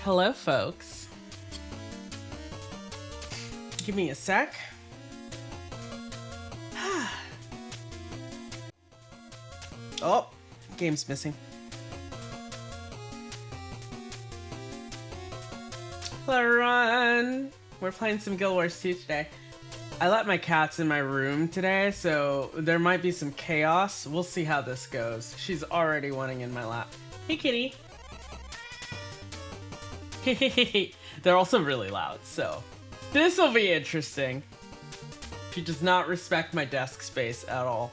Hello, folks. Give me a sec. Oh, game's missing. Hello, everyone. We're playing some Guild Wars 2 today. I let my cats in my room today, so there might be some chaos. We'll see how this goes. She's already wanting in my lap. Hey, kitty. They're also really loud, so this will be interesting. She does not respect my desk space at all.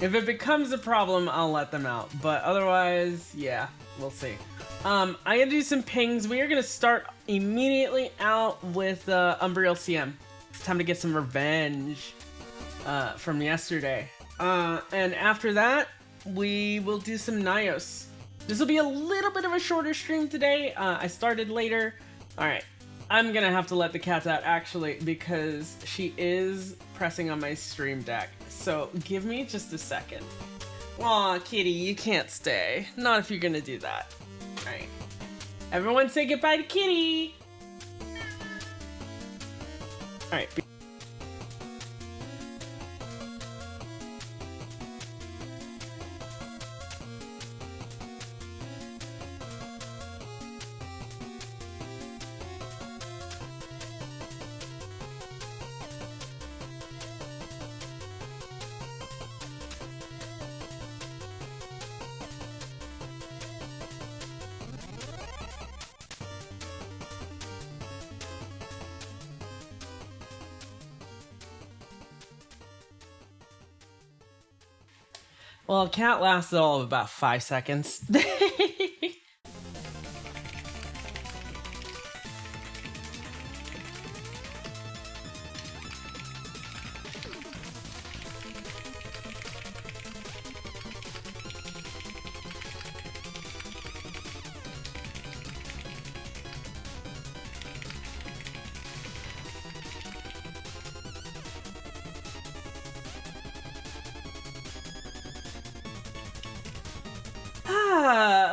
If it becomes a problem, I'll let them out, but otherwise, yeah, we'll see. I'm gonna do some pings. We are gonna start immediately out with Umbriel CM. It's time to get some revenge from yesterday. And after that, we will do some Nyos. This will be a little bit of a shorter stream today. I started later. All right, I'm gonna have to let the cats out actually because she is pressing on my stream deck. So give me just a second. Aw, kitty, you can't stay. Not if you're gonna do that. All right, everyone say goodbye to kitty. All right. Well, cat lasted all of about 5 seconds.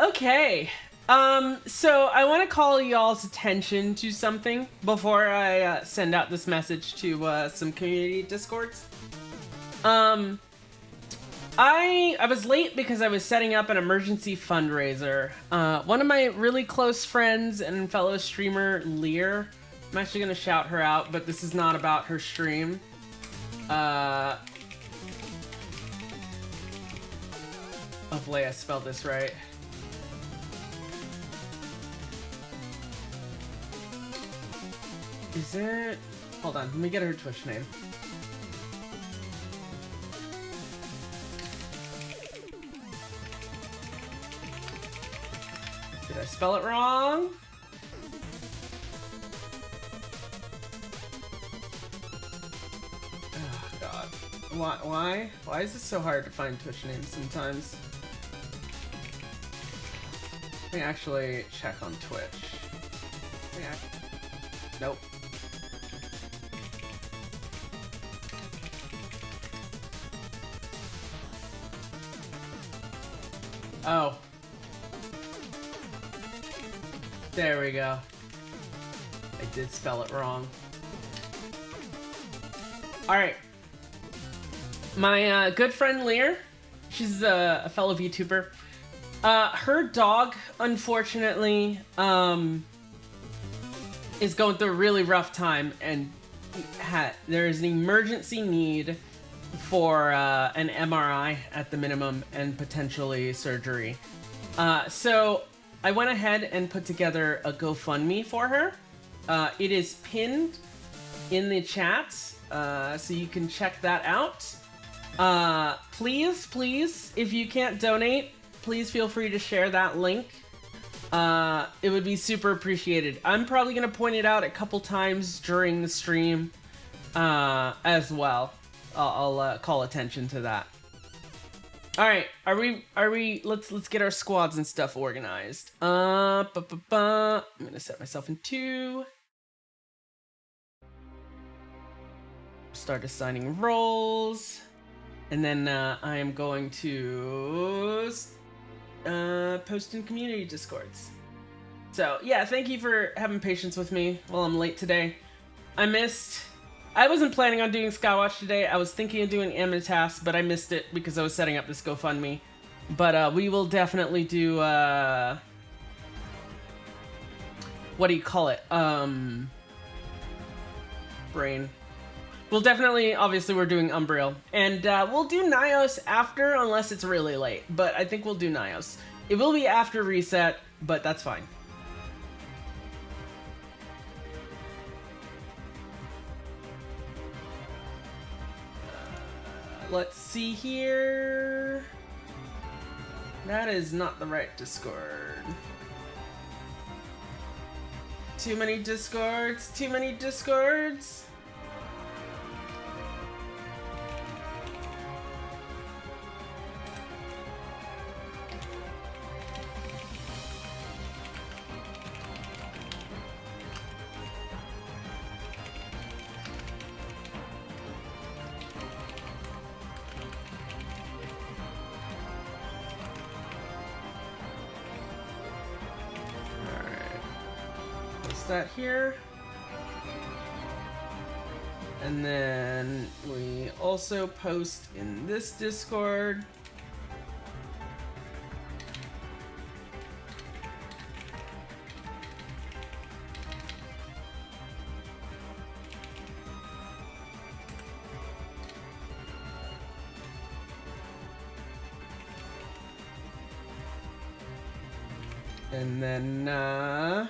Okay. So I want to call y'all's attention to something before I send out this message to some community discords. I was late because I was setting up an emergency fundraiser. One of my really close friends and fellow streamer, Lear, I'm actually gonna shout her out, but this is not about her stream. Hopefully I spelled this right. Is it? Hold on, let me get her Twitch name. Did I spell it wrong? Oh god. Why? Why is it so hard to find Twitch names sometimes? Let me actually check on Twitch. Nope. Oh. There we go. I did spell it wrong. Alright. My good friend Lear, she's a fellow VTuber. Her dog, unfortunately, is going through a really rough time, and there is an emergency need for an MRI at the minimum and potentially surgery. So I went ahead and put together a GoFundMe for her. It is pinned in the chat, so you can check that out. Please, if you can't donate, please feel free to share that link. It would be super appreciated. I'm probably gonna point it out a couple times during the stream as well. I'll call attention to that. All right, are we? Let's get our squads and stuff organized. I'm gonna set myself in 2. Start assigning roles, and then I am going to post in community discords. So yeah, thank you for having patience with me while I'm late today. I wasn't planning on doing Skywatch today. I was thinking of doing Amitask, but I missed it because I was setting up this GoFundMe. But we will definitely do, what do you call it? Brain. We'll definitely, obviously we're doing Umbriel. And we'll do Nyos after, unless it's really late. But I think we'll do Nyos. It will be after reset, but that's fine. Let's see here. That is not the right Discord. Too many Discords, too many Discords. That here, and then we also post in this Discord. And then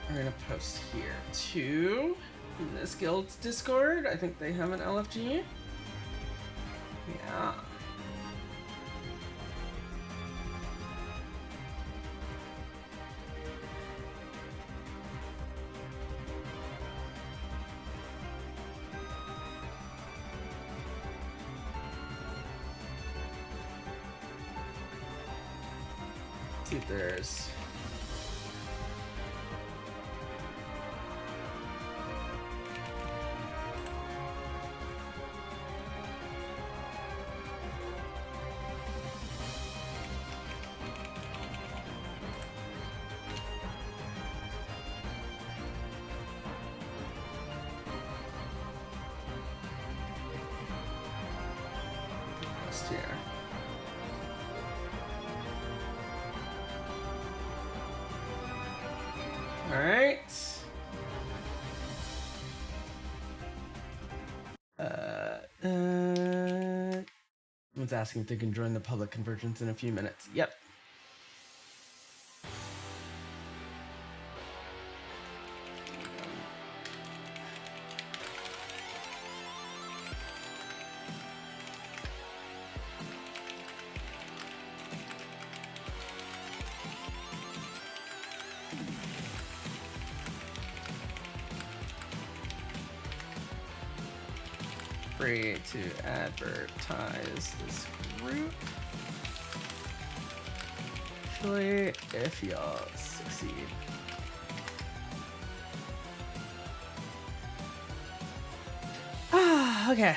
we're gonna post here too in this guild's Discord. I think they have an LFG. Yeah. Let's see if there's here. All right. Someone's asking if they can join the public convergence in a few minutes. Yep. Free to advertise this group. Actually, if y'all succeed. Okay.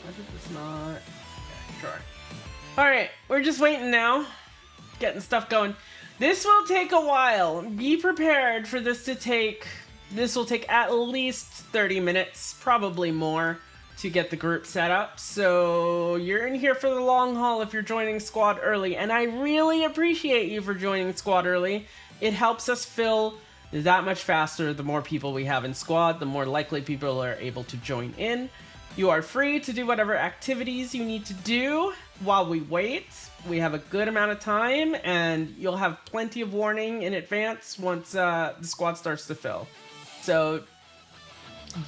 Why did this not? Yeah, sure. Alright, we're just waiting now. Getting stuff going. This will take a while. Be prepared for this to take... This will take at least 30 minutes, probably more, to get the group set up. So you're in here for the long haul if you're joining Squad early. And I really appreciate you for joining Squad early. It helps us fill that much faster. The more people we have in squad, the more likely people are able to join in. You are free to do whatever activities you need to do while we wait. We have a good amount of time, and you'll have plenty of warning in advance once the squad starts to fill. So,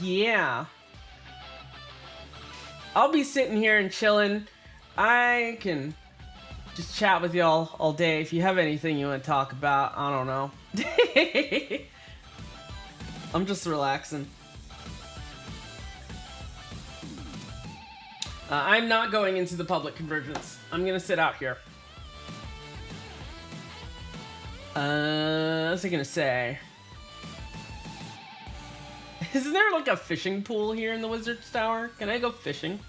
yeah. I'll be sitting here and chilling. I can just chat with y'all all day. If you have anything you want to talk about, I don't know. I'm just relaxing. I'm not going into the public convergence. I'm gonna sit out here. What was I gonna say? Isn't there like a fishing pool here in the Wizard's Tower? Can I go fishing?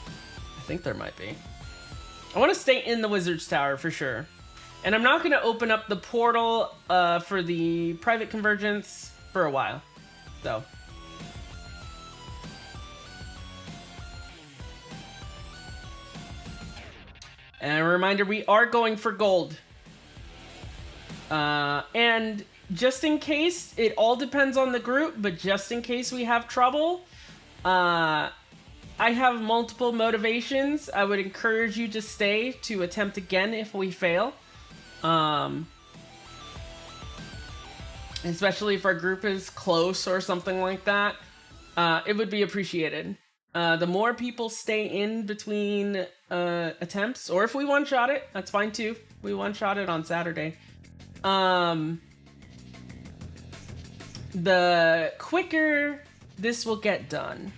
I think there might be. I want to stay in the Wizard's Tower for sure. And I'm not going to open up the portal for the private convergence for a while. So. And a reminder, we are going for gold. And just in case, it all depends on the group, but just in case we have trouble, I have multiple motivations. I would encourage you to stay to attempt again if we fail. Especially if our group is close or something like that. It would be appreciated. The more people stay in between attempts, or if we one-shot it, that's fine too. We one-shot it on Saturday. The quicker this will get done.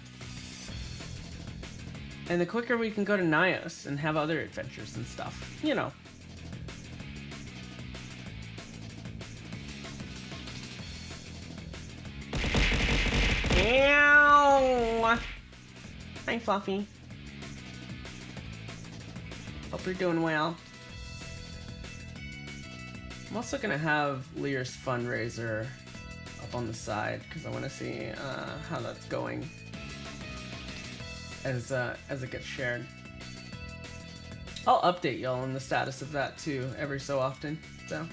And the quicker we can go to Nios and have other adventures and stuff. You know. Ow! Hi, Fluffy. Hope you're doing well. I'm also gonna have Lear's fundraiser up on the side because I want to see how that's going as it gets shared. I'll update y'all on the status of that too every so often. So.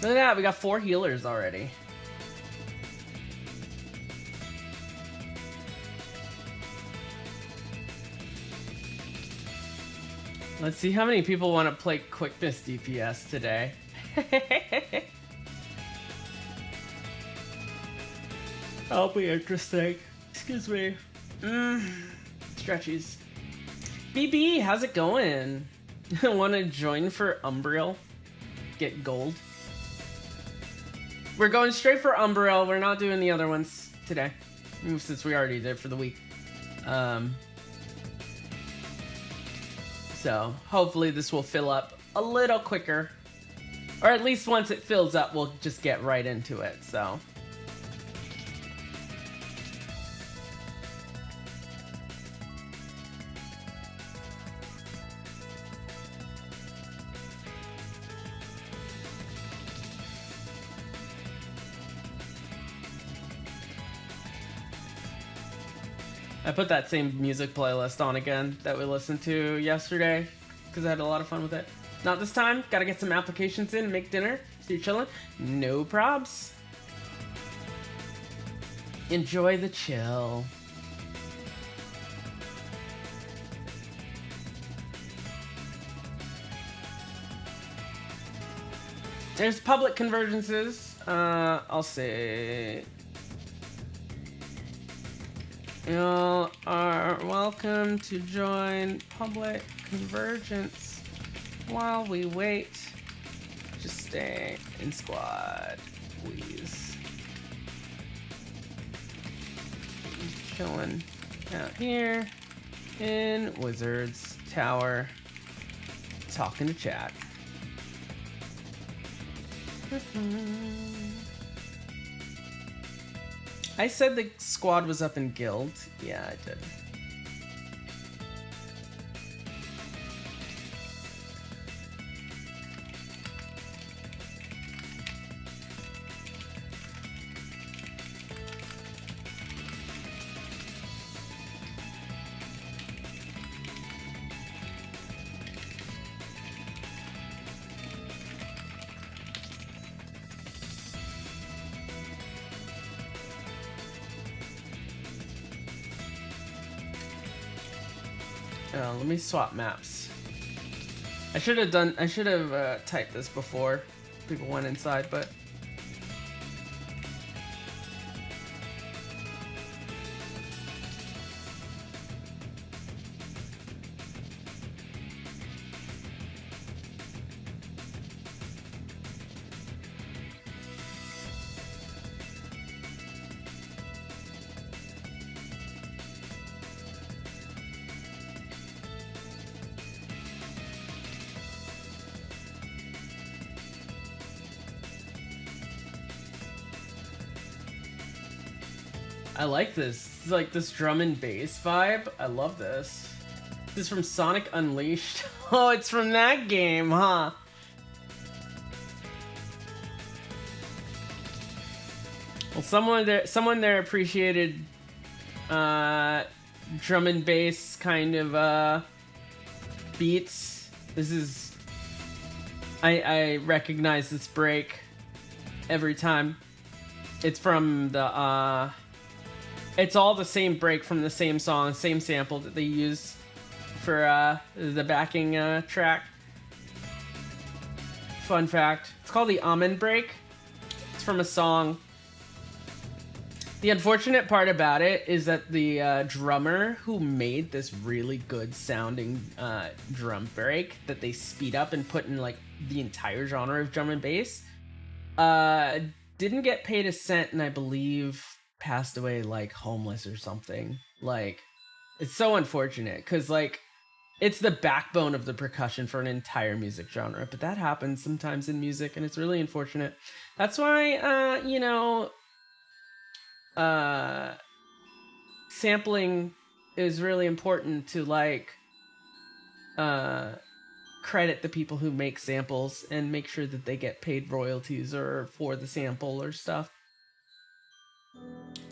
Look at that, we got 4 healers already. Let's see how many people want to play quickness DPS today. That'll be interesting. Excuse me. Stretchies. BB, how's it going? Want to join for Umbriel? Get gold? We're going straight for Umbriel. We're not doing the other ones today, since we already did for the week. So hopefully this will fill up a little quicker, or at least once it fills up, we'll just get right into it. So. I put that same music playlist on again that we listened to yesterday because I had a lot of fun with it. Not this time. Gotta get some applications in and make dinner. So you're chilling? No probs. Enjoy the chill. There's public convergences. I'll say... You are welcome to join public convergence while we wait. Just stay in squad, please. Chilling out here in Wizard's Tower, talking to chat. I said the squad was up in guild. Yeah, I did. Let me swap maps. I should have typed this before people went inside, but I like this. It's like this drum and bass vibe. I love this. This is from Sonic Unleashed. Oh, it's from that game, huh? Well, someone there appreciated drum and bass kind of beats. This is I recognize this break every time. It's from the it's all the same break from the same song, same sample that they use for the backing track. Fun fact, it's called the Almond break. It's from a song. The unfortunate part about it is that the drummer who made this really good sounding drum break that they speed up and put in like the entire genre of drum and bass didn't get paid a cent, and I believe passed away like homeless or something. Like, it's so unfortunate because like it's the backbone of the percussion for an entire music genre, but that happens sometimes in music and it's really unfortunate. That's why sampling is really important to like credit the people who make samples and make sure that they get paid royalties or for the sample or stuff.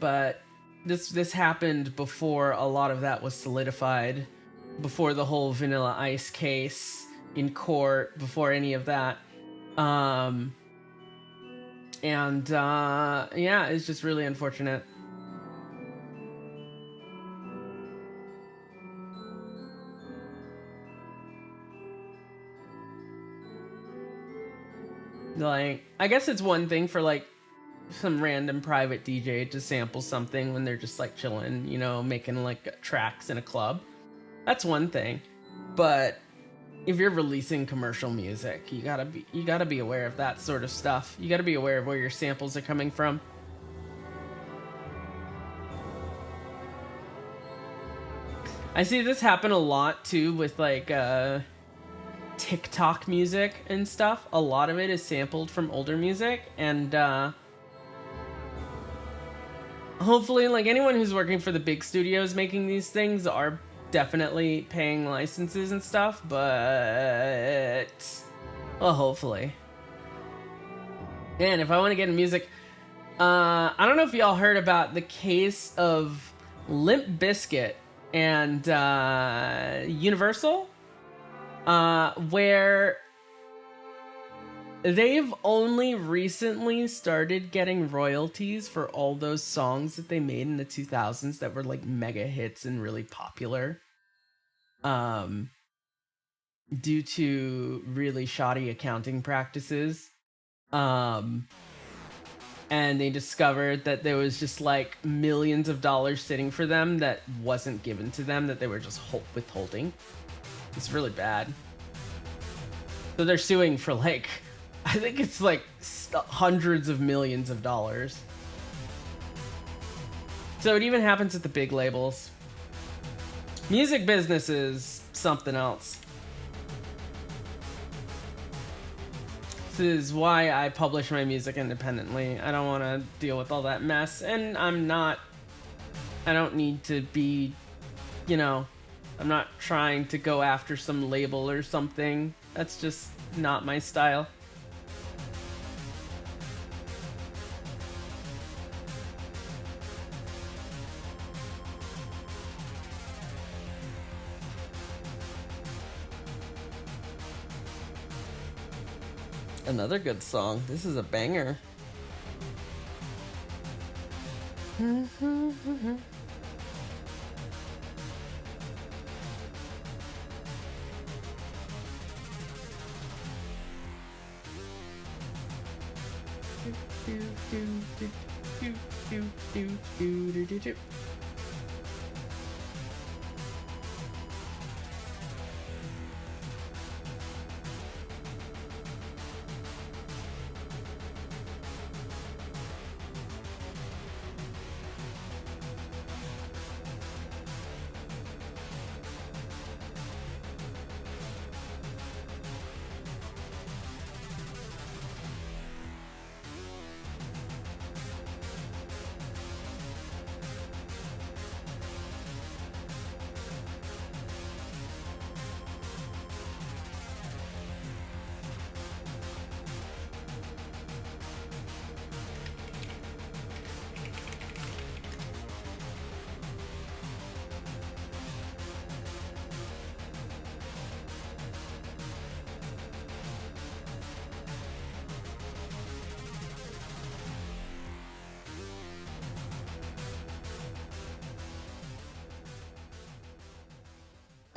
But this happened before a lot of that was solidified, before the whole Vanilla Ice case in court, before any of that. Yeah, it's just really unfortunate. Like, I guess it's one thing for like some random private DJ to sample something when they're just like chilling, you know, making like tracks in a club. That's one thing. But if you're releasing commercial music, you gotta be aware of that sort of stuff. You gotta be aware of where your samples are coming from. I see this happen a lot too with like TikTok music and stuff. A lot of it is sampled from older music, and hopefully like anyone who's working for the big studios making these things are definitely paying licenses and stuff, but well, hopefully. And if I want to get into music, I don't know if y'all heard about the case of Limp Bizkit and Universal, where they've only recently started getting royalties for all those songs that they made in the 2000s that were like mega hits and really popular, due to really shoddy accounting practices. And they discovered that there was just like millions of dollars sitting for them that wasn't given to them, that they were just withholding. It's really bad. So they're suing for like, I think it's like hundreds of millions of dollars. So it even happens at the big labels. Music business is something else. This is why I publish my music independently. I don't want to deal with all that mess, and I don't need to be, you know, I'm not trying to go after some label or something. That's just not my style. Another good song. This is a banger.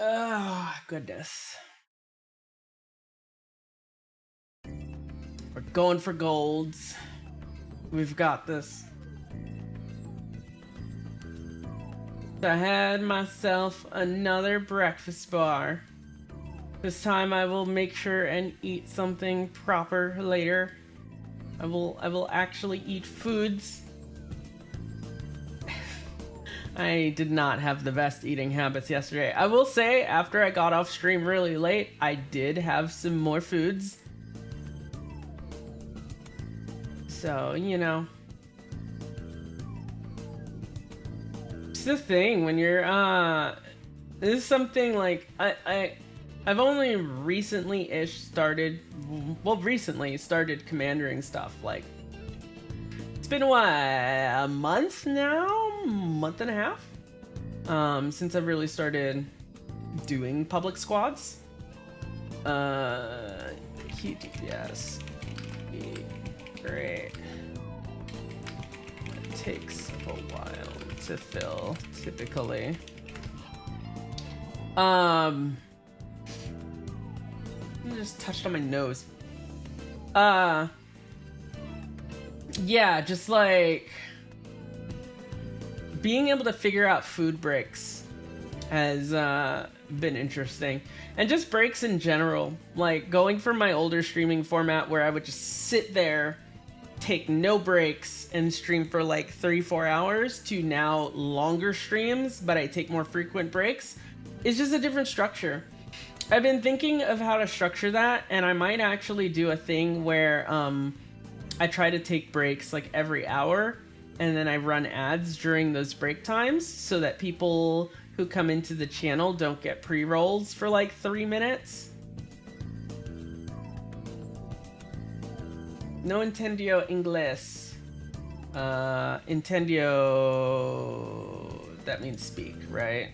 Oh, goodness. We're going for golds. We've got this. I had myself another breakfast bar. This time I will make sure and eat something proper later. I will actually eat foods. I did not have the best eating habits yesterday. I will say, after I got off stream really late, I did have some more foods. So, you know. It's the thing when you're, this is something like, I've only recently-ish started commandering stuff, like, it's been what, a month now? Month and a half? Since I've really started doing public squads. Key DPS. Great. It takes a while to fill, typically. I just touched on my nose. Yeah, just like being able to figure out food breaks has been interesting. And just breaks in general, like going from my older streaming format where I would just sit there, take no breaks, and stream for like 3-4 hours to now longer streams, but I take more frequent breaks. It's just a different structure. I've been thinking of how to structure that, and I might actually do a thing where I try to take breaks like every hour, and then I run ads during those break times so that people who come into the channel don't get pre-rolls for like 3 minutes. No entendio inglés. Entendio, that means speak, right?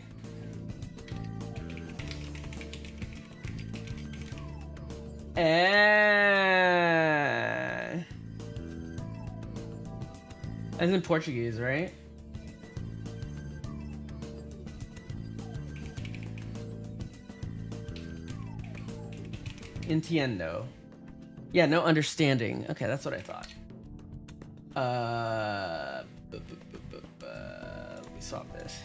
As in Portuguese, right? Entiendo. Yeah, no understanding. Okay, that's what I thought. Let me swap this.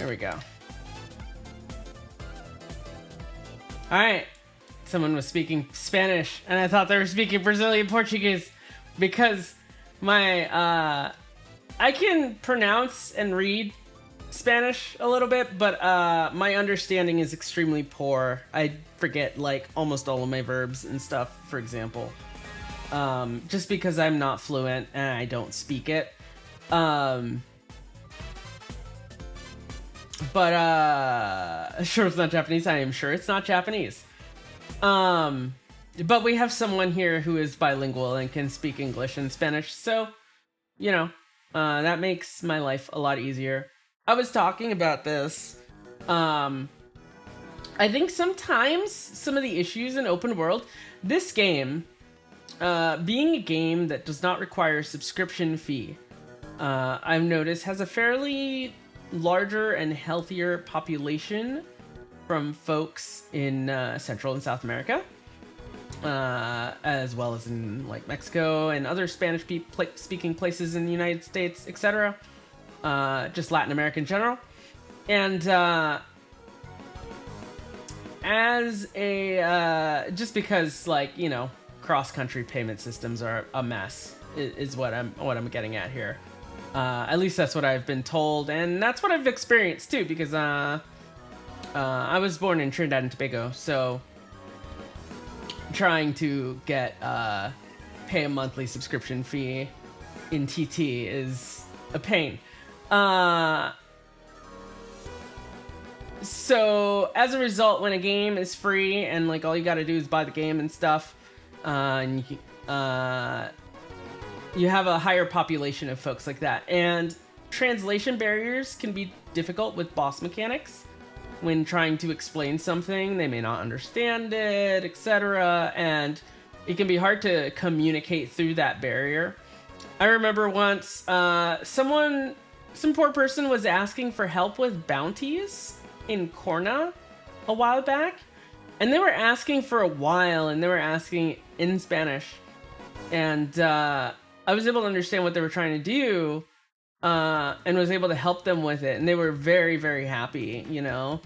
There we go. All right. Someone was speaking Spanish, and I thought they were speaking Brazilian Portuguese because my I can pronounce and read Spanish a little bit, but my understanding is extremely poor. I forget like almost all of my verbs and stuff, for example, just because I'm not fluent and I don't speak it. But sure it's not Japanese. I am sure it's not Japanese. But we have someone here who is bilingual and can speak English and Spanish, so you know, that makes my life a lot easier. I was talking about this. I think sometimes some of the issues in open world, this game, being a game that does not require a subscription fee, I've noticed has a fairly larger and healthier population from folks in Central and South America, as well as in like Mexico and other Spanish speaking places in the United States, etc. Just Latin America in general. And as a just because, like, you know, cross-country payment systems are a mess is what I'm getting at here. At least that's what I've been told, and that's what I've experienced too, because I was born in Trinidad and Tobago, so trying to get pay a monthly subscription fee in TT is a pain. So as a result, when a game is free and like all you got to do is buy the game and stuff, and you have a higher population of folks like that. And translation barriers can be difficult with boss mechanics. When trying to explain something, they may not understand it, etc. And it can be hard to communicate through that barrier. I remember once, some poor person was asking for help with bounties in Corna a while back. And they were asking for a while, and they were asking in Spanish. And I was able to understand what they were trying to do, and was able to help them with it. And they were very, very happy, you know?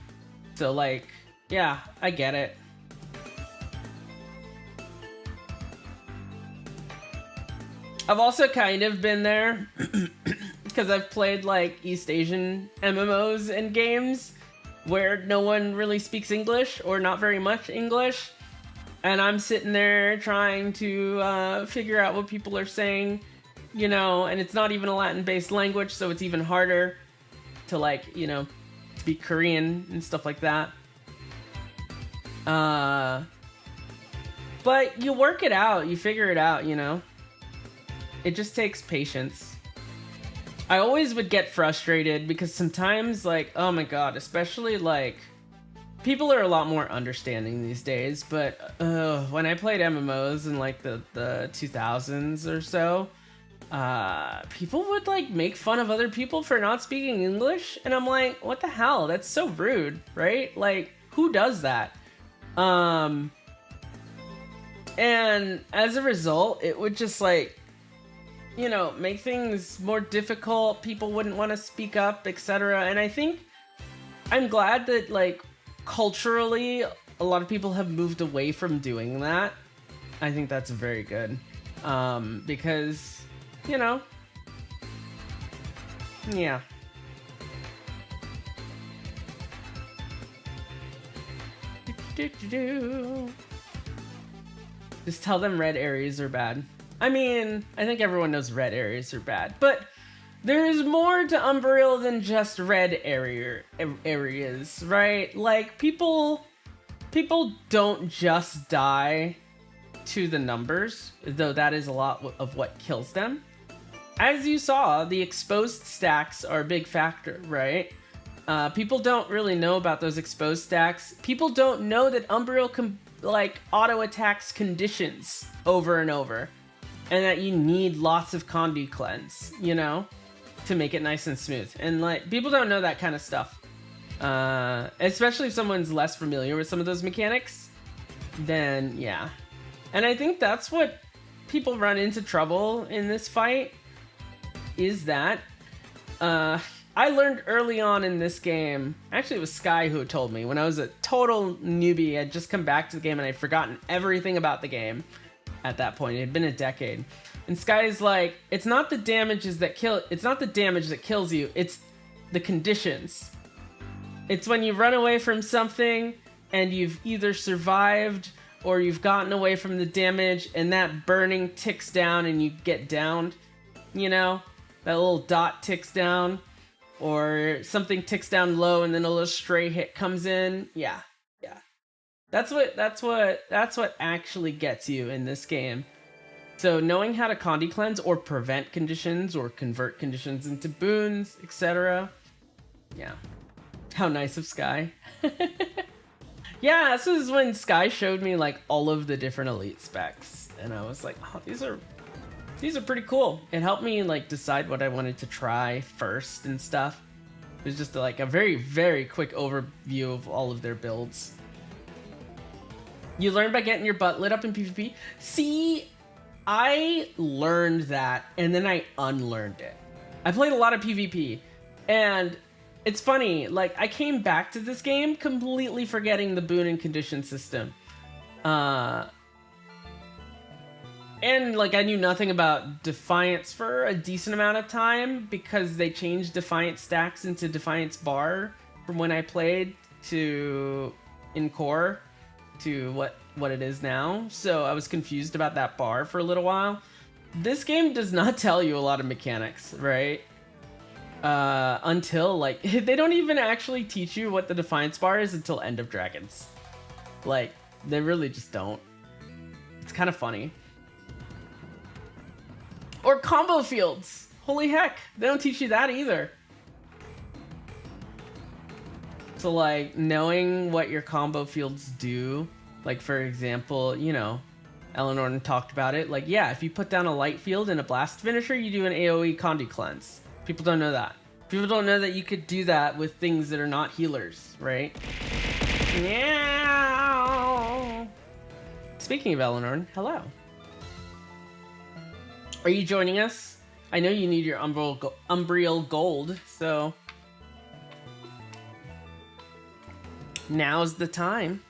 So, like, yeah, I get it. I've also kind of been there, because I've played, like, East Asian MMOs and games where no one really speaks English, or not very much English. And I'm sitting there trying to figure out what people are saying, you know, and it's not even a Latin-based language, so it's even harder to, like, you know, speak Korean and stuff like that. But you work it out, you figure it out, you know. It just takes patience. I always would get frustrated because sometimes, like, oh my god, especially, like, people are a lot more understanding these days, but when I played MMOs in like the 2000s or so, people would like make fun of other people for not speaking English, and I'm like, what the hell? That's so rude, right? Like, who does that? And as a result, it would just like, you know, make things more difficult. People wouldn't want to speak up, etc. And I think I'm glad that like culturally a lot of people have moved away from doing that. I think that's very good. Because, you know, yeah. Just tell them red areas are bad. I mean, I think everyone knows red areas are bad, but there's more to Umbriel than just red areas, right? Like people don't just die to the numbers, though that is a lot of what kills them. As you saw, the exposed stacks are a big factor, right? People don't really know about those exposed stacks. People don't know that Umbriel can like auto attacks conditions over and over, and that you need lots of Condi cleanse, you know, to make it nice and smooth. And like people don't know that kind of stuff, especially if someone's less familiar with some of those mechanics. Then yeah, and I think that's what people run into trouble in this fight. Is that I learned early on in this game, actually it was Sky who told me when I was a total newbie. I'd just come back to the game and I'd forgotten everything about the game at that point. It had been a decade. And Sky's like, it's not the damage that kills you, it's the conditions. It's when you run away from something and you've either survived or you've gotten away from the damage and that burning ticks down and you get downed, you know? That little dot ticks down, or something ticks down low and then a little stray hit comes in. Yeah. That's what actually gets you in this game. So knowing how to Condi cleanse or prevent conditions or convert conditions into boons, etc. Yeah. How nice of Sky. Yeah, this is when Sky showed me like all of the different elite specs, and I was like, oh, these are pretty cool. It helped me like decide what I wanted to try first and stuff. It was just like a very, very quick overview of all of their builds. You learn by getting your butt lit up in PvP. See, I learned that and then I unlearned it. I played a lot of PvP, and it's funny, like I came back to this game completely forgetting the boon and condition system. And like I knew nothing about Defiance for a decent amount of time because they changed Defiance stacks into Defiance bar from when I played to in core to what it is now. So I was confused about that bar for a little while. This game does not tell you a lot of mechanics, right? Until like they don't even actually teach you what the Defiance bar is until End of Dragons. Like they really just don't. It's kind of funny. Or combo fields. Holy heck, they don't teach you that either. So like knowing what your combo fields do, like for example, you know, Eleanor talked about it. Like yeah, if you put down a light field and a blast finisher, you do an AoE Condi cleanse. People don't know that. People don't know that you could do that with things that are not healers, right? Yeah. Speaking of Eleanor, hello. Are you joining us? I know you need your Umbriel gold, so now's the time.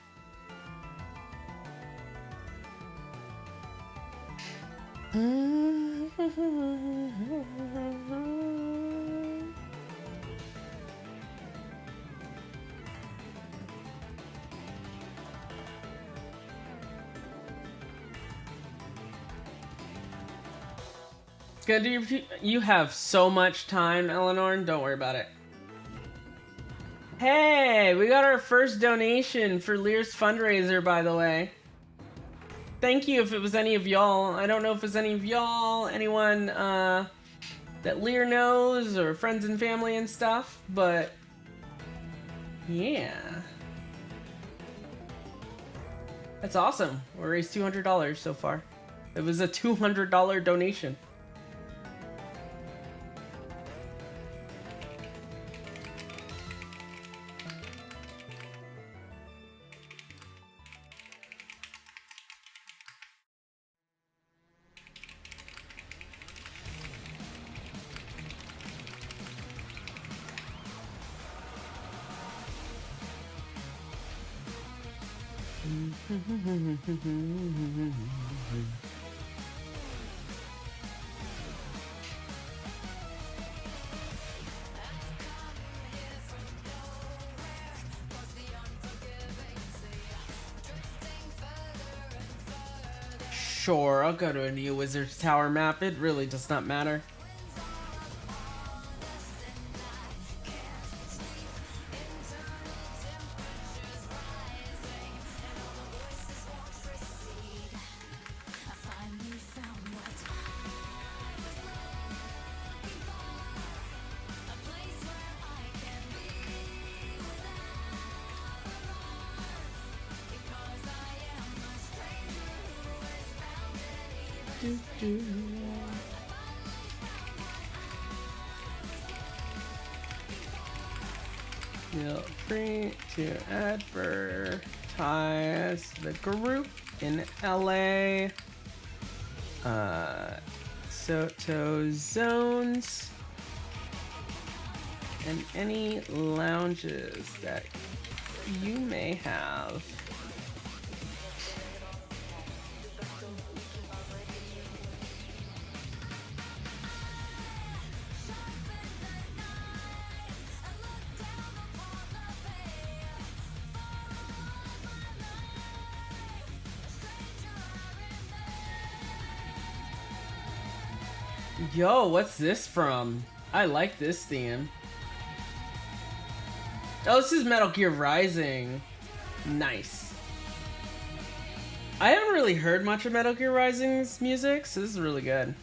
You have so much time, Eleanor. Don't worry about it. Hey, we got our first donation for Lear's fundraiser, by the way. Thank you if it was any of y'all. I don't know if it's any of y'all, anyone that Lear knows, or friends and family and stuff, but yeah. That's awesome. We raised $200 so far. It was a $200 donation. Sure, I'll go to a new Wizard's Tower map. It really does not matter. Feel free to advertise the group in LA. Soto zones and any lounges that you may have. Yo, what's this from? I like this theme. Oh, this is Metal Gear Rising. Nice. I haven't really heard much of Metal Gear Rising's music, so this is really good.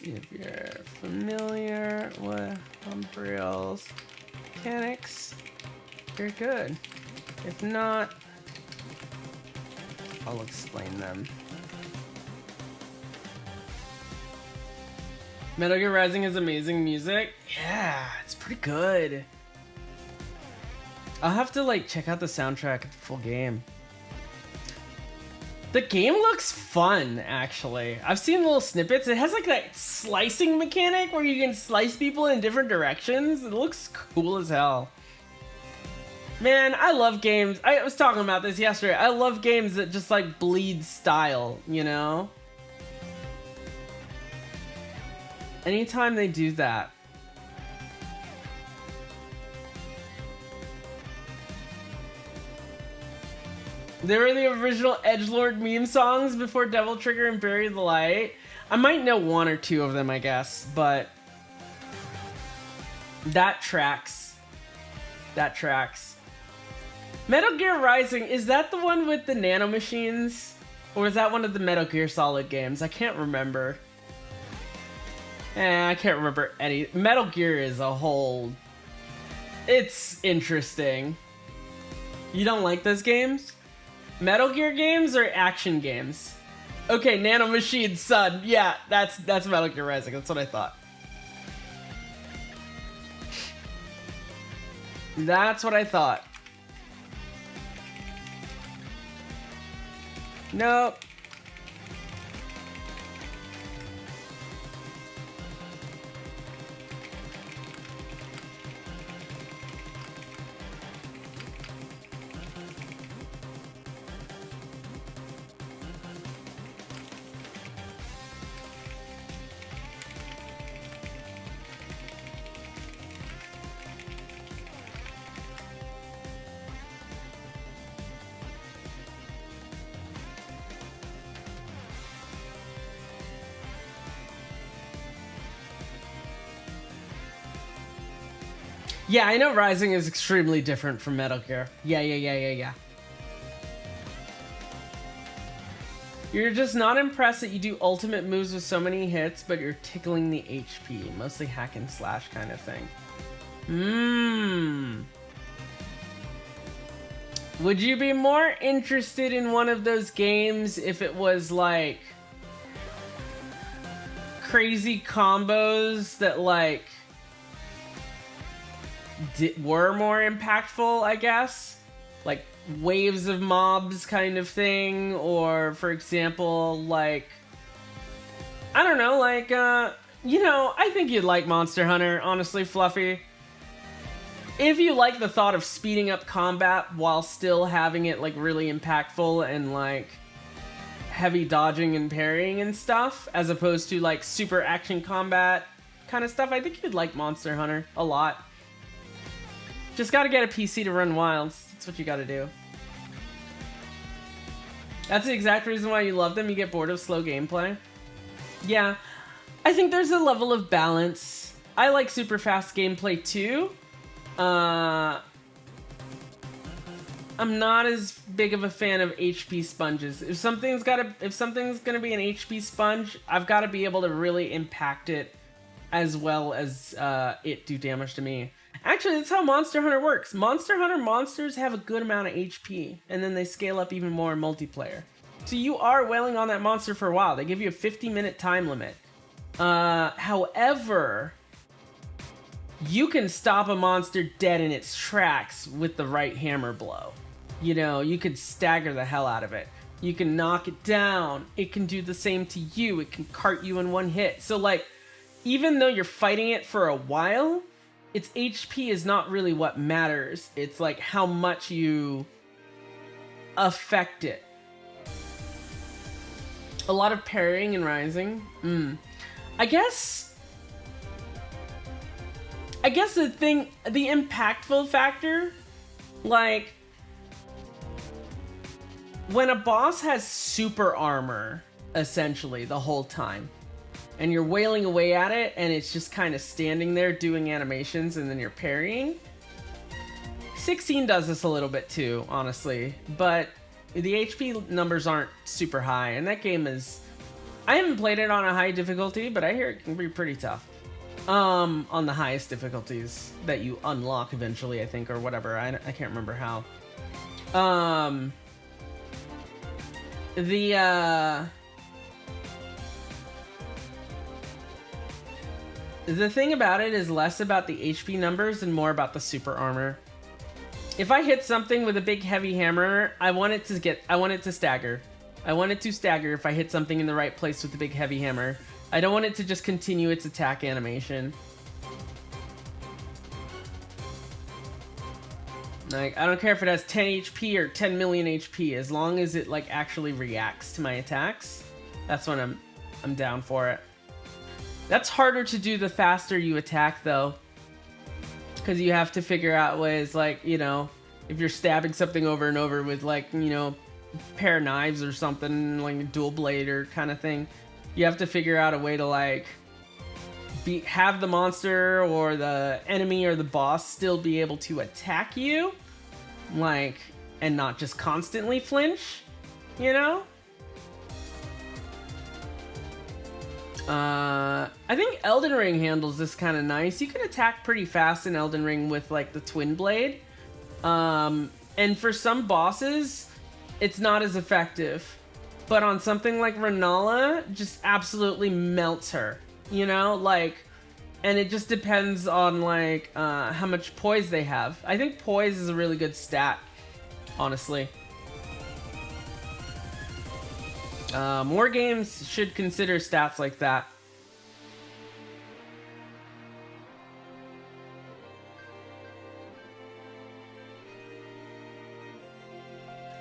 If you're familiar with Umbriel's mechanics, you're good. If not, I'll explain them. Metal Gear Rising has amazing music. Yeah, it's pretty good. I'll have to like check out the soundtrack of the full game. The game looks fun, actually. I've seen little snippets. It has like that slicing mechanic where you can slice people in different directions. It looks cool as hell. Man, I love games. I was talking about this yesterday. I love games that just like bleed style, you know? Anytime they do that. They were the original edgelord meme songs before Devil Trigger and Bury the Light. I might know one or two of them, I guess, but that tracks. That tracks. Metal Gear Rising, is that the one with the nanomachines? Or is that one of the Metal Gear Solid games? I can't remember. I can't remember any. Metal Gear is a whole... It's interesting. You don't like those games? Metal Gear games or action games? Okay, Nanomachine, son. Yeah, that's Metal Gear Rising. That's what I thought. That's what I thought. Nope. Yeah, I know Rising is extremely different from Metal Gear. Yeah. You're just not impressed that you do ultimate moves with so many hits, but you're tickling the HP. Mostly hack and slash kind of thing. Would you be more interested in one of those games if it was like... crazy combos that like were more impactful, I guess, like waves of mobs kind of thing, or for example, like, I don't know, like, you know, I think you'd like Monster Hunter, honestly, Fluffy. If you like the thought of speeding up combat while still having it, like, really impactful and, like, heavy dodging and parrying and stuff, as opposed to, like, super action combat kind of stuff, I think you'd like Monster Hunter a lot. Just gotta get a PC to run Wilds. That's what you gotta do. That's the exact reason why you love them. You get bored of slow gameplay. Yeah, I think there's a level of balance. I like super fast gameplay too. I'm not as big of a fan of HP sponges. If something's gonna be an HP sponge, I've got to be able to really impact it as well as it do damage to me. Actually, that's how Monster Hunter works. Monster Hunter monsters have a good amount of HP, and then they scale up even more in multiplayer. So you are wailing on that monster for a while. They give you a 50-minute time limit. However, you can stop a monster dead in its tracks with the right hammer blow. You know, you could stagger the hell out of it. You can knock it down. It can do the same to you. It can cart you in one hit. So, like, even though you're fighting it for a while, its HP is not really what matters. It's, like, how much you affect it. A lot of parrying and rising. I guess the impactful factor, like, when a boss has super armor, essentially, the whole time, and you're wailing away at it, and it's just kind of standing there doing animations, and then you're parrying. 16 does this a little bit too, honestly, but the HP numbers aren't super high, and that game is... I haven't played it on a high difficulty, but I hear it can be pretty tough. On the highest difficulties that you unlock eventually, I think, or whatever. I can't remember how. The thing about it is less about the HP numbers and more about the super armor. If I hit something with a big heavy hammer, I want it to stagger. I want it to stagger if I hit something in the right place with the big heavy hammer. I don't want it to just continue its attack animation. Like, I don't care if it has 10 HP or 10 million HP, as long as it, like, actually reacts to my attacks. That's when I'm down for it. That's harder to do the faster you attack, though. Because you have to figure out ways, like, you know, if you're stabbing something over and over with, like, you know, a pair of knives or something, like a dual blade or kind of thing, you have to figure out a way to, like, have the monster or the enemy or the boss still be able to attack you, like, and not just constantly flinch, you know? I think Elden Ring handles this kind of nice. You can attack pretty fast in Elden Ring with, like, the Twin Blade. And for some bosses, it's not as effective. But on something like Renala, just absolutely melts her, you know? Like, and it just depends on, like, how much poise they have. I think poise is a really good stat, honestly. More games should consider stats like that.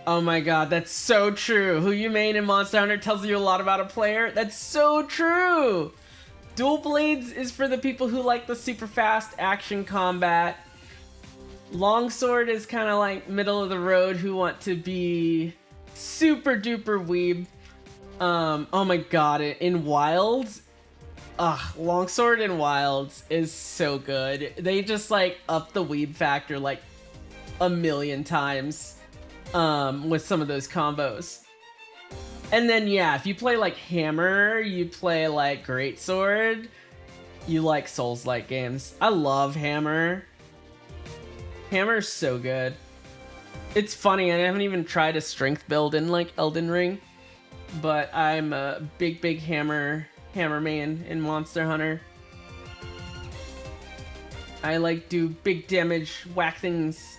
Oh my god, that's so true. Who you main in Monster Hunter tells you a lot about a player. That's so true! Dual Blades is for the people who like the super fast action combat. Longsword is kind of like middle of the road who want to be super duper weeb. Oh my god, in Wilds, Longsword in Wilds is so good. They just, like, up the weeb factor, like, a million times, with some of those combos. And then, yeah, if you play, like, Hammer, you play, like, Greatsword, you like Souls-like games. I love Hammer. Hammer's so good. It's funny, I haven't even tried a strength build in, like, Elden Ring. But I'm a big Hammer Hammer main in Monster Hunter. I like do big damage, whack things.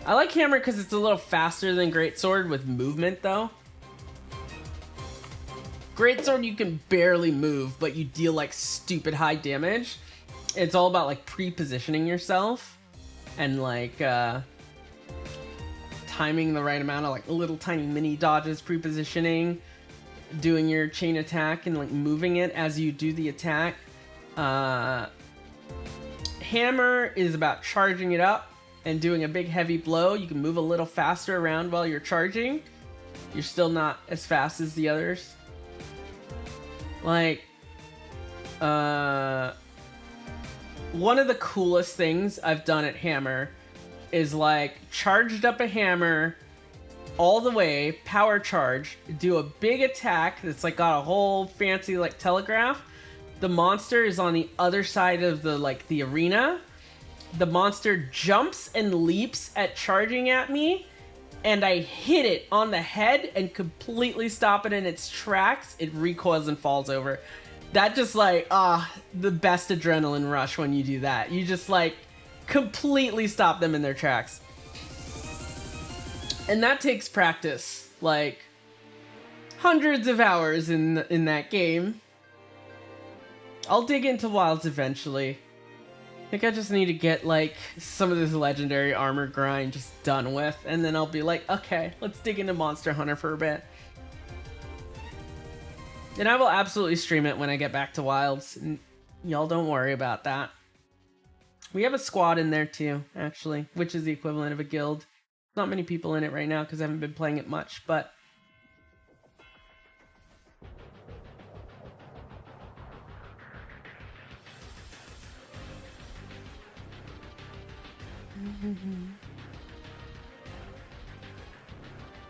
I like Hammer because it's a little faster than Greatsword with movement though. Greatsword you can barely move, but you deal like stupid high damage. It's all about like pre-positioning yourself and like timing the right amount of like little tiny mini dodges, pre-positioning, doing your chain attack and like moving it as you do the attack. Hammer is about charging it up and doing a big heavy blow. You can move a little faster around while you're charging. You're still not as fast as the others. Like, one of the coolest things I've done at Hammer is like charged up a hammer all the way, power charge, do a big attack that's like got a whole fancy like telegraph. The monster is on the other side of the like the arena. The monster jumps and leaps at charging at me, and I hit it on the head and completely stop it in its tracks. It recoils and falls over. That just like, the best adrenaline rush when you do that. You just like completely stop them in their tracks. And that takes practice, like hundreds of hours in that game. I'll dig into Wilds eventually. I think I just need to get like some of this legendary armor grind just done with, and then I'll be like, okay, let's dig into Monster Hunter for a bit. And I will absolutely stream it when I get back to Wilds. Y'all don't worry about that. We have a squad in there too, actually, which is the equivalent of a guild. Not many people in it right now because I haven't been playing it much, but...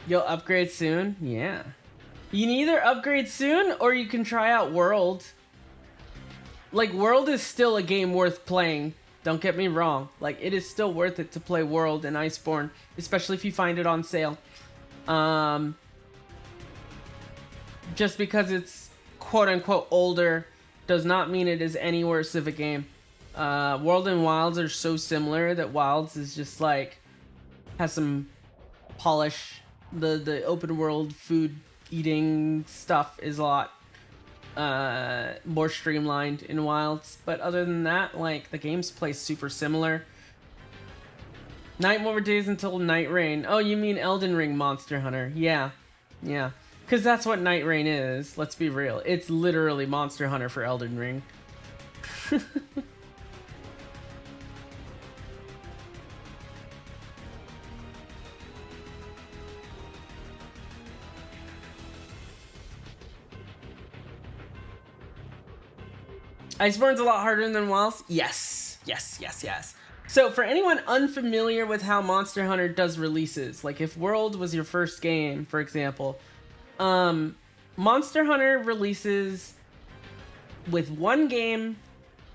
You'll upgrade soon? Yeah. You can either upgrade soon or you can try out World. Like, World is still a game worth playing. Don't get me wrong. Like, it is still worth it to play World and Iceborne, especially if you find it on sale. Just because it's quote-unquote older does not mean it is any worse of a game. World and Wilds are so similar that Wilds is just like has some polish. The open world food eating stuff is a lot more streamlined in Wilds, but other than that, like, the games play super similar. Night more days until Night Rain. Oh, you mean Elden Ring Monster Hunter? Yeah, because that's what Night Rain is. Let's be real, it's literally Monster Hunter for Elden Ring. Iceborne's a lot harder than Wilds? Yes. So for anyone unfamiliar with how Monster Hunter does releases, like if World was your first game, for example, Monster Hunter releases with one game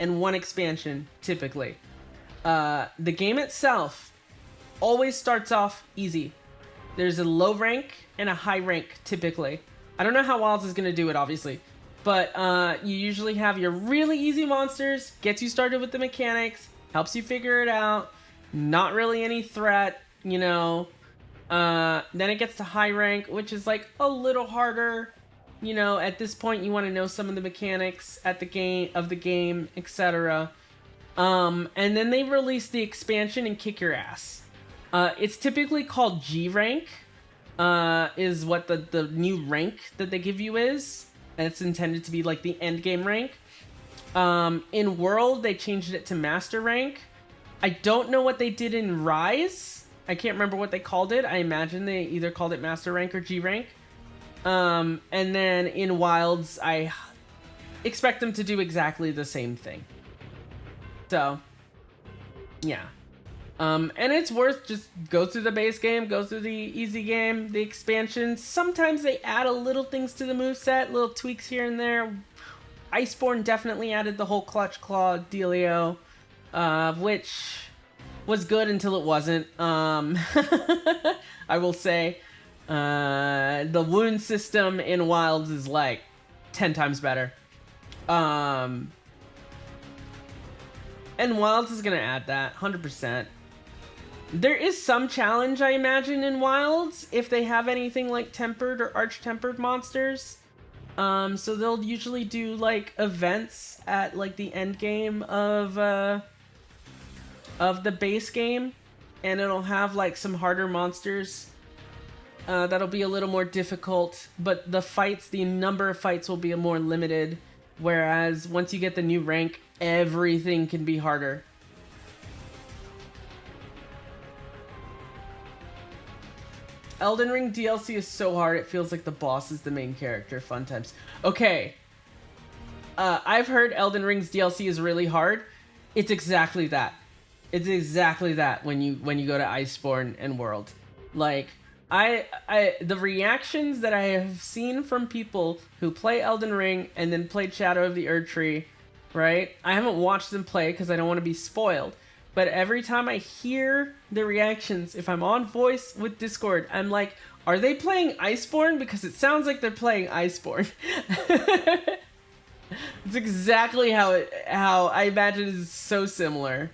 and one expansion, typically. The game itself always starts off easy. There's a low rank and a high rank, typically. I don't know how Wilds is going to do it, obviously. But you usually have your really easy monsters, gets you started with the mechanics, helps you figure it out, not really any threat, you know. Then it gets to high rank, which is like a little harder. You know, at this point you want to know some of the mechanics at the game, etc. And then they release the expansion and kick your ass. It's typically called G rank, is what the new rank that they give you is. And it's intended to be like the end game rank. In World, they changed it to Master rank. I don't know what they did in Rise. I can't remember what they called it. I imagine they either called it Master rank or G rank. And then in Wilds, I expect them to do exactly the same thing. So, yeah. And it's worth just go through the base game, go through the easy game, the expansions. Sometimes they add a little things to the moveset, little tweaks here and there. Iceborne definitely added the whole Clutch Claw dealio, which was good until it wasn't. I will say. The wound system in Wilds is like 10 times better. And Wilds is gonna add that 100%. There is some challenge, I imagine, in Wilds if they have anything like tempered or arch-tempered monsters. So they'll usually do like events at like the end game of the base game, and it'll have like some harder monsters that'll be a little more difficult, but the number of fights will be more limited, whereas once you get the new rank, everything can be harder. Elden Ring DLC is so hard, it feels like the boss is the main character. Fun times. Okay. I've heard Elden Ring's DLC is really hard. It's exactly that. It's exactly that when you go to Iceborne and World. Like, the reactions that I have seen from people who play Elden Ring and then played Shadow of the Erdtree, right? I haven't watched them play because I don't want to be spoiled. But every time I hear the reactions, if I'm on voice with Discord, I'm like, are they playing Iceborne? Because it sounds like they're playing Iceborne. It's exactly how I imagine it is so similar.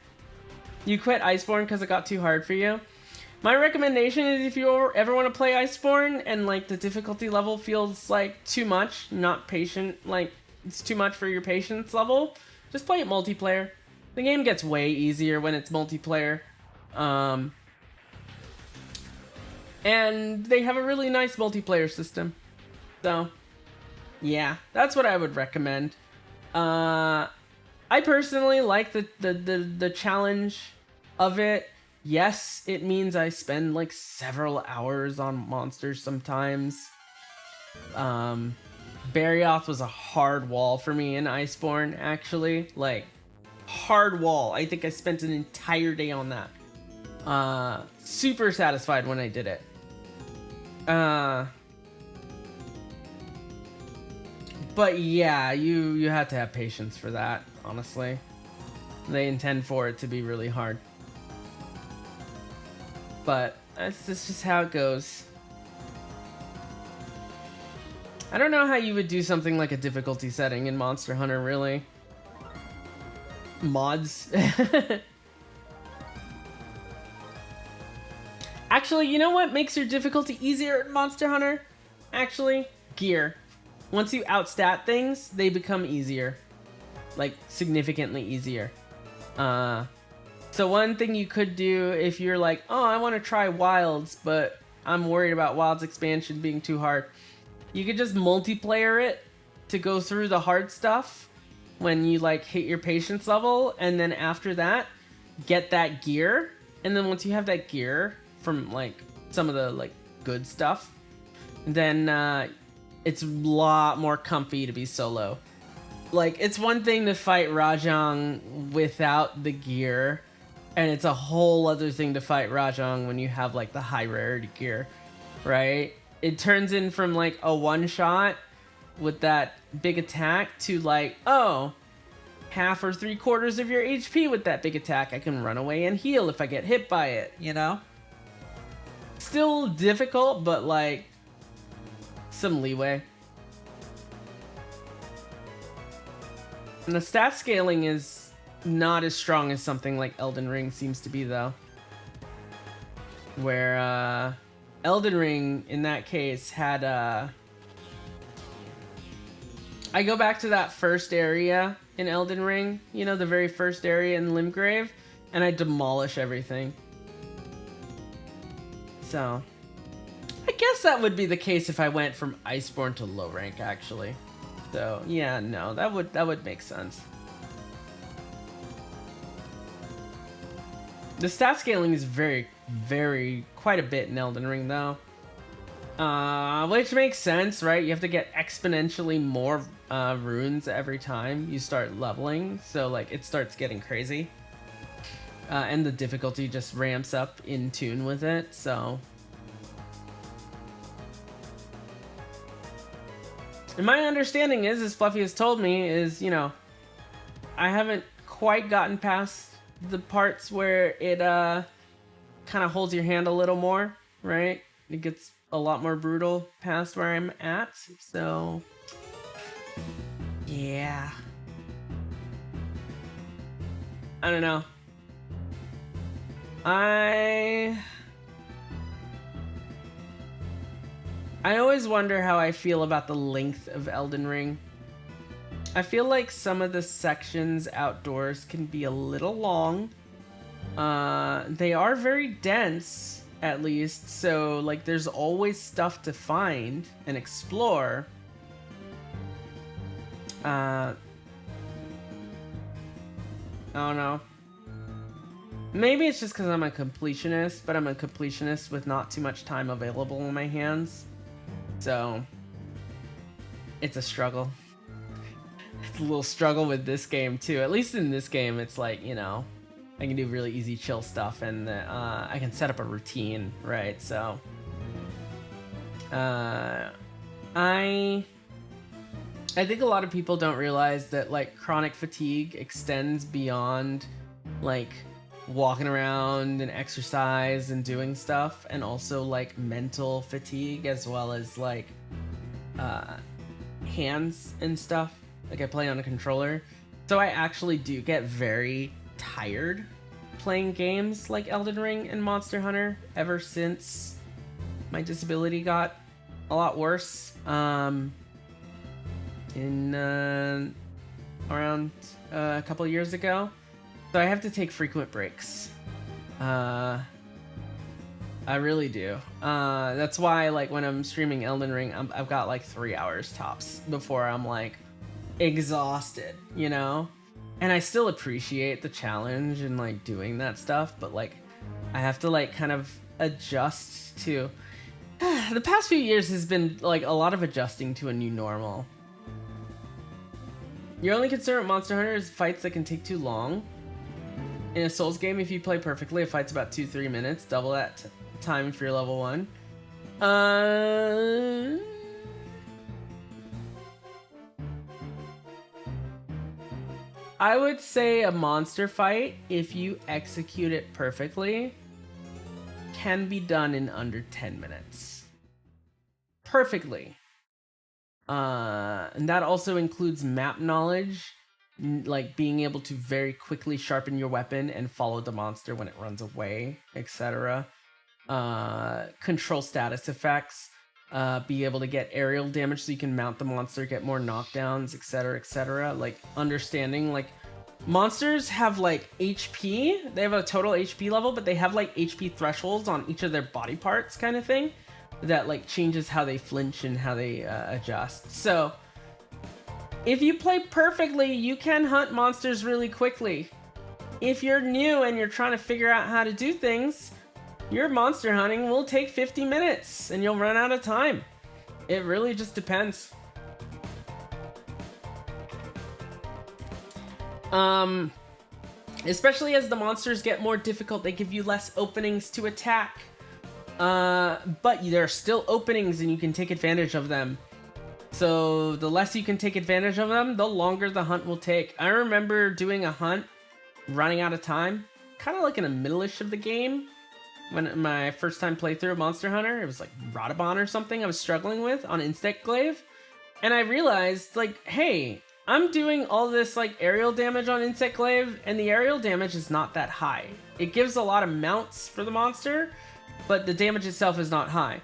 You quit Iceborne because it got too hard for you? My recommendation is if you ever want to play Iceborne and like the difficulty level feels like too much, not patient, like it's too much for your patience level, just play it multiplayer. The game gets way easier when it's multiplayer. And they have a really nice multiplayer system. So, yeah, that's what I would recommend. I personally like the challenge of it. Yes, it means I spend like several hours on monsters sometimes. Barioth was a hard wall for me in Iceborne, actually. Like, hard wall. I think I spent an entire day on that. Super satisfied when I did it. But yeah, you have to have patience for that, honestly. They intend for it to be really hard. But that's just how it goes. I don't know how you would do something like a difficulty setting in Monster Hunter, really. Mods. Actually, you know what makes your difficulty easier in Monster Hunter? Actually, gear. Once you outstat things, they become easier. Like, significantly easier. So one thing you could do if you're like, oh, I want to try Wilds, but I'm worried about Wilds expansion being too hard. You could just multiplayer it to go through the hard stuff when you like hit your patience level, and then after that, get that gear. And then once you have that gear from like some of the like good stuff, then it's a lot more comfy to be solo. Like, it's one thing to fight Rajang without the gear, and it's a whole other thing to fight Rajang when you have like the high rarity gear, right? It turns in from like a one shot with that big attack to like, oh, half or 3/4 of your HP with that big attack. I can run away and heal if I get hit by it, you know? Still difficult, but like some leeway. And the stat scaling is not as strong as something like Elden Ring seems to be, though. Where Elden Ring, in that case, had I go back to that first area in Elden Ring, you know, the very first area in Limgrave, and I demolish everything. So, I guess that would be the case if I went from Iceborne to low rank, actually. So, yeah, no, that would make sense. The stat scaling is very, quite a bit in Elden Ring, though. Which makes sense, right? You have to get exponentially more runes every time you start leveling, so like it starts getting crazy. And the difficulty just ramps up in tune with it, so. And my understanding is, as Fluffy has told me, is, you know, I haven't quite gotten past the parts where it kind of holds your hand a little more, right? It gets a lot more brutal past where I'm at. So yeah, I don't know. I always wonder how I feel about the length of Elden Ring. I feel like some of the sections outdoors can be a little long. They are very dense, at least, so like there's always stuff to find and explore. I don't know. Maybe it's just because I'm a completionist, but I'm a completionist with not too much time available in my hands. So, it's a struggle. It's a little struggle with this game, too. At least in this game, it's like, you know, I can do really easy chill stuff, and I can set up a routine, right? So, I think a lot of people don't realize that, like, chronic fatigue extends beyond, like, walking around and exercise and doing stuff, and also like mental fatigue as well as like hands and stuff. Like I play on a controller, so I actually do get very tired playing games like Elden Ring and Monster Hunter ever since my disability got a lot worse in around a couple of years ago. So I have to take frequent breaks. I really do. That's why, like, when I'm streaming Elden Ring, I've got like 3 hours tops before I'm like exhausted, you know? And I still appreciate the challenge and like doing that stuff, but like I have to like kind of adjust to. The past few years has been like a lot of adjusting to a new normal. Your only concern with Monster Hunter is fights that can take too long. In a Souls game, if you play perfectly, a fight's about 2-3 minutes, double that time if you're level 1. I would say a monster fight, if you execute it perfectly, can be done in under 10 minutes. Perfectly. And that also includes map knowledge, like being able to very quickly sharpen your weapon and follow the monster when it runs away, etc. Control status effects, be able to get aerial damage so you can mount the monster, get more knockdowns, etc, etc. Like understanding, like, monsters have like HP, they have a total HP level, but they have like HP thresholds on each of their body parts kind of thing that like changes how they flinch and how they adjust. So if you play perfectly, you can hunt monsters really quickly. If you're new and you're trying to figure out how to do things, your monster hunting will take 50 minutes and you'll run out of time. It really just depends. Especially as the monsters get more difficult, they give you less openings to attack. But there are still openings and you can take advantage of them. So the less you can take advantage of them, the longer the hunt will take. I remember doing a hunt, running out of time, kind of like in the middle-ish of the game. When my first time playthrough of Monster Hunter, it was like Radabon or something I was struggling with on Insect Glaive. And I realized, like, hey, I'm doing all this like aerial damage on Insect Glaive, and the aerial damage is not that high. It gives a lot of mounts for the monster, but the damage itself is not high.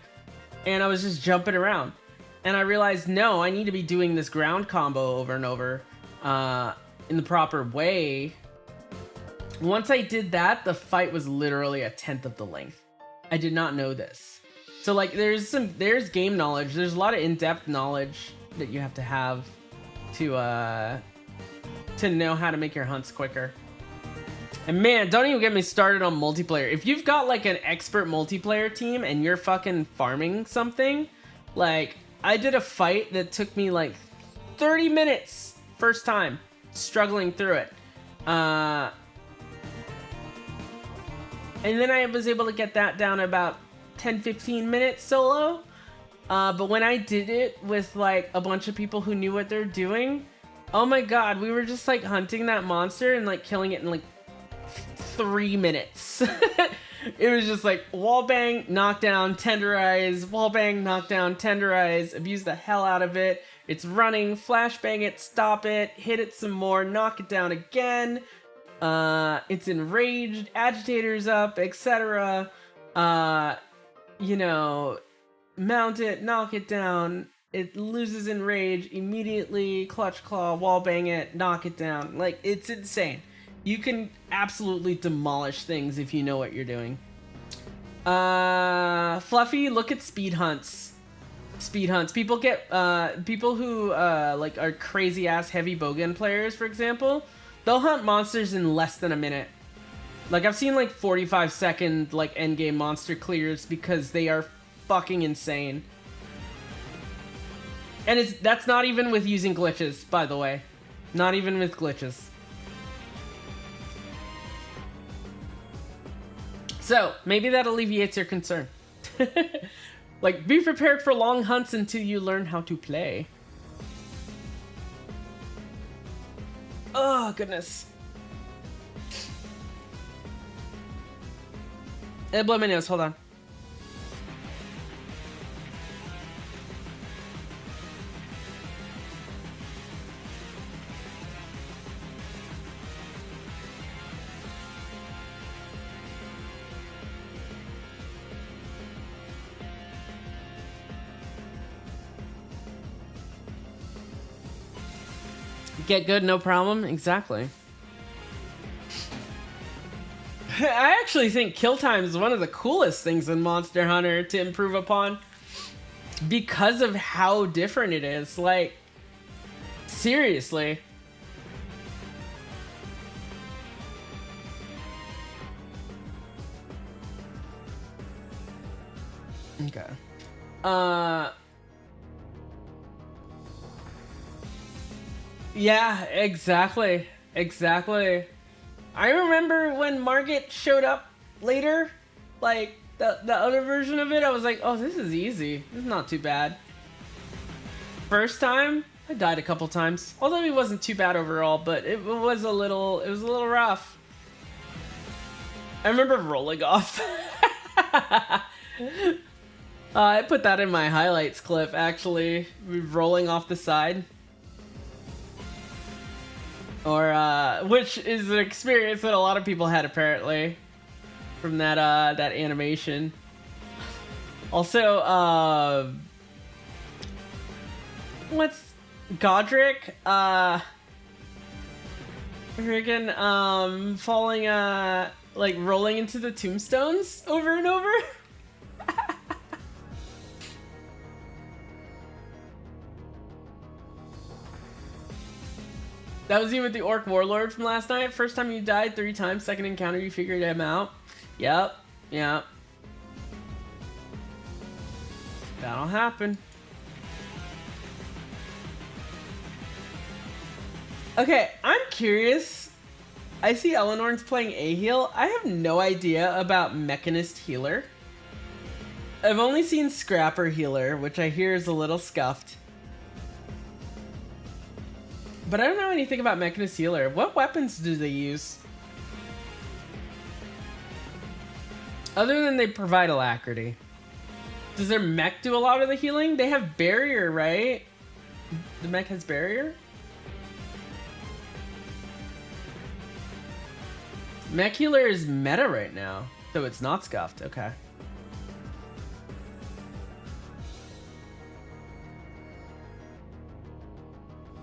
And I was just jumping around. And I realized, no, I need to be doing this ground combo over and over in the proper way. Once I did that, the fight was literally 1/10 of the length. I did not know this. So like there's game knowledge. There's a lot of in-depth knowledge that you have to know how to make your hunts quicker. And man, don't even get me started on multiplayer. If you've got like an expert multiplayer team and you're fucking farming something, like I did a fight that took me like 30 minutes first time, struggling through it. And then I was able to get that down about 10-15 minutes solo. But when I did it with like a bunch of people who knew what they're doing, oh my god, we were just like hunting that monster and like killing it in like 3 minutes. It was just like wall bang, knockdown, tenderize, wall bang, knockdown, tenderize, abuse the hell out of it. It's running, flashbang it, stop it, hit it some more, knock it down again. It's enraged, agitators up, etc. You know, mount it, knock it down. It loses enrage immediately, clutch claw, wall bang it, knock it down. Like, it's insane. You can absolutely demolish things if you know what you're doing. Fluffy, look at speed hunts. Speed hunts. People get, people who, like, are crazy-ass heavy bowgun players, for example, they'll hunt monsters in less than a minute. Like, I've seen, like, 45-second, like, endgame monster clears because they are fucking insane. And that's not even with using glitches, by the way. Not even with glitches. So, maybe that alleviates your concern. Like, be prepared for long hunts until you learn how to play. Oh, goodness. It blew my nose, hold on. Get good, no problem. Exactly. I actually think kill time is one of the coolest things in Monster Hunter to improve upon because of how different it is. Like, seriously. Okay. Yeah, exactly. Exactly. I remember when Margit showed up later, like the other version of it, I was like, oh, this is easy. This is not too bad. First time, I died a couple times. Although it wasn't too bad overall, but it was a little rough. I remember rolling off. I put that in my highlights clip, actually. Rolling off the side. Or, which is an experience that a lot of people had, apparently, from that, that animation. Also, what's Godric, freaking, falling, like, rolling into the tombstones over and over? That was you with the Orc Warlord from last night. First time you died 3 times, second encounter you figured him out. Yep, yep. That'll happen. Okay, I'm curious. I see Eleanor's playing A-Heal. I have no idea about Mechanist Healer. I've only seen Scrapper Healer, which I hear is a little scuffed. But I don't know anything about Mechanist Healer. What weapons do they use? Other than they provide alacrity. Does their mech do a lot of the healing? They have barrier, right? The mech has barrier? Mech Healer is meta right now, so it's not scuffed. Okay.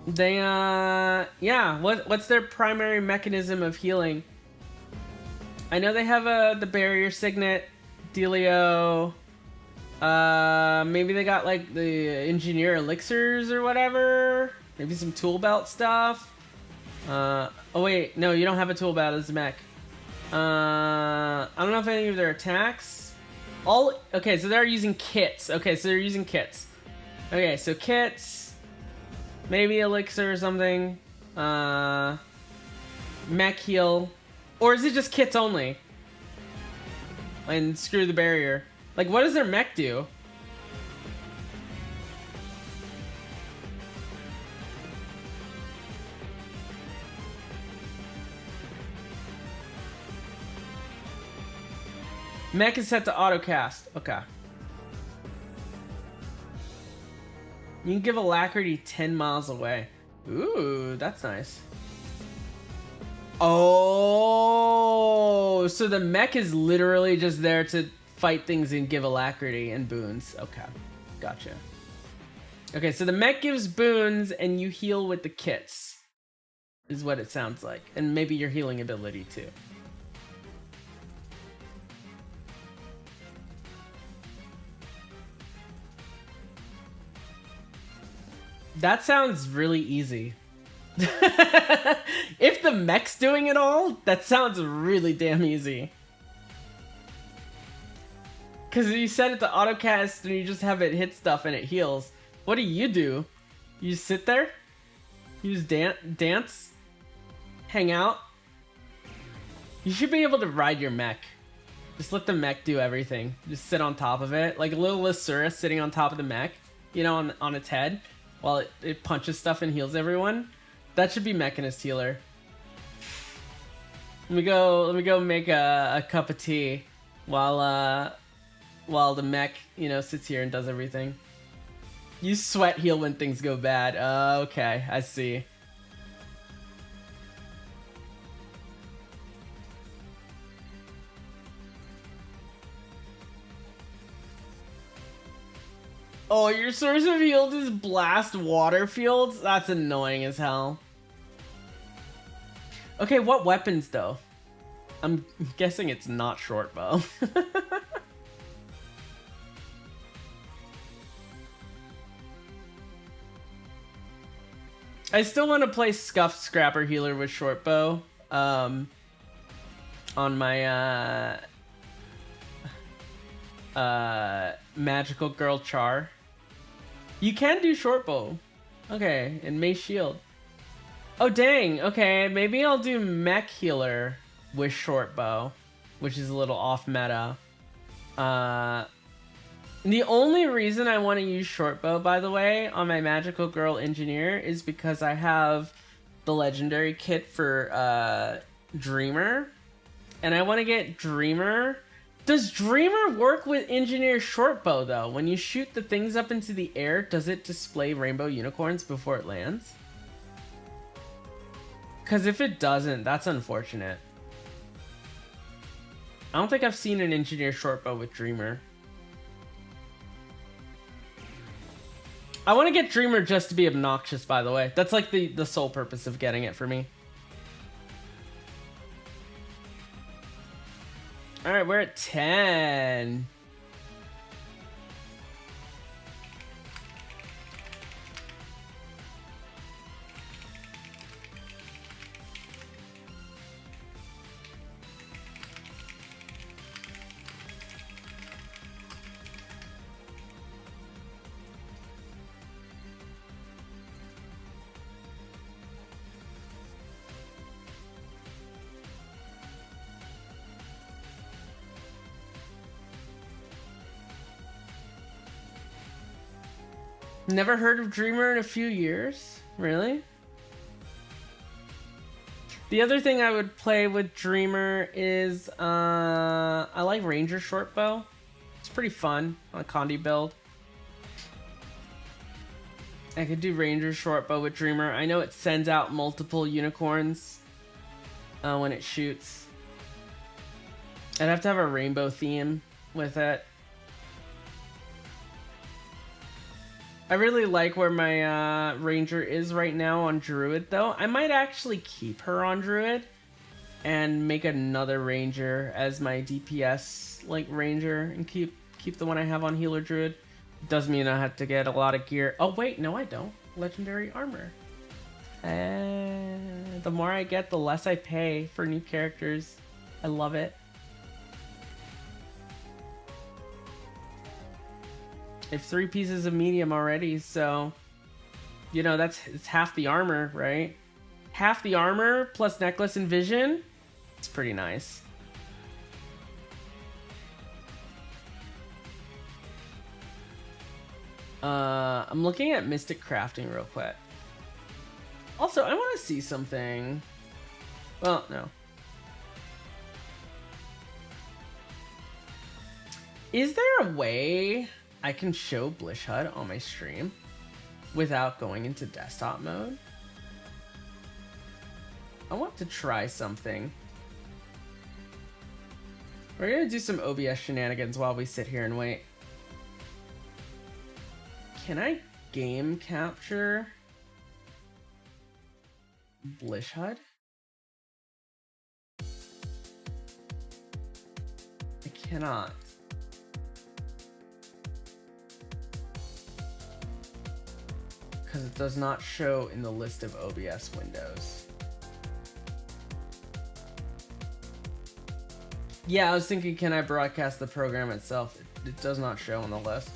They, yeah, what's their primary mechanism of healing? I know they have the barrier signet, Delio, maybe they got like the engineer elixirs or whatever, maybe some tool belt stuff. Oh wait, no, you don't have a tool belt as a mech. I don't know if any of their attacks. Okay, so they're using kits. Okay, so they're using kits. Okay, so kits. Maybe elixir or something. Mech heal. Or is it just kits only? And screw the barrier. Like, what does their mech do? Mech is set to auto cast. Okay. You can give alacrity 10 miles away. Ooh, that's nice. Oh, so the mech is literally just there to fight things and give alacrity and boons. Okay, gotcha. Okay, so the mech gives boons and you heal with the kits, is what it sounds like. And maybe your healing ability too. That sounds really easy. If the mech's doing it all, that sounds really damn easy. Because you set it to autocast and you just have it hit stuff and it heals. What do? You just sit there? You just dance? Hang out? You should be able to ride your mech. Just let the mech do everything. Just sit on top of it. Like a little Lysura sitting on top of the mech, you know, on its head. While it punches stuff and heals everyone. That should be Mechanist Healer. Let me go make a cup of tea while the mech, you know, sits here and does everything. You sweat heal when things go bad. Okay, I see. Oh, your source of healed is blast water fields? That's annoying as hell. Okay, what weapons though? I'm guessing it's not short bow. I still want to play Scuffed Scrapper Healer with short bow on my Magical Girl Char. You can do short bow. Okay, and Mace Shield. Oh dang, okay, maybe I'll do Mech Healer with short bow, which is a little off meta. The only reason I want to use short bow, by the way, on my Magical Girl Engineer is because I have the legendary kit for Dreamer, and I want to get Dreamer. Does Dreamer work with Engineer short bow though? When you shoot the things up into the air, does it display rainbow unicorns before it lands? Because if it doesn't, that's unfortunate. I don't think I've seen an Engineer short bow with Dreamer. I want to get Dreamer just to be obnoxious, by the way. That's like the sole purpose of getting it for me. Alright, we're at 10. Never heard of Dreamer in a few years? Really? The other thing I would play with Dreamer is, I like Ranger short bow. It's pretty fun on a Condi build. I could do Ranger short bow with Dreamer. I know it sends out multiple unicorns when it shoots. I'd have to have a rainbow theme with it. I really like where my Ranger is right now on Druid, though. I might actually keep her on Druid and make another Ranger as my DPS like Ranger and keep the one I have on Healer Druid. Does mean I have to get a lot of gear. Oh wait, no I don't. Legendary armor. The more I get, the less I pay for new characters. I love it. I have 3 pieces of medium already, so you know it's half the armor, right? Half the armor plus necklace and vision. It's pretty nice. I'm looking at Mystic Crafting real quick. Also, I want to see something. Well, no. Is there a way I can show Blish HUD on my stream without going into desktop mode? I want to try something. We're gonna do some OBS shenanigans while we sit here and wait. Can I game capture Blish HUD? I cannot. Because it does not show in the list of OBS windows. Yeah, I was thinking, can I broadcast the program itself? It does not show on the list.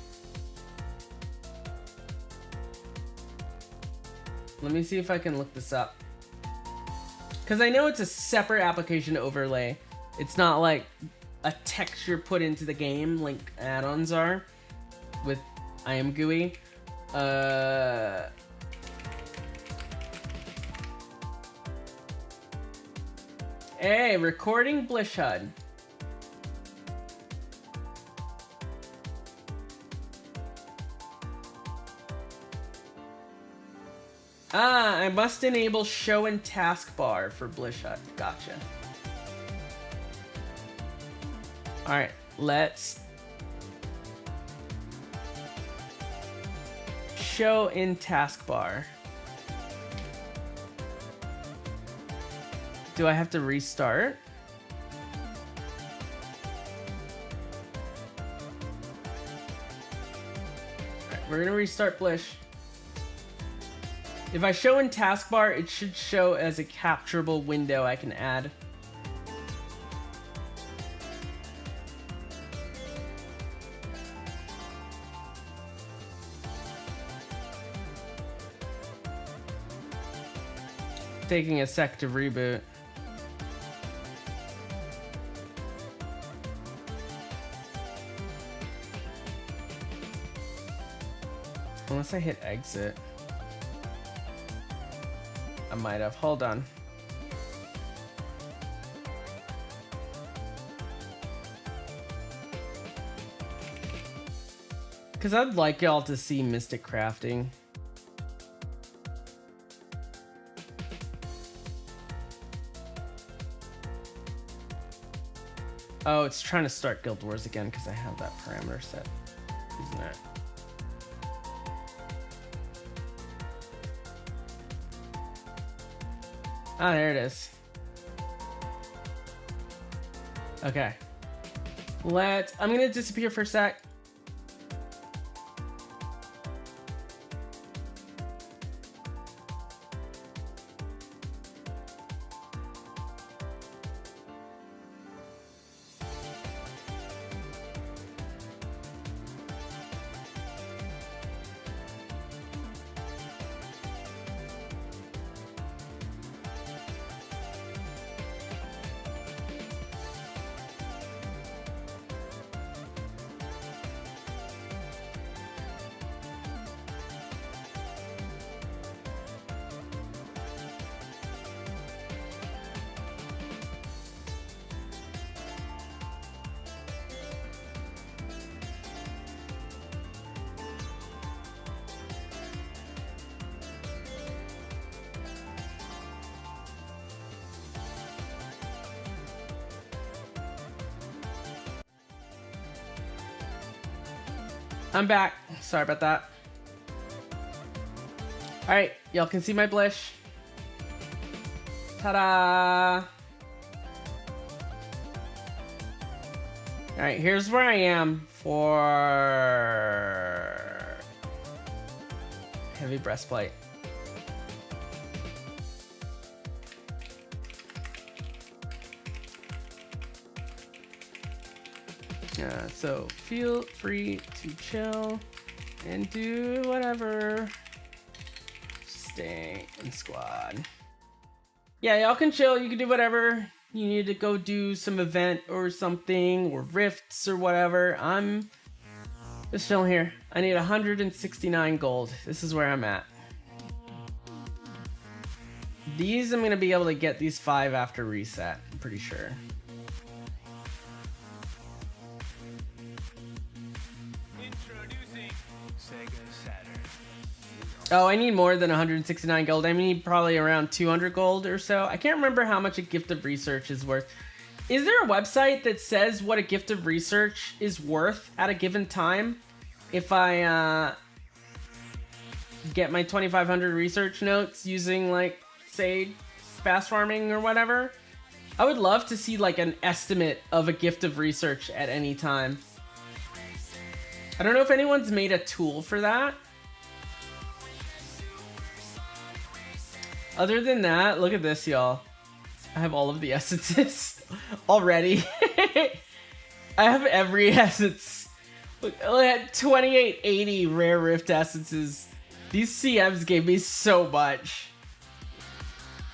Let me see if I can look this up. Because I know it's a separate application overlay. It's not like a texture put into the game like add-ons are with IamGUI. Hey, recording Blish HUD. Ah, I must enable show in taskbar for Blish HUD. Gotcha. Alright, let's show in taskbar. Do I have to restart? Alright, we're gonna restart Blish. If I show in taskbar, it should show as a capturable window I can add. Taking a sec to reboot. Unless I hit exit. I might have. Hold on. Because I'd like y'all to see Mystic crafting. Oh, it's trying to start Guild Wars again because I have that parameter set, isn't it? Ah, there it is. Okay. I'm gonna disappear for a sec. I'm back. Sorry about that. Alright, y'all can see my Blish. Ta-da! Alright, here's where I am for heavy breastplate. So feel free to chill and do whatever. Stay in squad. Yeah, y'all can chill. You can do whatever. You need to go do some event or something, or rifts or whatever. I'm just chilling here. I need 169 gold. This is where I'm at. These I'm gonna be able to get these 5 after reset, I'm pretty sure. Oh, I need more than 169 gold. I need probably around 200 gold or so. I can't remember how much a gift of research is worth. Is there a website that says what a gift of research is worth at a given time? If I get my 2500 research notes using, like, say, fast farming or whatever? I would love to see, like, an estimate of a gift of research at any time. I don't know if anyone's made a tool for that. Other than that, look at this, y'all. I have all of the essences already. I have every essence. Look, I had 2880 rare rift essences. These CMs gave me so much.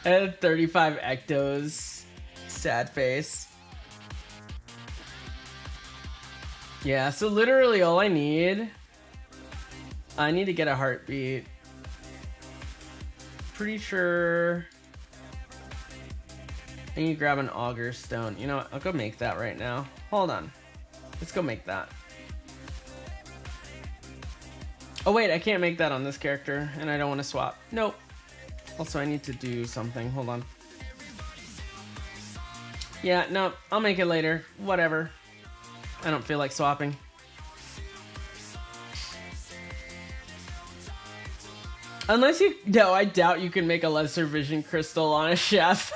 I had 35 ectos. Sad face. Yeah, so literally all I need to get a heartbeat. Pretty sure I need to grab an auger stone. You know what? I'll go make that right now. Hold on. Let's go make that. Oh wait, I can't make that on this character, and I don't want to swap. Nope. Also, I need to do something. Hold on. Yeah, no, I'll make it later. Whatever. I don't feel like swapping. Unless you... No, I doubt you can make a lesser vision crystal on a chef.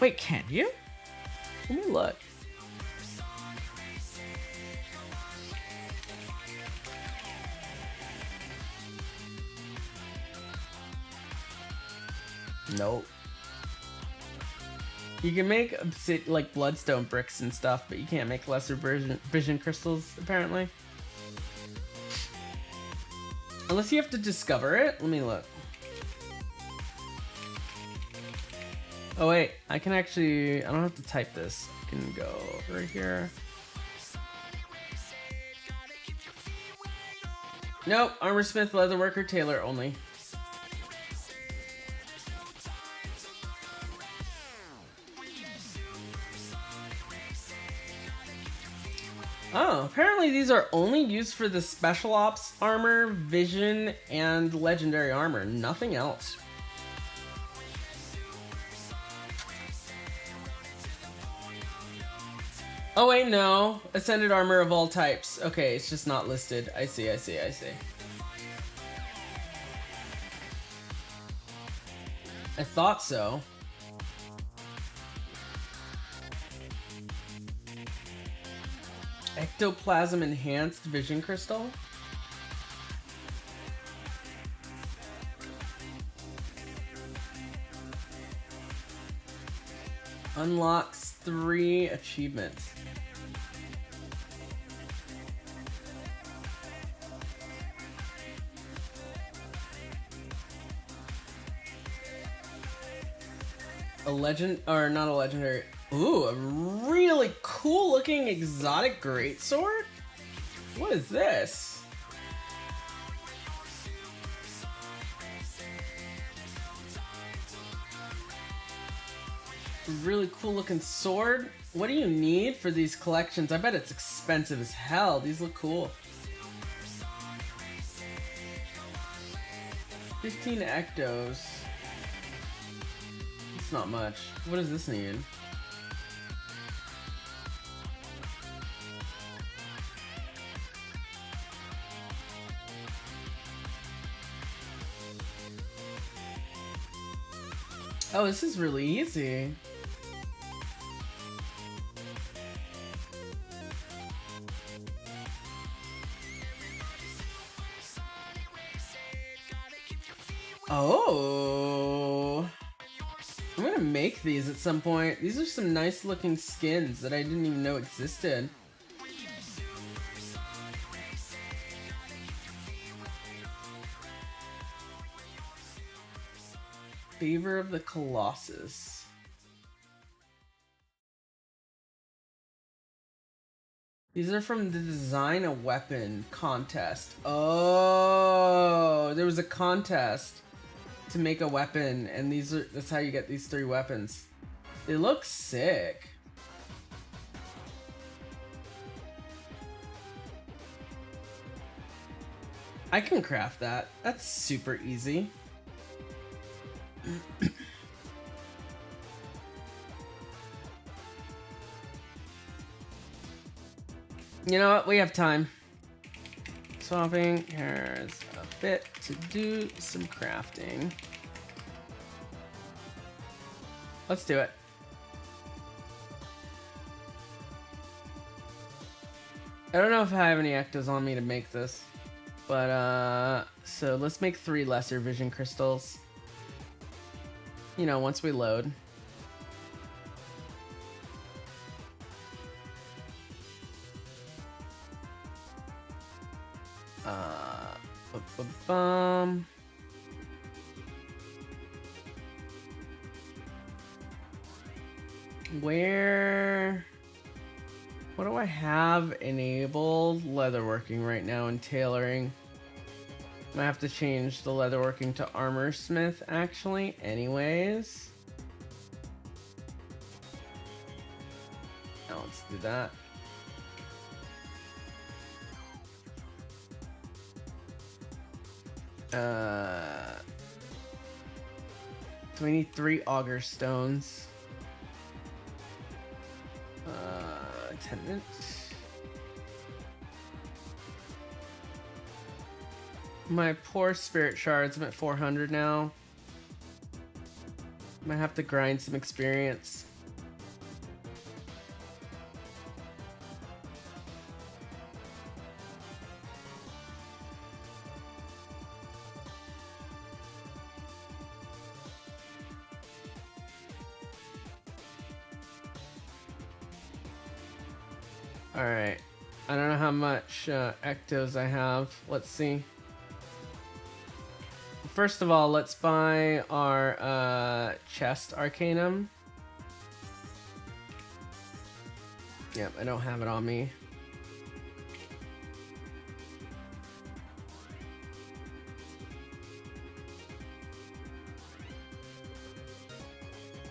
Wait, can you? Let me look. Nope. You can make like bloodstone bricks and stuff, but you can't make lesser vision crystals, apparently. Unless you have to discover it. Let me look. Oh wait, I can actually... I don't have to type this. I can go right here. Nope, armorsmith, leatherworker, tailor only. Oh, apparently these are only used for the special ops armor, vision, and legendary armor. Nothing else. Oh wait, no. Ascended armor of all types. Okay, it's just not listed. I see, I see, I see. I thought so. Ectoplasm enhanced vision crystal. Unlocks 3 achievements. A legend, or not a legendary. Ooh, a really cool looking exotic greatsword? What is this? Really cool looking sword? What do you need for these collections? I bet it's expensive as hell. These look cool. 15 ectos. It's not much. What does this need? Oh, this is really easy. Oh, I'm gonna make these at some point. These are some nice looking skins that I didn't even know existed. Favor of the Colossus. These are from the Design a Weapon contest. Oh, there was a contest to make a weapon, and that's how you get these 3 weapons. They look sick. I can craft that. That's super easy. You know what? We have time. Swapping. Here's a bit to do some crafting. Let's do it. I don't know if I have any ectos on me to make this, but so let's make 3 lesser vision crystals. You know, once we load. Where? What do I have enabled? Leatherworking right now and tailoring. I might have to change the leatherworking to armor smith actually, anyways. Now let's do that. So we need 3 auger stones. 10 minutes. My poor spirit shards, I'm at 400 now. Might have to grind some experience. Alright, I don't know how much ectos I have. Let's see. First of all, let's buy our chest arcanum. Yep, I don't have it on me.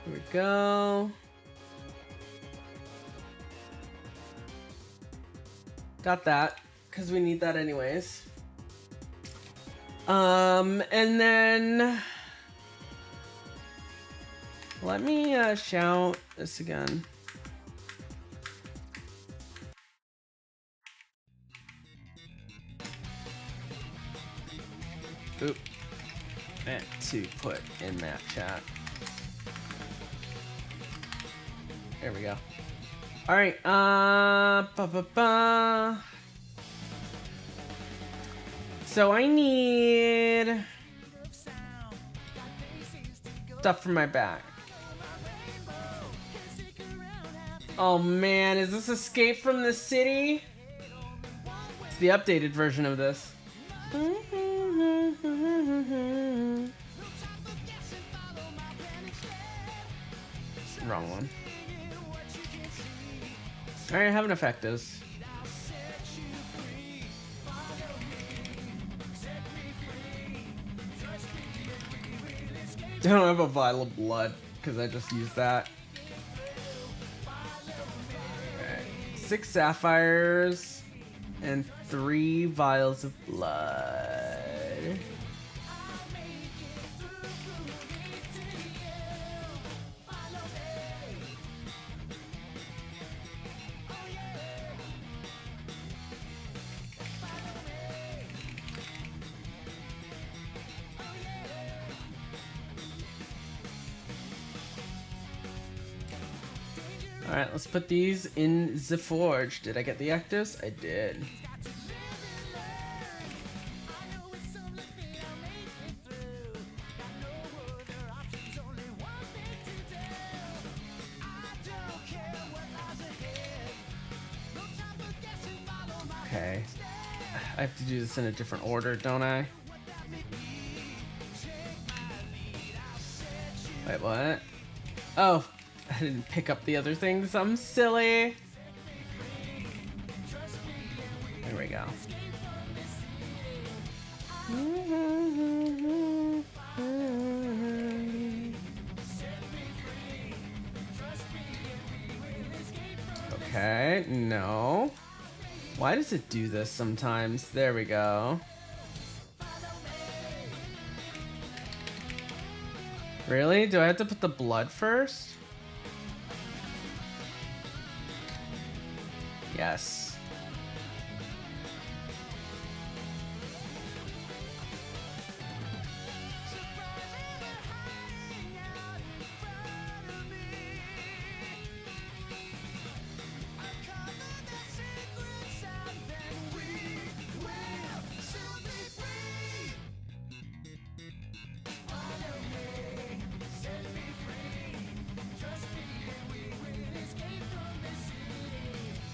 Here we go. Got that, because we need that anyways. And then let me shout this again. Oop. Meant to put in map chat. There we go. All right, So I need stuff for my back. Oh man, is this Escape from the City? It's the updated version of this. Wrong one. Alright, I have an effectives. I don't have a vial of blood because I just used that. Alright. 6 sapphires and 3 vials of blood. Alright, let's put these in the forge. Did I get the actives? I did. Okay. I have to do this in a different order, don't I? Wait, what? Oh, I didn't pick up the other things. I'm silly. There we go. Okay, no. Why does it do this sometimes? There we go. Really? Do I have to put the blood first? Yes.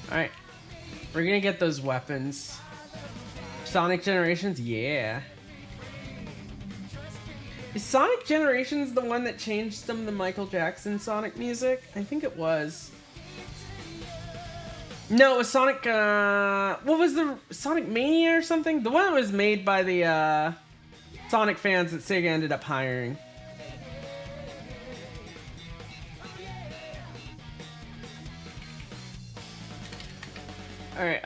Alright. We're gonna get those weapons. Sonic Generations? Yeah. Is Sonic Generations the one that changed some of the Michael Jackson Sonic music? I think it was. No, it was Sonic, what was the... Sonic Mania or something? The one that was made by the, Sonic fans that Sega ended up hiring. Alright,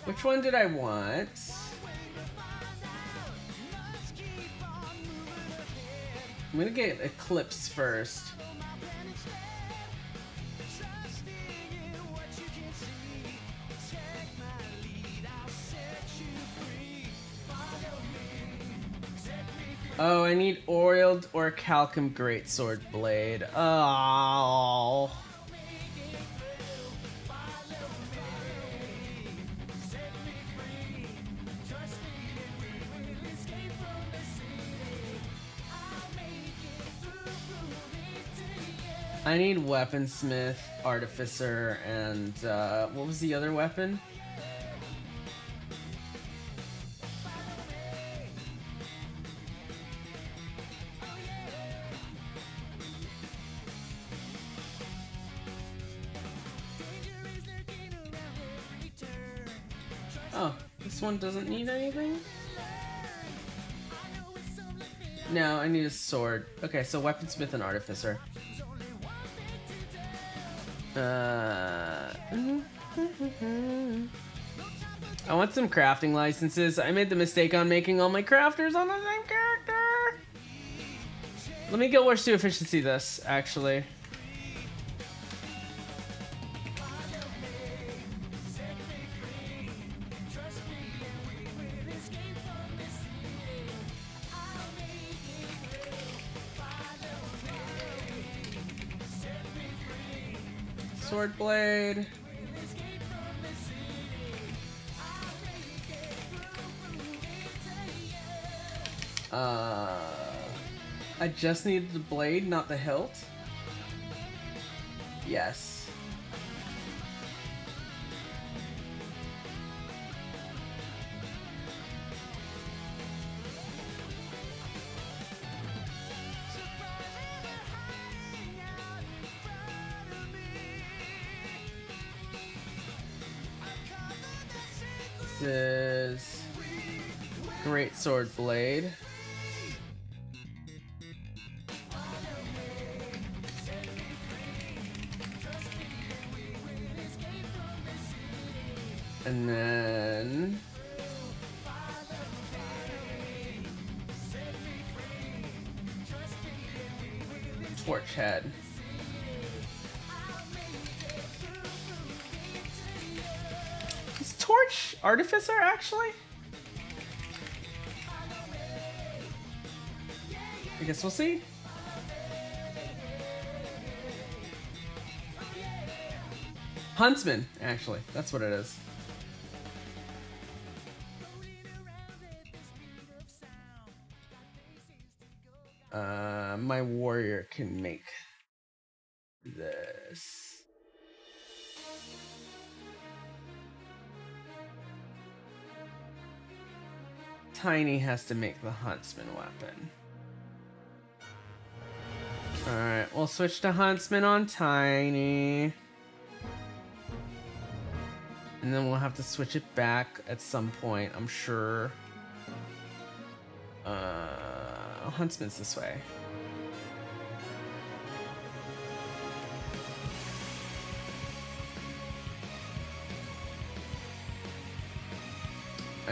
which one did I want? I'm gonna get Eclipse first. Oh, I need oiled or Calcum Greatsword Blade. Oh. I need Weaponsmith, Artificer, and what was the other weapon? Oh, this one doesn't need anything? No, I need a sword. Okay, so Weaponsmith and Artificer. I want some crafting licenses. I made the mistake on making all my crafters on the same character. Let me Guild Wars 2 efficiency this, actually. Sword blade. I just needed the blade, not the hilt. Yes. This is Great Sword Blade. And then Torch Head. Is Torch Artificer actually? I guess we'll see. Huntsman, actually. That's what it is. My warrior can make this. Tiny has to make the Huntsman weapon. Alright, we'll switch to Huntsman on Tiny. And then we'll have to switch it back at some point, I'm sure. Huntsman's this way.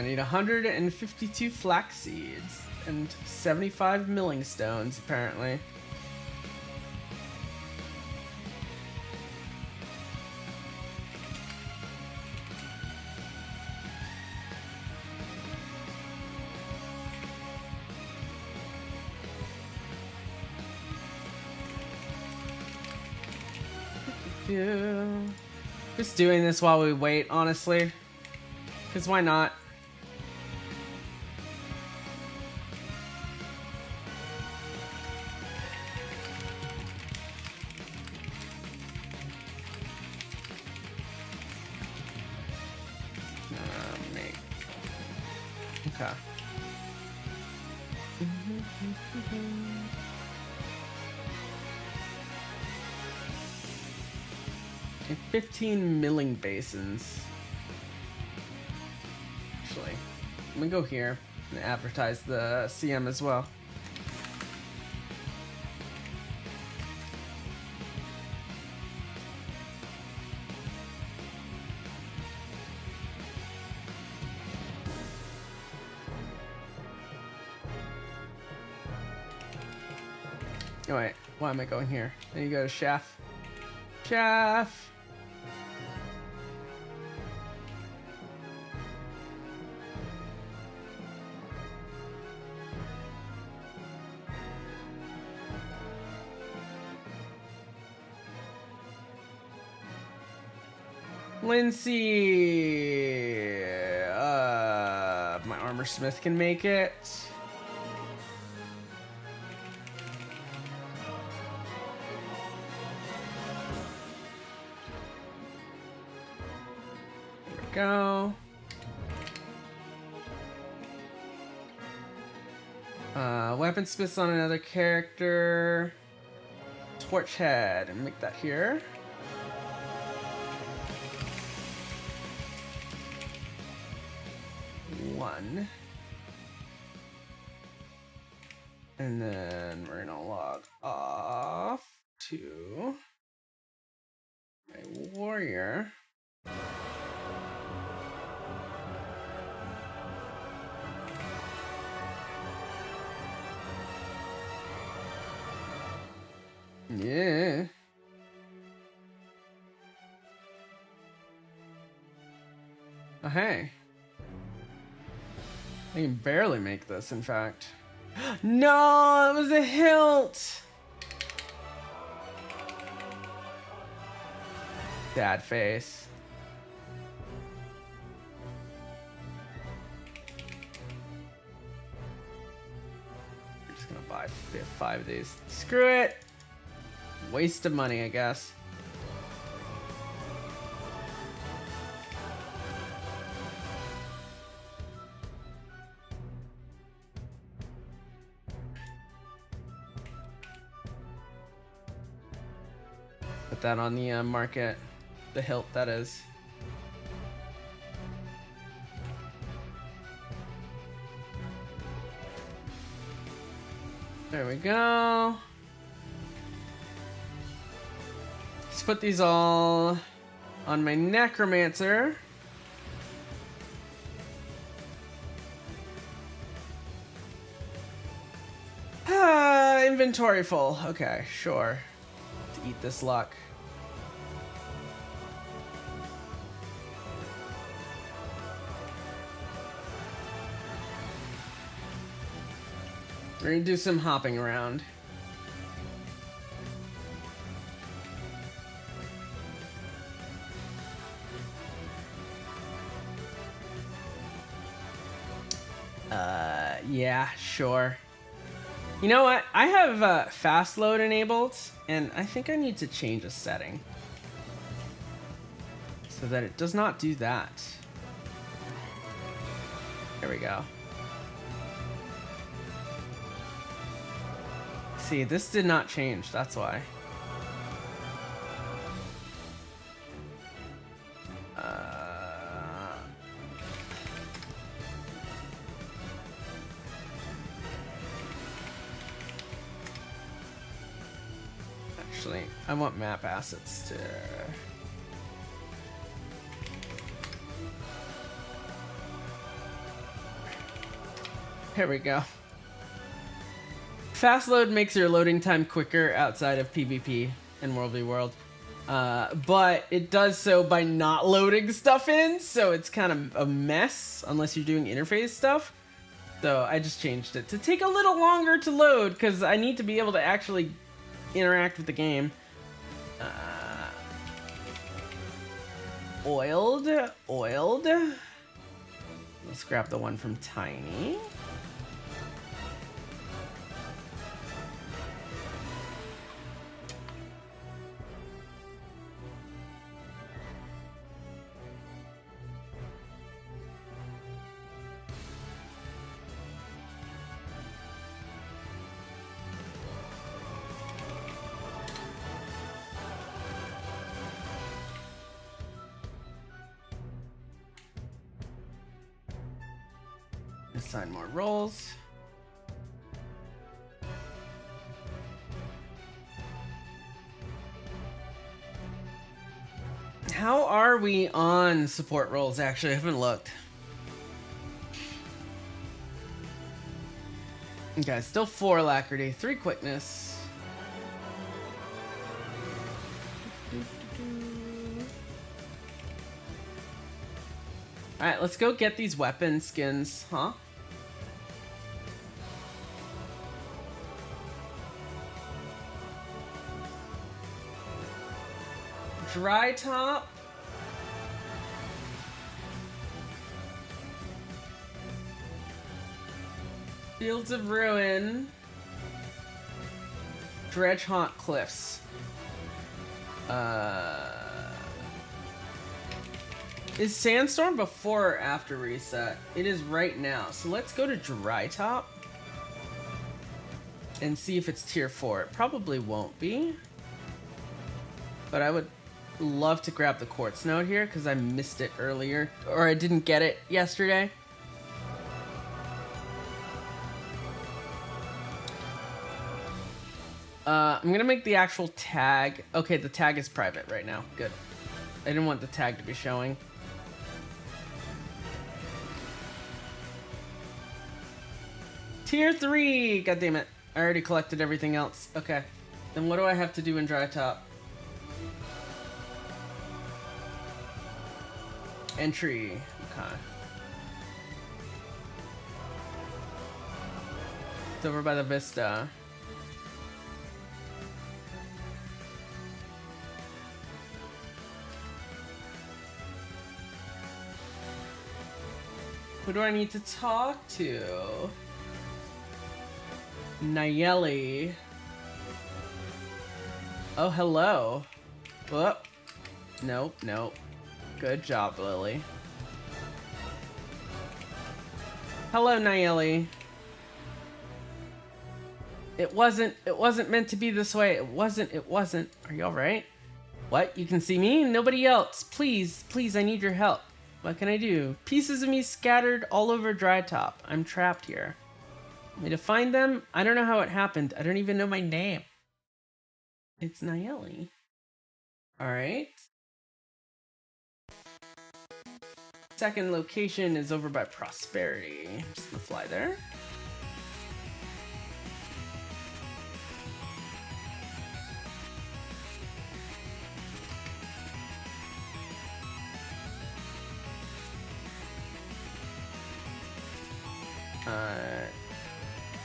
I need 152 flax seeds and 75 milling stones, apparently. Just doing this while we wait, honestly. Because why not? Make. Okay. 15 milling basins. Actually, let me go here and advertise the CM as well. Oh wait, why am I going here? Then you go to Chaff. Chaff! Lindsay! My armor smith can make it. There we go. Weaponsmiths on another character. Torch head, and make that here. One. And then we're gonna log off to a warrior. Yeah. Oh, hey. I can barely make this, in fact. No, it was a hilt! Sad face. I'm just gonna buy 5 of these. Screw it! Waste of money, I guess. Put that on the market. The hilt, that is. There we go. Let's put these all on my necromancer. Inventory full. Okay, sure. To eat this luck. We're gonna do some hopping around. Yeah, sure. You know what? I have fast load enabled, and I think I need to change a setting so that it does not do that. There we go. See, this did not change, that's why. Actually, I want map assets to... There we go. Fast load makes your loading time quicker outside of PvP and World v World. But it does so by not loading stuff in, so it's kind of a mess unless you're doing interface stuff. So I just changed it to take a little longer to load because I need to be able to actually interact with the game. Oiled. Let's grab the one from Tiny. Assign more roles. How are we on support roles? Actually, I haven't looked. Okay, still 4 alacrity, 3 quickness. Alright, let's go get these weapon skins, huh? Dry top. Fields of Ruin. Dredge Haunt Cliffs. Is Sandstorm before or after reset? It is right now. So let's go to Dry Top and see if it's tier 4. It probably won't be. But I would love to grab the quartz node here because I missed it earlier, or I didn't get it yesterday. I'm gonna make the actual tag. Okay, the tag is private right now. Good. I didn't want the tag to be showing. Tier 3! God damn it. I already collected everything else. Okay. Then what do I have to do in Dry Top? Entry. Okay. It's over by the Vista. Who do I need to talk to? Nayeli. Oh, hello. Whoop. Nope, nope. Good job, Lily. Hello, Nayeli. It wasn't meant to be this way. It wasn't. Are you alright? What? You can see me? Nobody else. Please, please, I need your help. What can I do? Pieces of me scattered all over Dry Top. I'm trapped here. Want me to find them? I don't know how it happened. I don't even know my name. It's Nayeli. Alright. Second location is over by Prosperity. Just gonna fly there.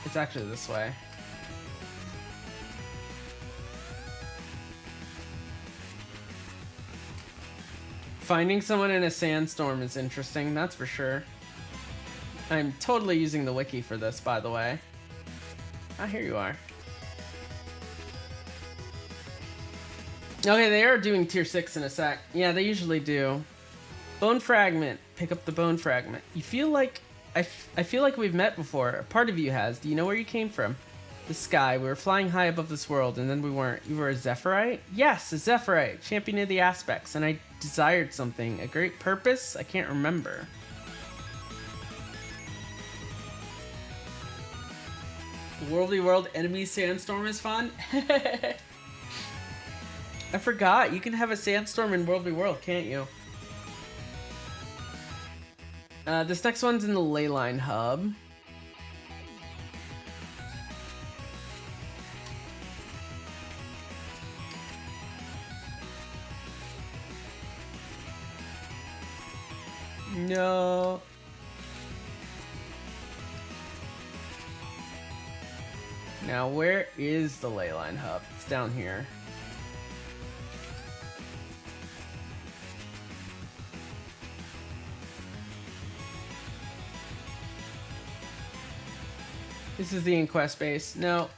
It's actually this way. Finding someone in a sandstorm is interesting, that's for sure. I'm totally using the wiki for this, by the way. Ah, here you are. Okay, they are doing tier 6 in a sec. Yeah, they usually do. Bone fragment. Pick up the bone fragment. You feel like... I feel like we've met before. A part of you has. Do you know where you came from? The sky. We were flying high above this world, and then we weren't. You were a Zephyrite? Yes, a Zephyrite. Champion of the aspects. And I desired something. A great purpose? I can't remember. World v World enemy sandstorm is fun? I forgot. You can have a sandstorm in World v World, can't you? This next one's in the Leyline hub. No. Now, where is the leyline hub? It's down here. This is the Inquest base. No.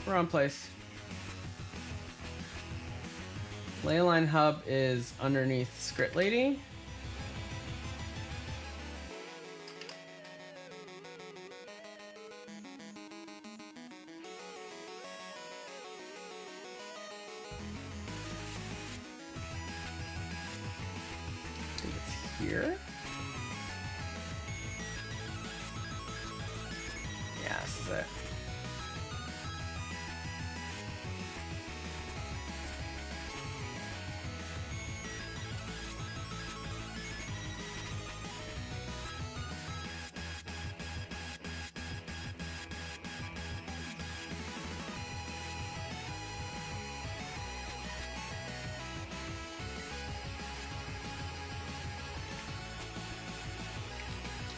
Wrong place. Leyline hub is underneath Script Lady. I think it's here. Yeah, this is it.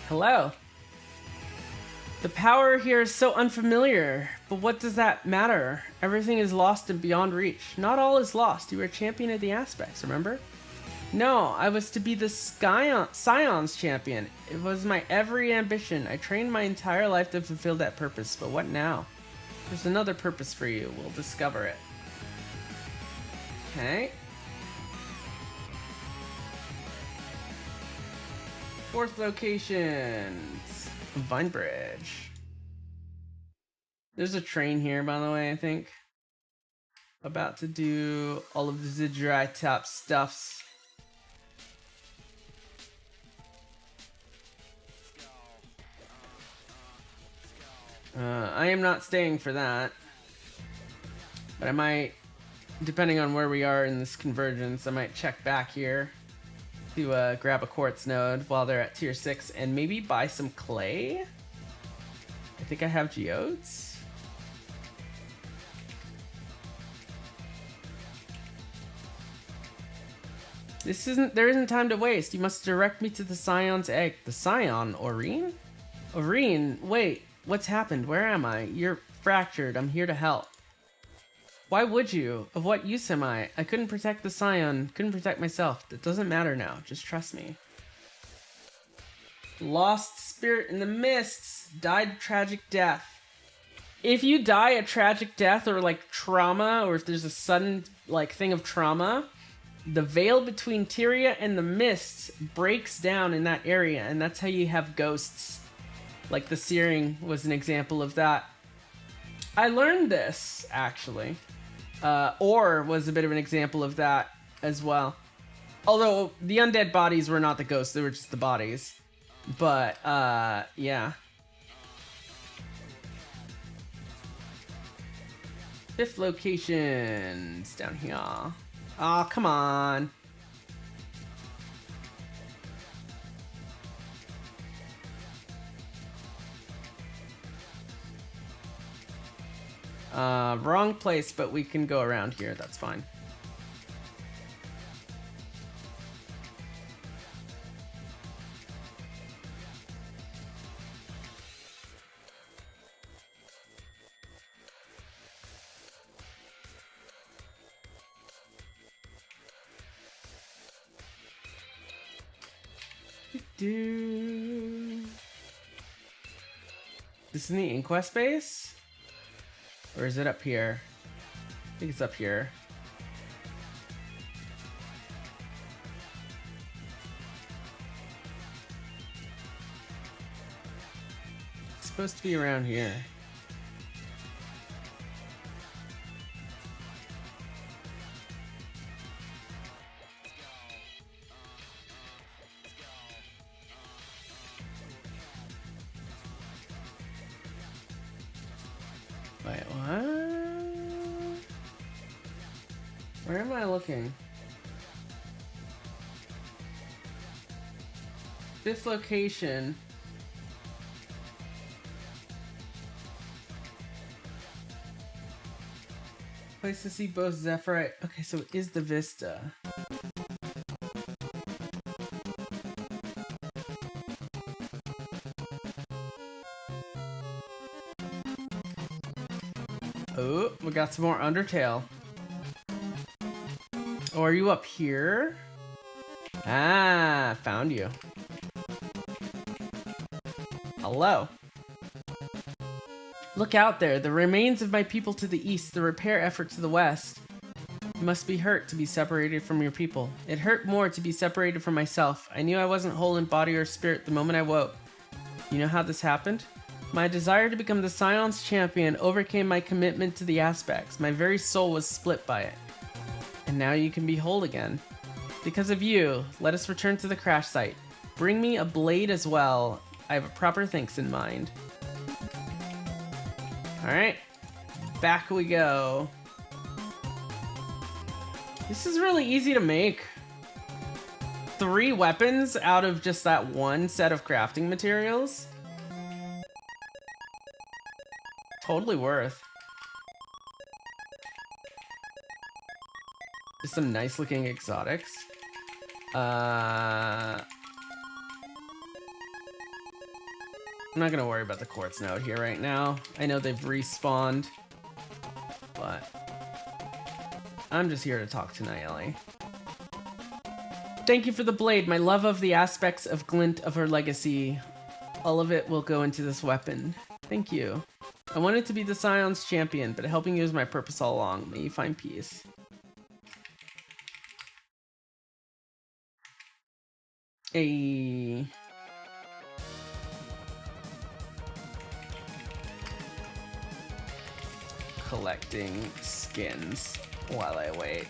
Hello. The power here is so unfamiliar, but what does that matter? Everything is lost and beyond reach. Not all is lost. You were a champion of the aspects, remember? No, I was to be the Scions champion. It was my every ambition. I trained my entire life to fulfill that purpose, but what now? There's another purpose for you. We'll discover it. Okay. Fourth location. Vine Bridge. There's a train here, by the way, I think. About to do all of the dry top stuffs. I am not staying for that. But I might, depending on where we are in this convergence, I might check back here to grab a quartz node while they're at tier 6 and maybe buy some clay. I think I have geodes. There isn't time to waste. You must direct me to the Scion's egg. The Scion? Aurene? Aurene, wait, what's happened? Where am I? You're fractured. I'm here to help. Why would you? Of what use am I? I couldn't protect the Scion, couldn't protect myself. That doesn't matter now. Just trust me. Lost spirit in the mists. Died tragic death. If you die a tragic death or like trauma, or if there's a sudden like thing of trauma, the veil between Tyria and the mists breaks down in that area, and that's how you have ghosts. Like the Searing was an example of that. I learned this, actually. Or was a bit of an example of that as well. Although the undead bodies were not the ghosts, they were just the bodies. But, yeah. Fifth location's down here. Aw, come on. Wrong place, but we can go around here. That's fine. This is in the Inquest base? Or is it up here? I think it's up here. It's supposed to be around here. Wait, what? Where am I looking? Fifth location. Place to see both Zephyrite. Okay, so it is the Vista. Oh, we got some more Undertale. Oh, are you up here? Ah, found you. Hello. Look out there, the remains of my people to the east, the repair effort to the west. It must be hurt to be separated from your people. It hurt more to be separated from myself. I knew I wasn't whole in body or spirit the moment I woke. You know how this happened? My desire to become the Scion's champion overcame my commitment to the aspects. My very soul was split by it. And now you can be whole again. Because of you, let us return to the crash site. Bring me a blade as well. I have a proper thanks in mind. Alright, back we go. This is really easy to make. 3 weapons out of just that one set of crafting materials. Totally worth. There's some nice looking exotics. I'm not gonna worry about the quartz node here right now. I know they've respawned, but I'm just here to talk to Nayeli. Thank you for the blade. My love of the aspects of glint of her legacy. All of it will go into this weapon. Thank you. I wanted to be the Scion's champion, but helping you is my purpose all along. May you find peace. Hey. Collecting skins while I wait.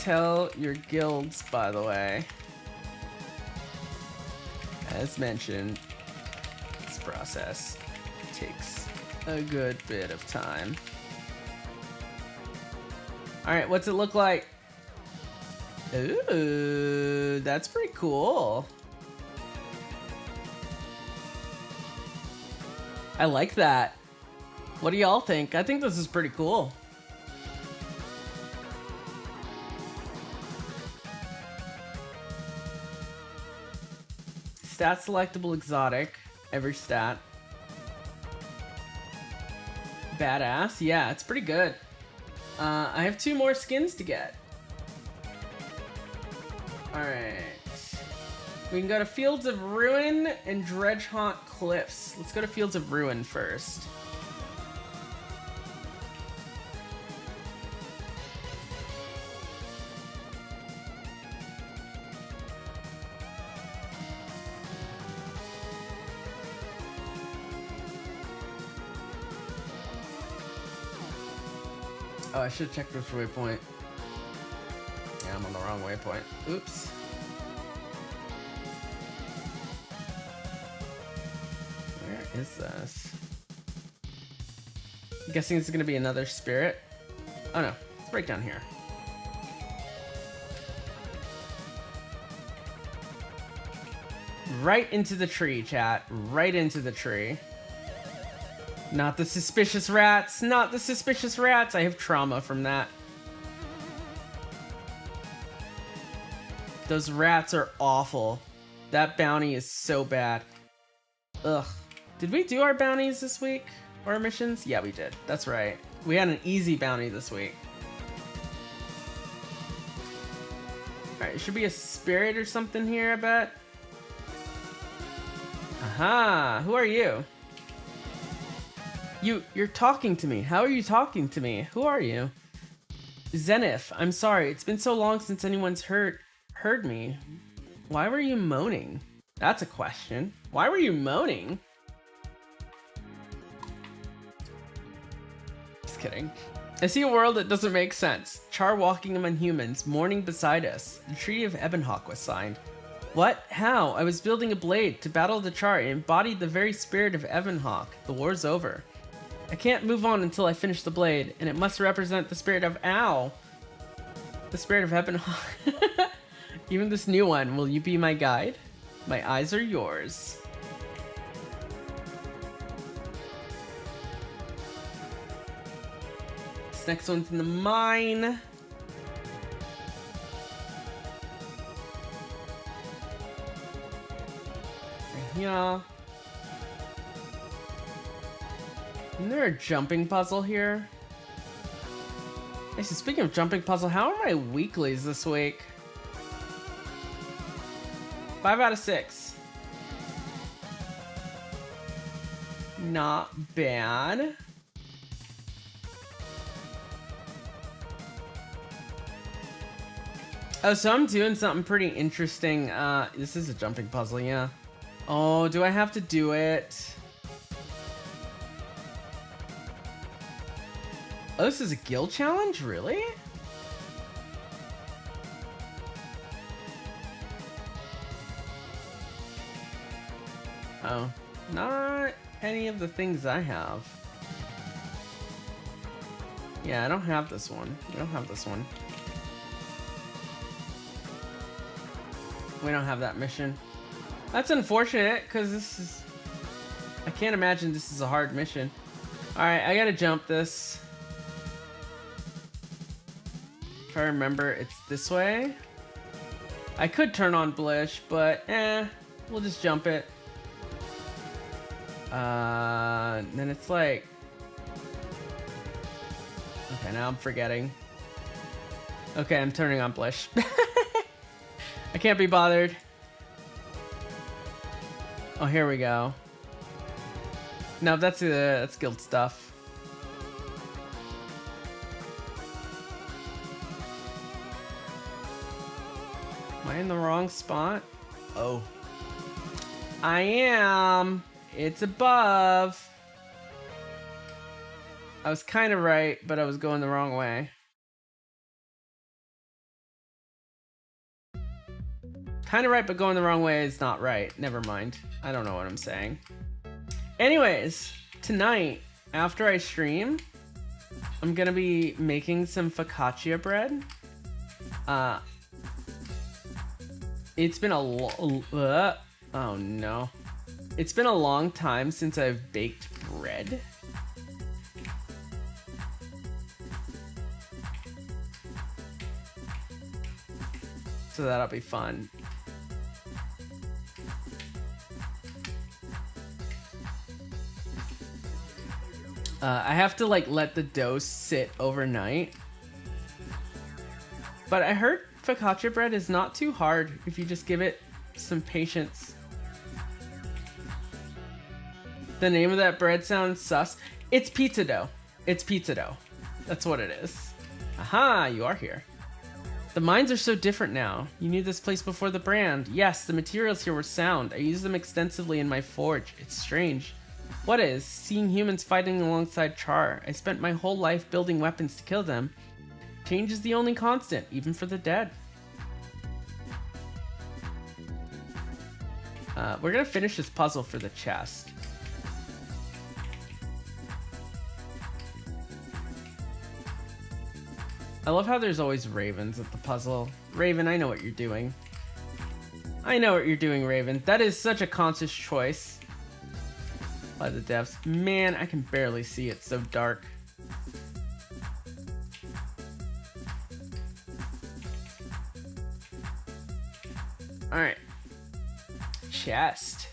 Tell your guilds, by the way. As mentioned, this process takes a good bit of time. Alright, what's it look like? Ooh, that's pretty cool. I like that. What do y'all think? I think this is pretty cool. Stat selectable exotic. Every stat. Badass. Yeah, it's pretty good. I have 2 more skins to get. Alright. We can go to Fields of Ruin and Dredgehaunt Cliffs. Let's go to Fields of Ruin first. Oh, I should check this waypoint. Yeah, I'm on the wrong waypoint. Oops. Where is this? I'm guessing it's gonna be another spirit. Oh no, it's right down here. Right into the tree, chat. Right into the tree. Not the suspicious rats. Not the suspicious rats. I have trauma from that. Those rats are awful. That bounty is so bad. Ugh. Did we do our bounties this week? Or our missions? Yeah, we did. That's right. We had an easy bounty this week. Alright, should be a spirit or something here, I bet. Aha! Who are you? You're talking to me. How are you talking to me? Who are you? Zenith, I'm sorry. It's been so long since anyone's heard me. Why were you moaning? That's a question. Why were you moaning? Just kidding. I see a world that doesn't make sense. Char walking among humans, mourning beside us. The Treaty of Ebonhawk was signed. What? How? I was building a blade to battle the Char. It embodied the very spirit of Ebonhawk. The war's over. I can't move on until I finish the blade, and it must represent the spirit of Ow. The spirit of Ebonhawk. Even this new one, will you be my guide? My eyes are yours. This next one's in the mine. Right here. Isn't there a jumping puzzle here? Actually, speaking of jumping puzzle, how are my weeklies this week? 5 out of 6. Not bad. Oh, so I'm doing something pretty interesting. This is a jumping puzzle, yeah. Oh, do I have to do it? Oh, this is a guild challenge? Really? Oh, not any of the things I have. Yeah, I don't have this one. I don't have this one. We don't have that mission. That's unfortunate, because this is... I can't imagine this is a hard mission. Alright, I gotta jump this. If I remember, it's this way. I could turn on Blish, but we'll just jump it. Then it's like... Okay, now I'm forgetting. Okay, I'm turning on Blish. I can't be bothered. Oh, here we go. No, that's guild stuff. Am I in the wrong spot? Oh. I am. It's above. I was kind of right, but I was going the wrong way. Kind of right, but going the wrong way is not right. Never mind. I don't know what I'm saying. Anyways, tonight, after I stream, I'm gonna be making some focaccia bread. It's been a oh no. It's been a long time since I've baked bread. So that'll be fun. I have to like let the dough sit overnight. But I heard focaccia bread is not too hard if you just give it some patience. The name of that bread sounds sus. It's pizza dough. It's pizza dough. That's what it is. Aha, you are here. The mines are so different now. You knew this place before the brand. Yes, the materials here were sound. I use them extensively in my forge. It's strange. What is? Seeing humans fighting alongside Char. I spent my whole life building weapons to kill them. Change is the only constant, even for the dead. We're gonna finish this puzzle for the chest. I love how there's always ravens at the puzzle. Raven, I know what you're doing. I know what you're doing, Raven. That is such a conscious choice by the devs. Man, I can barely see. It's so dark. Alright. Chest.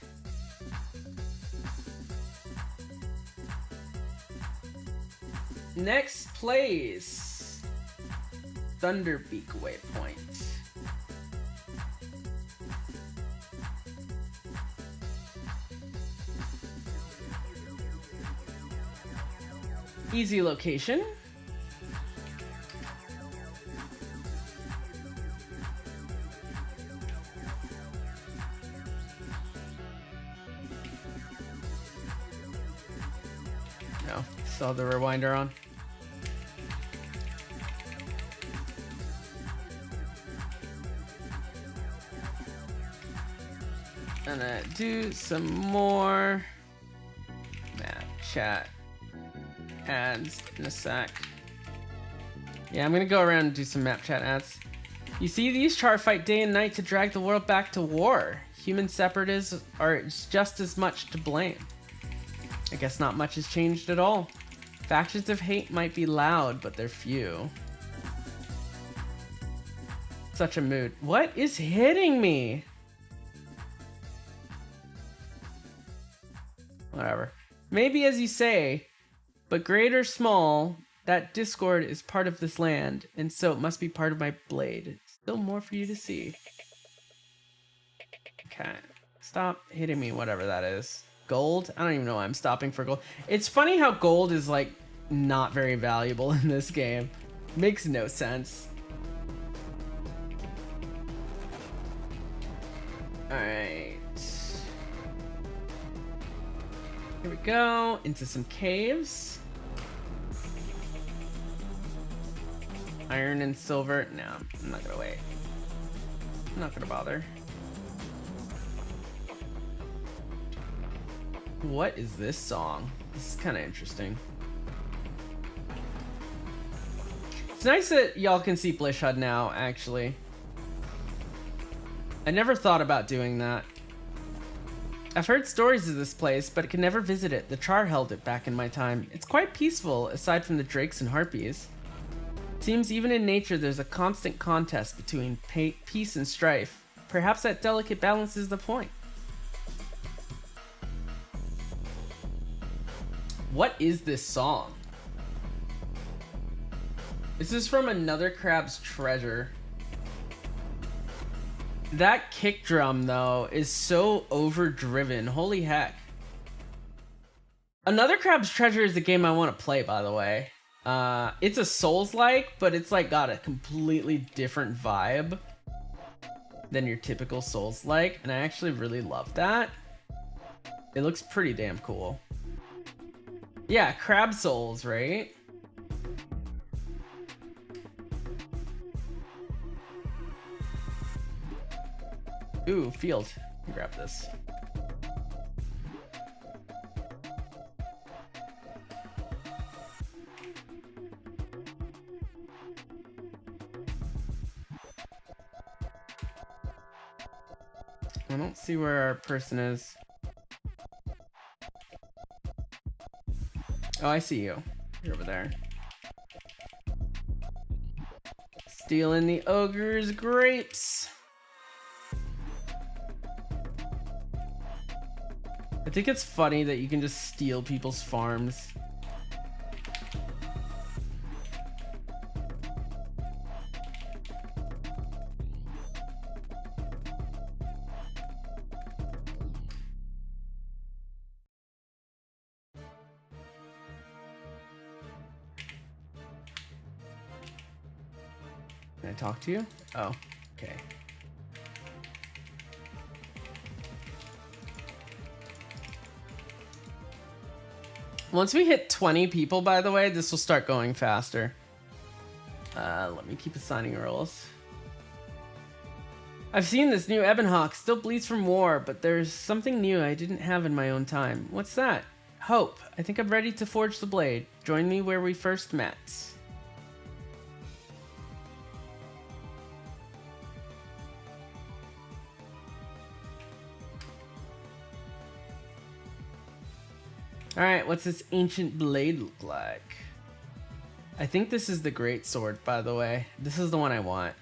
Next place. Thunderbeak waypoint. Easy location. No, still have the rewinder on. Gonna do some more map chat ads in a sec. Yeah, I'm gonna go around and do some map chat ads. You see, these Char fight day and night to drag the world back to war. Human separatists are just as much to blame. I guess not much has changed at all. Factions of hate might be loud, but they're few. Such a mood. What is hitting me? Whatever. Maybe, as you say, But great or small, that discord is part of this land, and so it must be part of my blade. Still more for you to see. Okay. Stop hitting me, whatever that is. Gold? I don't even know why I'm stopping for gold. It's funny how gold is, like, not very valuable in this game. Makes no sense. Alright. Here we go. Into some caves. Iron and silver. No, I'm not gonna wait. I'm not gonna bother. What is this song? This is kind of interesting. It's nice that y'all can see Blish HUD now, actually. I never thought about doing that. I've heard stories of this place, but I could never visit it. The Char held it back in my time. It's quite peaceful, aside from the drakes and harpies. It seems even in nature there's a constant contest between peace and strife. Perhaps that delicate balance is the point. What is this song? This is from Another Crab's Treasure. That kick drum, though, is so overdriven. Holy heck. Another Crab's Treasure is the game I want to play, by the way. It's a Souls-like, but it's like got a completely different vibe than your typical Souls-like, and I actually really love that. It looks pretty damn cool. Yeah, Crab Souls, right? Ooh, field. Grab this. I don't see where our person is. Oh, I see you. You're over there. Stealing the ogre's grapes. I think it's funny that you can just steal people's farms. Can I talk to you? Oh, okay. Once we hit 20 people, by the way, this will start going faster. Let me keep assigning roles. I've seen this new Ebonhawk. Still bleeds from war, but there's something new I didn't have in my own time. What's that? Hope. I think I'm ready to forge the blade. Join me where we first met. Alright, what's this ancient blade look like? I think this is the great sword, by the way. This is the one I want.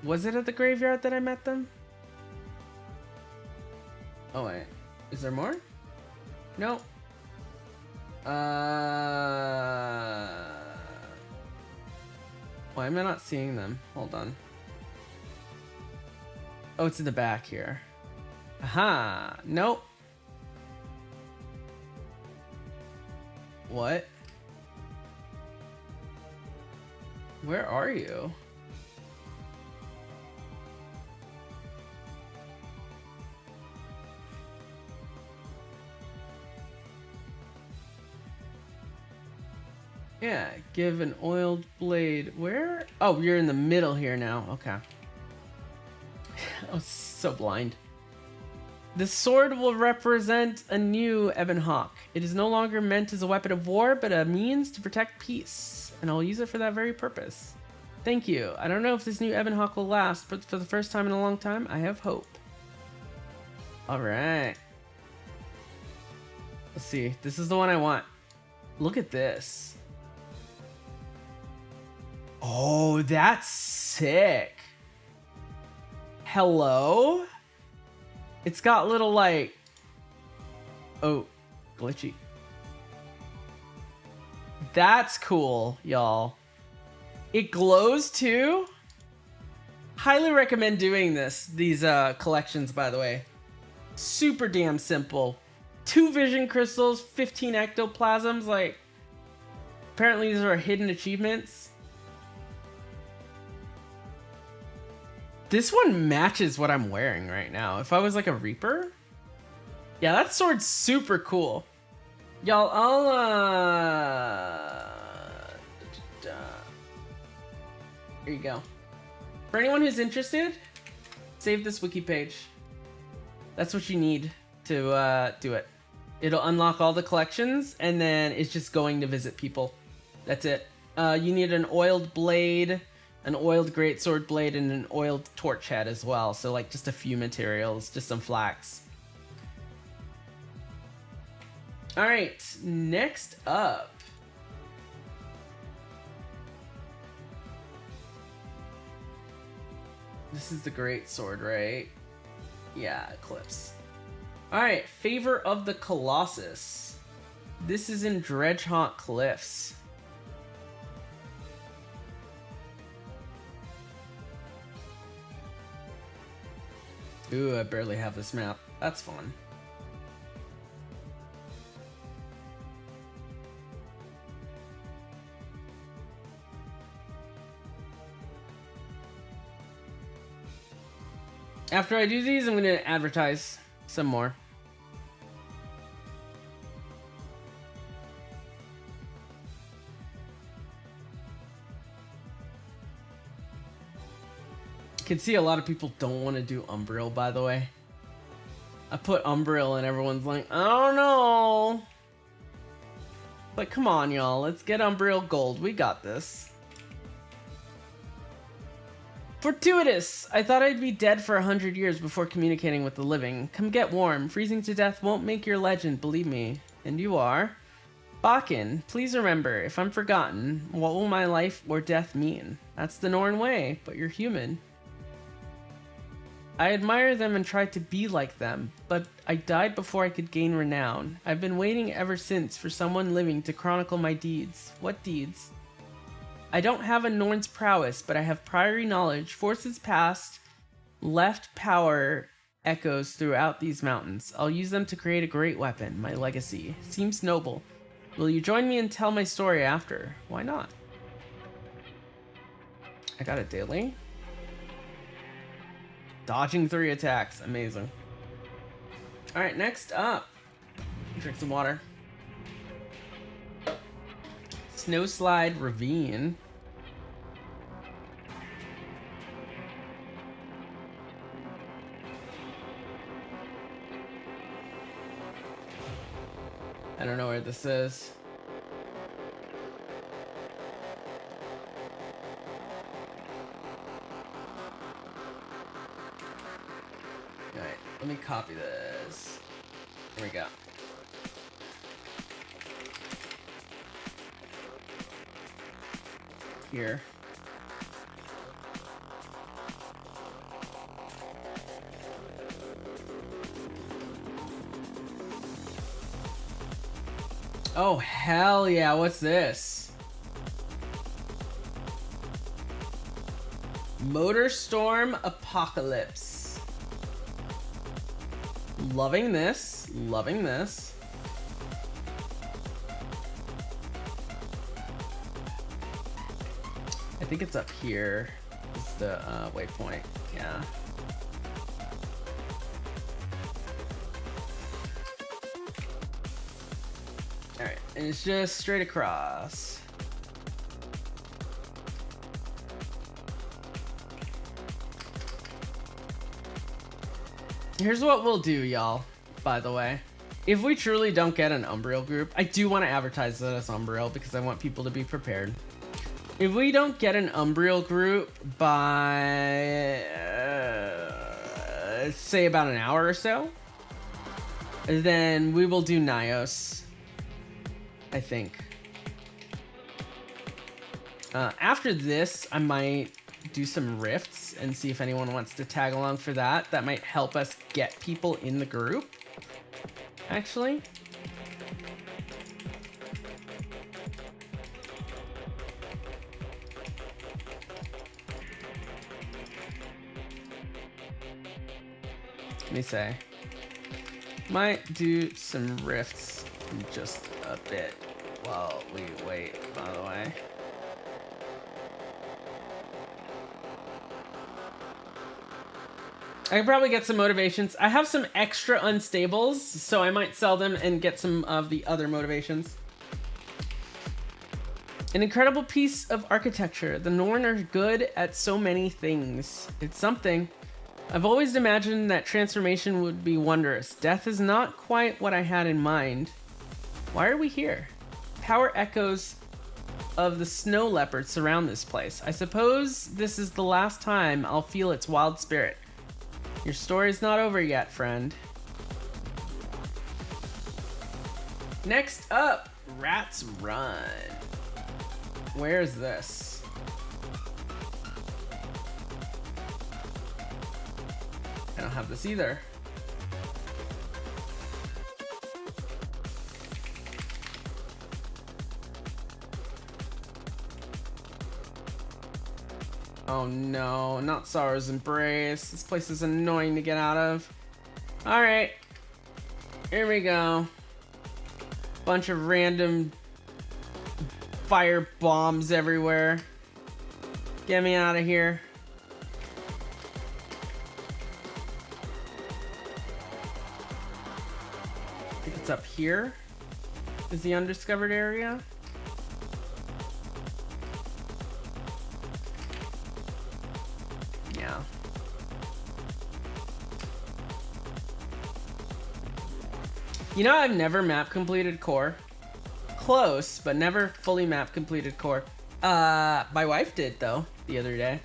Was it at the graveyard that I met them? Oh wait, is there more? No. Why am I not seeing them? Hold on. Oh, it's in the back here. Aha! Nope. What? Where are you? Yeah, give an oiled blade. Where? Oh, you're in the middle here now. Okay. I was so blind. The sword will represent a new Ebonhawk. It is no longer meant as a weapon of war, but a means to protect peace. And I'll use it for that very purpose. Thank you. I don't know if this new Ebonhawk will last, but for the first time in a long time, I have hope. Alright. Let's see. This is the one I want. Look at this. Oh, that's sick. Hello? It's got little, like, Oh, glitchy. That's cool, y'all. It glows too? Highly recommend doing these collections, by the way. Super damn simple. 2 vision crystals, 15 ectoplasms, like, apparently these are hidden achievements. This one matches what I'm wearing right now. If I was like a Reaper. Yeah, that sword's super cool. Y'all, here you go. For anyone who's interested, save this wiki page. That's what you need to do it. It'll unlock all the collections, and then it's just going to visit people. That's it. You need an oiled blade, an oiled greatsword blade, and an oiled torch head as well. So like just a few materials, just some flax. All right, next up. This is the greatsword, right? Yeah, Eclipse. All right, Favor of the Colossus. This is in Dredgehaunt Cliffs. Ooh, I barely have this map. That's fun. After I do these, I'm going to advertise some more. You can see a lot of people don't want to do Umbriel, by the way. I put Umbriel and everyone's like, I don't know. But come on, y'all. Let's get Umbriel Gold. We got this. Fortuitous! I thought I'd be dead for 100 years before communicating with the living. Come get warm. Freezing to death won't make your legend, believe me. And you are. Bakken, please remember, if I'm forgotten, what will my life or death mean? That's the Norn way, but you're human. I admire them and tried to be like them, but I died before I could gain renown. I've been waiting ever since for someone living to chronicle my deeds. What deeds? I don't have a Norn's prowess, but I have priori knowledge. Forces past left power echoes throughout these mountains. I'll use them to create a great weapon. My legacy seems noble. Will you join me and tell my story after? Why not? I got a daily. Dodging 3 attacks. Amazing. All right, next up. Drink some water. Snowslide Ravine. I don't know where this is. Alright, let me copy this. Here we go. Here. Oh, hell yeah, what's this? Motorstorm Apocalypse. Loving this, loving this. I think it's up here. It's the waypoint. Yeah. All right, and it's just straight across. Here's what we'll do, y'all, by the way. If we truly don't get an Umbriel group, I do want to advertise it as Umbriel because I want people to be prepared. If we don't get an Umbriel group by, say, about an hour or so, then we will do Nyos, I think. After this, I might do some rifts and see if anyone wants to tag along for that. That might help us get people in the group. actually. Let me say. Might do some rifts in just a bit while we wait, by the way. I can probably get some motivations. I have some extra unstables, so I might sell them and get some of the other motivations. An incredible piece of architecture. The Norn are good at so many things. It's something. I've always imagined that transformation would be wondrous. Death is not quite what I had in mind. Why are we here? Power echoes of the snow leopard surround this place. I suppose this is the last time I'll feel its wild spirit. Your story's not over yet, friend. Next up, Rats Run. Where's this? I don't have this either. Oh no, not Sorrow's Embrace. This place is annoying to get out of. Alright. Here we go. Bunch of random fire bombs everywhere. Get me out of here. I think it's up here. Is the undiscovered area? Yeah. You know, I've never map completed core. Close, but never fully map completed core. My wife did though the other day.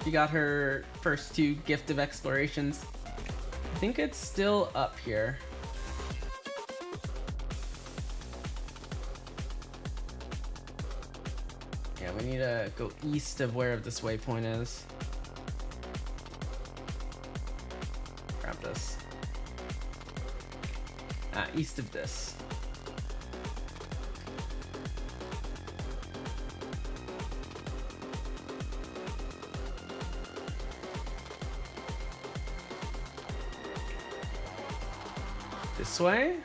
She got her first 2 Gift of Explorations. I think it's still up here. Yeah, we need to go east of where this waypoint is. Grab this. East of this. This way?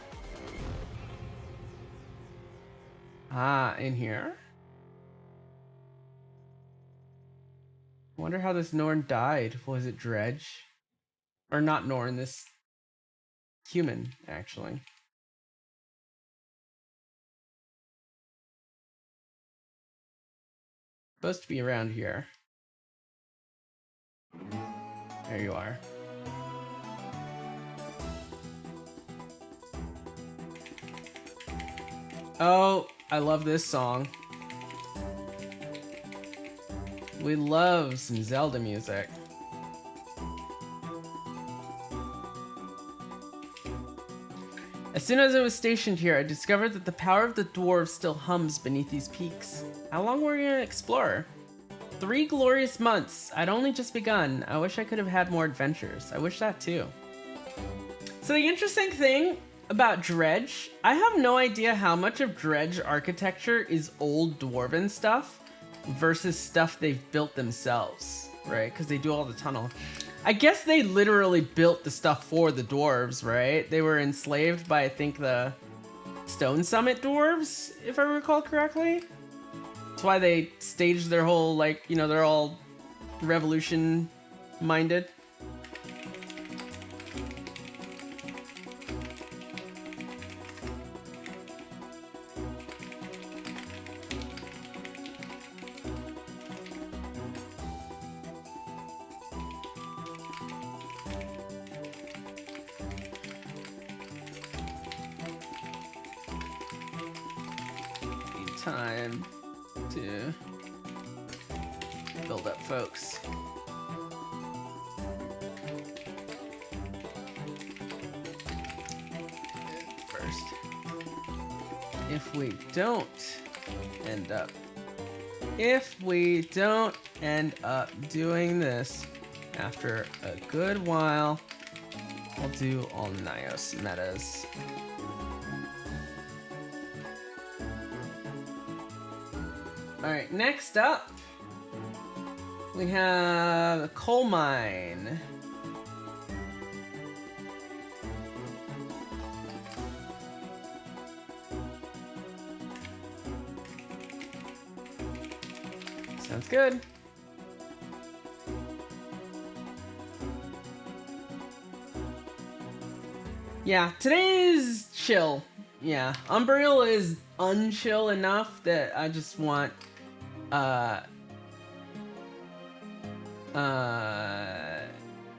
In here? I wonder how this Norn died. Was it Dredge? Or not Norn, this human, actually. Supposed to be around here. There you are. Oh, I love this song. We love some Zelda music. As soon as I was stationed here, I discovered that the power of the dwarves still hums beneath these peaks. How long were you an explorer? 3 glorious months. I'd only just begun. I wish I could have had more adventures. I wish that too. So the interesting thing about Dredge, I have no idea how much of Dredge architecture is old dwarven stuff versus stuff they've built themselves, right? Because they do all the tunnel. I guess they literally built the stuff for the dwarves, right? They were enslaved by, I think, the Stone Summit dwarves, if I recall correctly. That's why they staged their whole, like, you know, they're all revolution-minded. Time to build up, folks. First, if we don't end up doing this after a good while, I'll do all Nios metas. Alright, next up, we have a coal mine. Sounds good. Yeah, today's chill. Yeah, Umbriel is unchill enough that I just want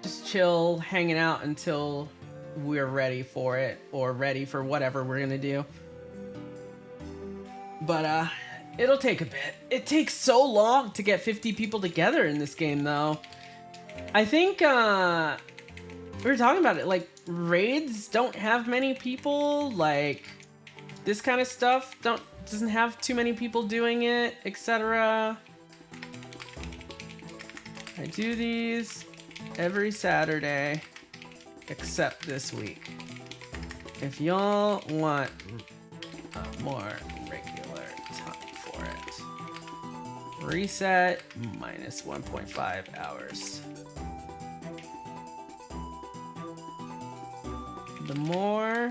just chill, hanging out until we're ready for it, or ready for whatever we're gonna do. But it'll take a bit. It takes so long to get 50 people together in this game, though. I think we were talking about it, like raids don't have many people, like this kind of stuff doesn't have too many people doing it, etc. I do these every Saturday except this week. If y'all want more regular time for it, reset minus 1.5 hours. The more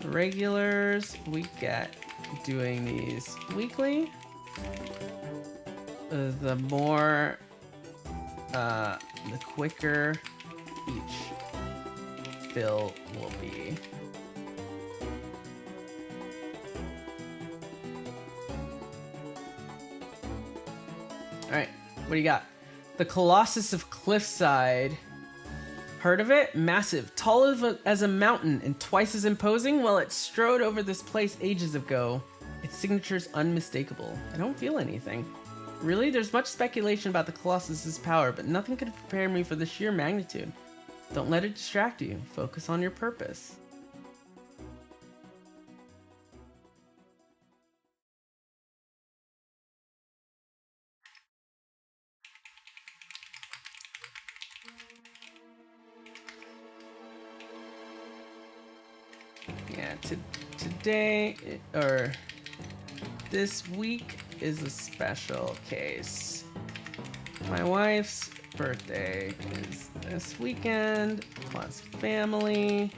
regulars we get doing these weekly, the more, the quicker each fill will be. Alright, what do you got? The Colossus of Cliffside. Heard of it? Massive, tall as a mountain and twice as imposing? Well, it strode over this place ages ago. Its signature's unmistakable. I don't feel anything. Really? There's much speculation about the Colossus's power, but nothing could prepare me for the sheer magnitude. Don't let it distract you. Focus on your purpose. Yeah, today, or this week is a special case. My wife's birthday is this weekend, plus family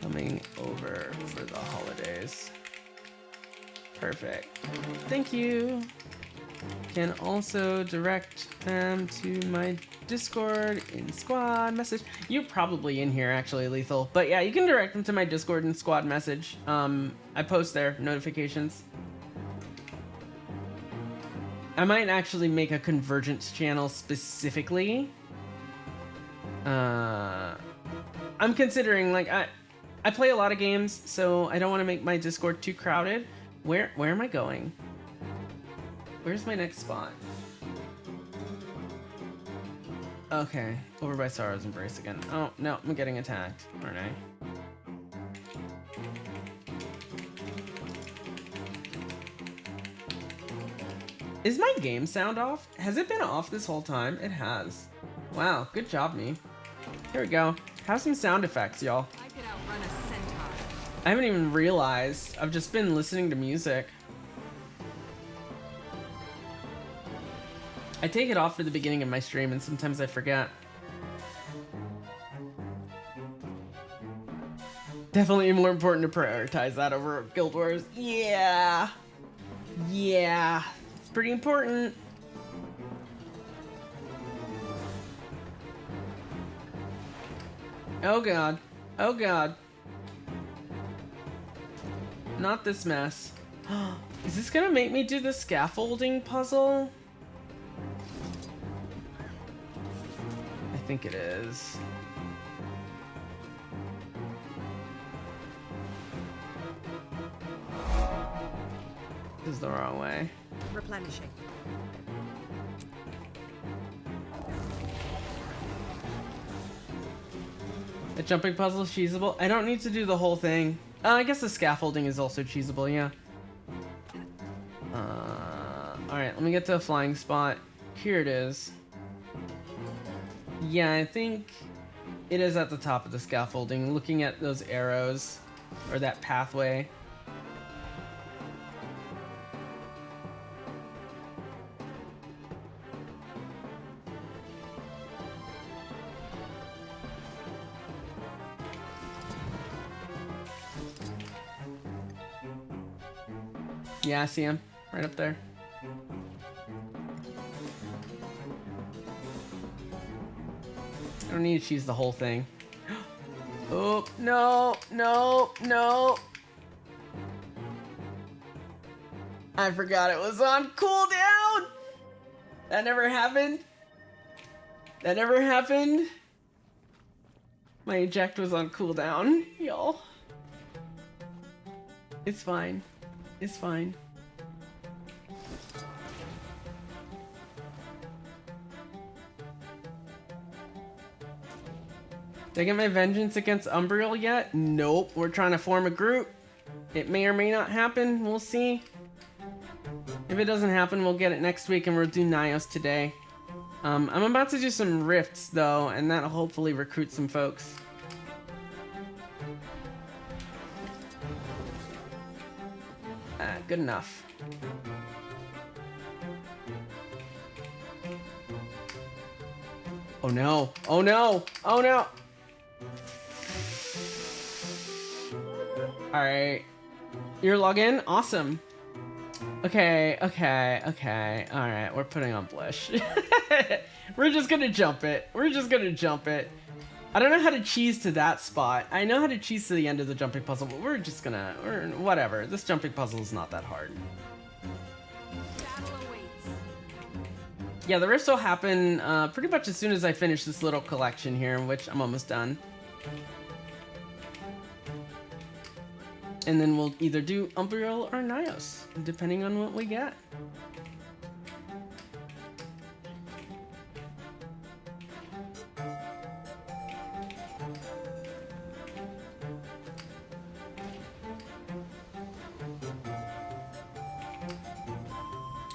coming over for the holidays. Perfect. Thank you. Can also direct them to my Discord in squad message. You're probably in here actually, Lethal. But yeah, you can direct them to my Discord in squad message. I post there, notifications. I might actually make a Convergence channel specifically. I'm considering, like, I play a lot of games, so I don't want to make my Discord too crowded. Where am I going? Where's my next spot? Okay, over by Sorrow's Embrace again. Oh, no, I'm getting attacked, aren't I? Is my game sound off? Has it been off this whole time? It has. Wow, good job, me. Here we go. Have some sound effects, y'all. I could outrun a centaur. I haven't even realized. I've just been listening to music. I take it off for the beginning of my stream and sometimes I forget. Definitely more important to prioritize that over Guild Wars. Yeah. Yeah. It's pretty important. Oh god. Oh god. Not this mess. Is this gonna make me do the scaffolding puzzle? I think it is. This is the wrong way. Replenishing. The jumping puzzle is cheesable. I don't need to do the whole thing. I guess the scaffolding is also cheesable, yeah. Alright, let me get to a flying spot. Here it is. Yeah, I think It is at the top of the scaffolding, looking at those arrows, or that pathway. Yeah, I see him. Right up there. I don't need to choose the whole thing. Oh, no, no, no. I forgot it was on cooldown. That never happened. That never happened. My eject was on cooldown, y'all. It's fine. It's fine. Did I get my vengeance against Umbriel yet? Nope. We're trying to form a group. It may or may not happen. We'll see. If it doesn't happen, we'll get it next week and we'll do Nios today. I'm about to do some rifts though, and that'll hopefully recruit some folks. Good enough. Oh no. Oh no. Oh no. Alright. You're logged Awesome. Okay. Alright, we're putting on blush. We're just gonna jump it. I don't know how to cheese to that spot. I know how to cheese to the end of the jumping puzzle, but we're whatever. This jumping puzzle is not that hard. Battle awaits. Yeah, the rifts will happen pretty much as soon as I finish this little collection here, which I'm almost done. And then we'll either do Umbriel or Nios, depending on what we get.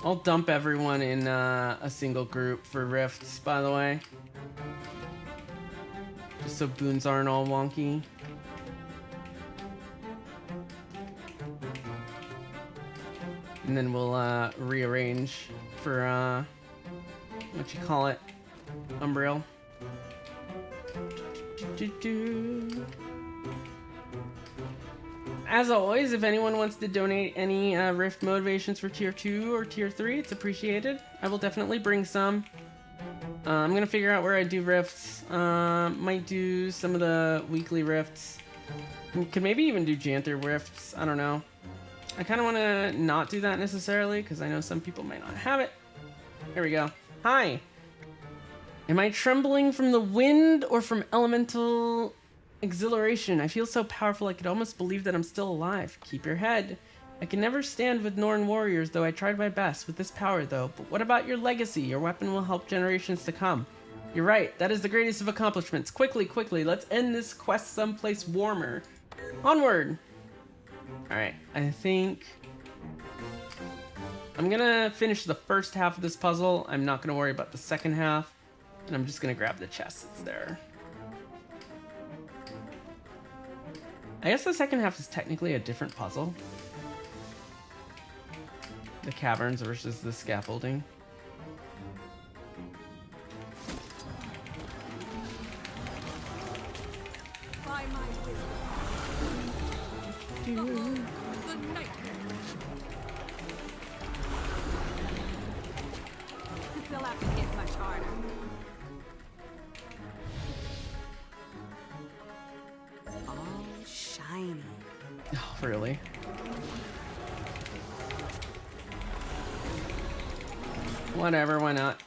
I'll dump everyone in a single group for rifts, by the way. Just so boons aren't all wonky. And then we'll rearrange for what you call it, Umbriel. As always, if anyone wants to donate any Rift motivations for Tier 2 or Tier 3, it's appreciated. I will definitely bring some. I'm gonna figure out where I do Rifts. Might do some of the weekly Rifts. Could maybe even do Janther Rifts, I don't know. I kind of want to not do that necessarily, because I know some people might not have it. There we go. Hi! Am I trembling from the wind or from elemental exhilaration? I feel so powerful I could almost believe that I'm still alive. Keep your head. I can never stand with Norn warriors, though I tried my best with this power, though. But what about your legacy? Your weapon will help generations to come. You're right. That is the greatest of accomplishments. Quickly, quickly, let's end this quest someplace warmer. Onward! Alright, I think I'm gonna finish the first half of this puzzle. I'm not gonna worry about the second half. And I'm just gonna grab the chest that's there. I guess the second half is technically a different puzzle. The caverns versus the scaffolding. By my will. The nightmare. They'll have to hit much harder. All shiny. Oh, really? Whatever, why not?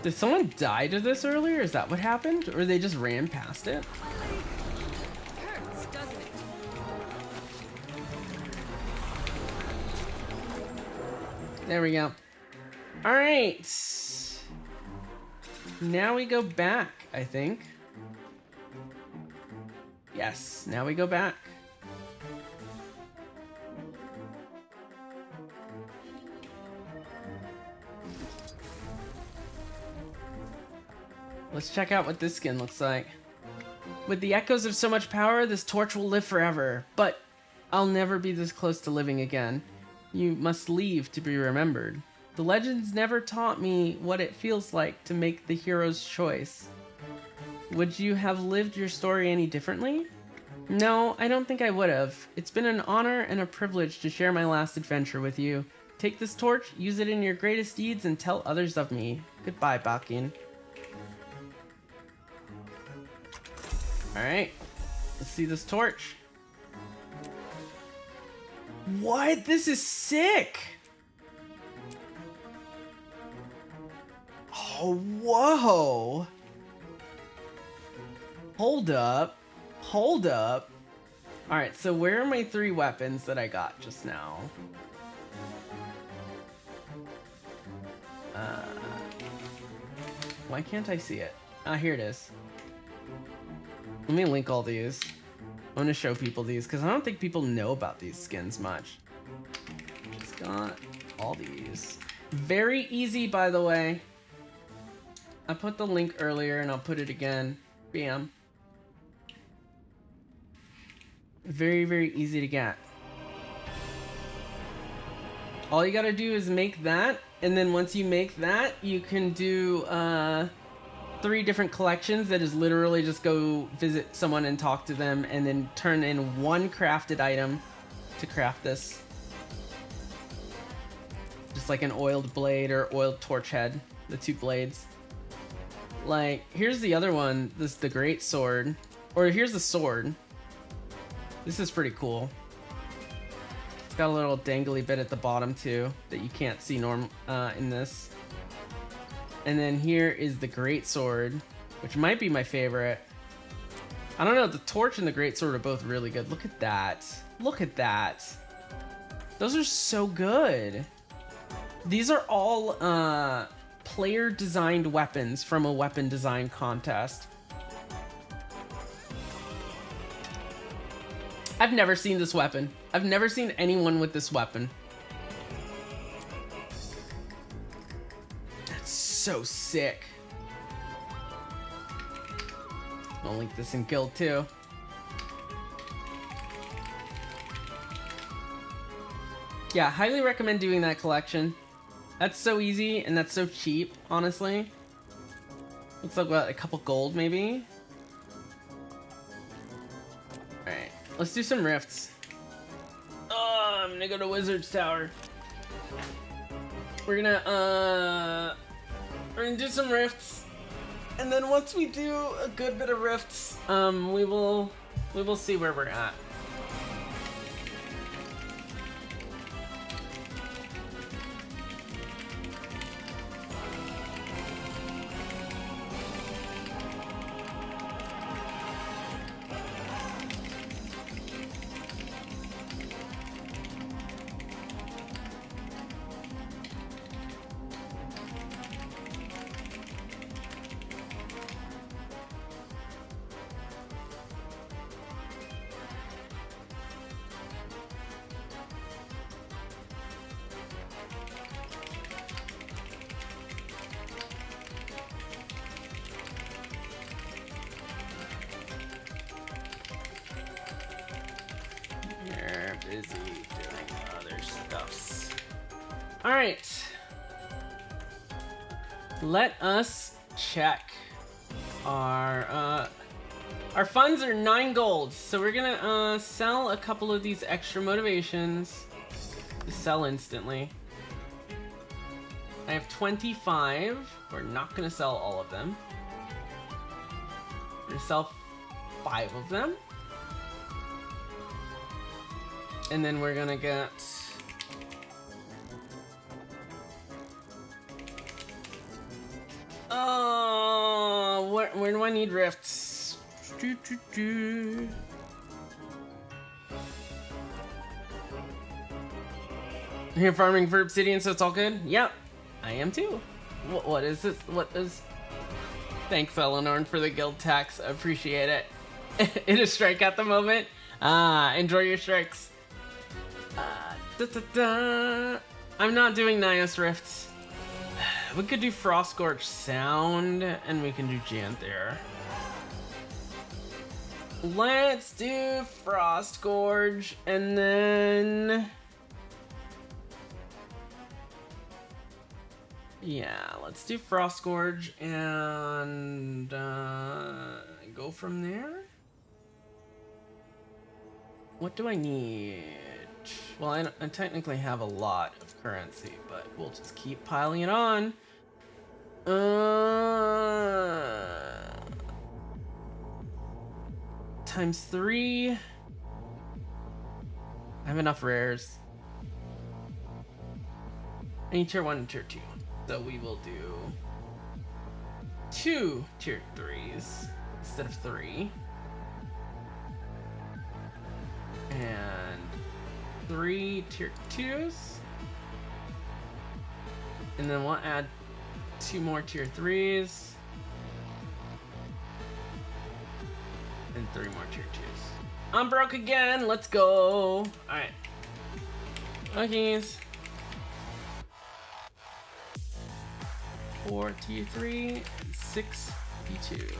Did someone die to this earlier? Is that what happened? Or they just ran past it? Hurts, doesn't it? There we go. Alright. Now we go back, I think. Yes, now we go back. Let's check out what this skin looks like. With the echoes of so much power, this torch will live forever. But I'll never be this close to living again. You must leave to be remembered. The legends never taught me what it feels like to make the hero's choice. Would you have lived your story any differently? No, I don't think I would have. It's been an honor and a privilege to share my last adventure with you. Take this torch, use it in your greatest deeds, and tell others of me. Goodbye, Bakin. Alright, let's see this torch. What? This is sick! Oh, whoa! Hold up. Hold up. Alright, so where are my 3 weapons that I got just now? Why can't I see it? Ah, here it is. Let me link all these. I'm gonna show people these because I don't think people know about these skins much. Just got all these. Very easy, by the way. I put the link earlier and I'll put it again. Bam. Very, very easy to get. All you gotta do is make that, and then once you make that, you can do 3 different collections that is literally just go visit someone and talk to them, and then turn in 1 crafted item to craft this. Just like an oiled blade or oiled torch head, the 2 blades. Like, here's the other one, this the great sword, or here's the sword. This is pretty cool. It's got a little dangly bit at the bottom too that you can't see in this. And then here is the great sword, which might be my favorite. I don't know, the torch and the great sword are both really good. Look at that. Look at that. Those are so good. These are all player designed weapons from a weapon design contest. I've never seen this weapon. I've never seen anyone with this weapon. That's so sick. I'll link this in guild too. Yeah, highly recommend doing that collection. That's so easy and that's so cheap, honestly. Looks like what, a couple gold maybe? Alright, let's do some rifts. Oh, I'm gonna go to Wizard's Tower. We're gonna do some rifts. And then once we do a good bit of rifts, we will see where we're at. Busy doing other stuffs. All right, let us check our funds are 9 gold, so we're gonna sell a couple of these extra motivations to sell instantly. I have 25. We're not gonna sell all of them. We're gonna sell 5 of them. And then we're gonna get where do I need rifts? You're farming for obsidian, so it's all good? Yep, I am too. What is this? What is? Thanks, Eleanor, for the guild tax. I appreciate it. It is strike at the moment. Enjoy your strikes. I'm not doing Nios Rifts. We could do Frostgorge Sound, and we can do Janther. Let's do Frostgorge, and then... Yeah, let's do Frostgorge, and go from there? What do I need? Well, I technically have a lot of currency, but we'll just keep piling it on. Times 3. I have enough rares. I need tier 1 and tier 2. So we will do 2 tier 3s instead of 3. And 3 tier 2s. And then we'll add 2 more tier 3s. And 3 more tier 2s. I'm broke again. Let's go. Alright. Okay. 4 tier 3 and 6 P2.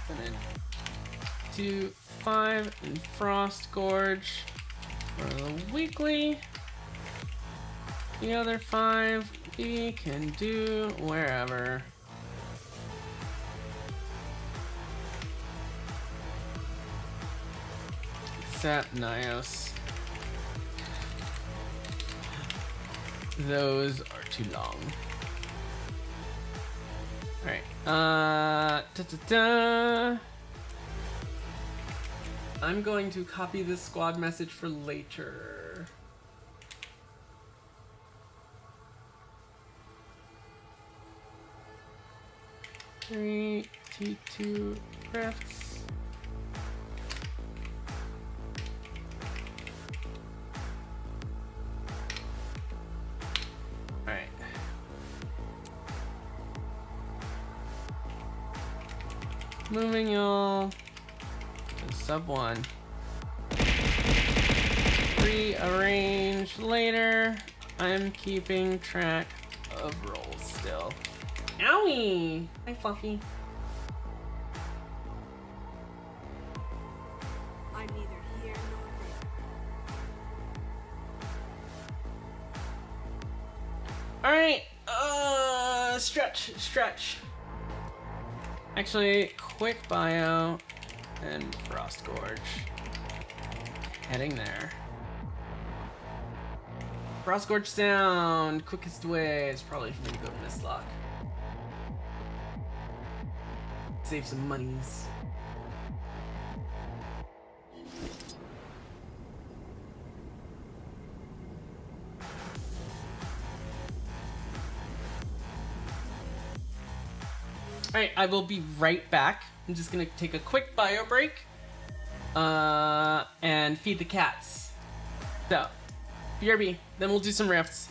And then 2, 5 in Frostgorge for the weekly. The other 5 we can do wherever. Except Nios. Those are too long. Alright, I'm going to copy this squad message for later. Three T2 crafts. Alright. Moving y'all to sub 1. Rearrange later. I'm keeping track of rolls still. Owie! Hi, Fluffy. I'm neither here nor there. Alright, stretch. Actually, quick bio and Frostgorge. Heading there. Frostgorge Sound, quickest way is probably for me to go to Mistlock. Save some monies. Alright, I will be right back. I'm just gonna take a quick bio break. And feed the cats. So, BRB, then we'll do some rifts.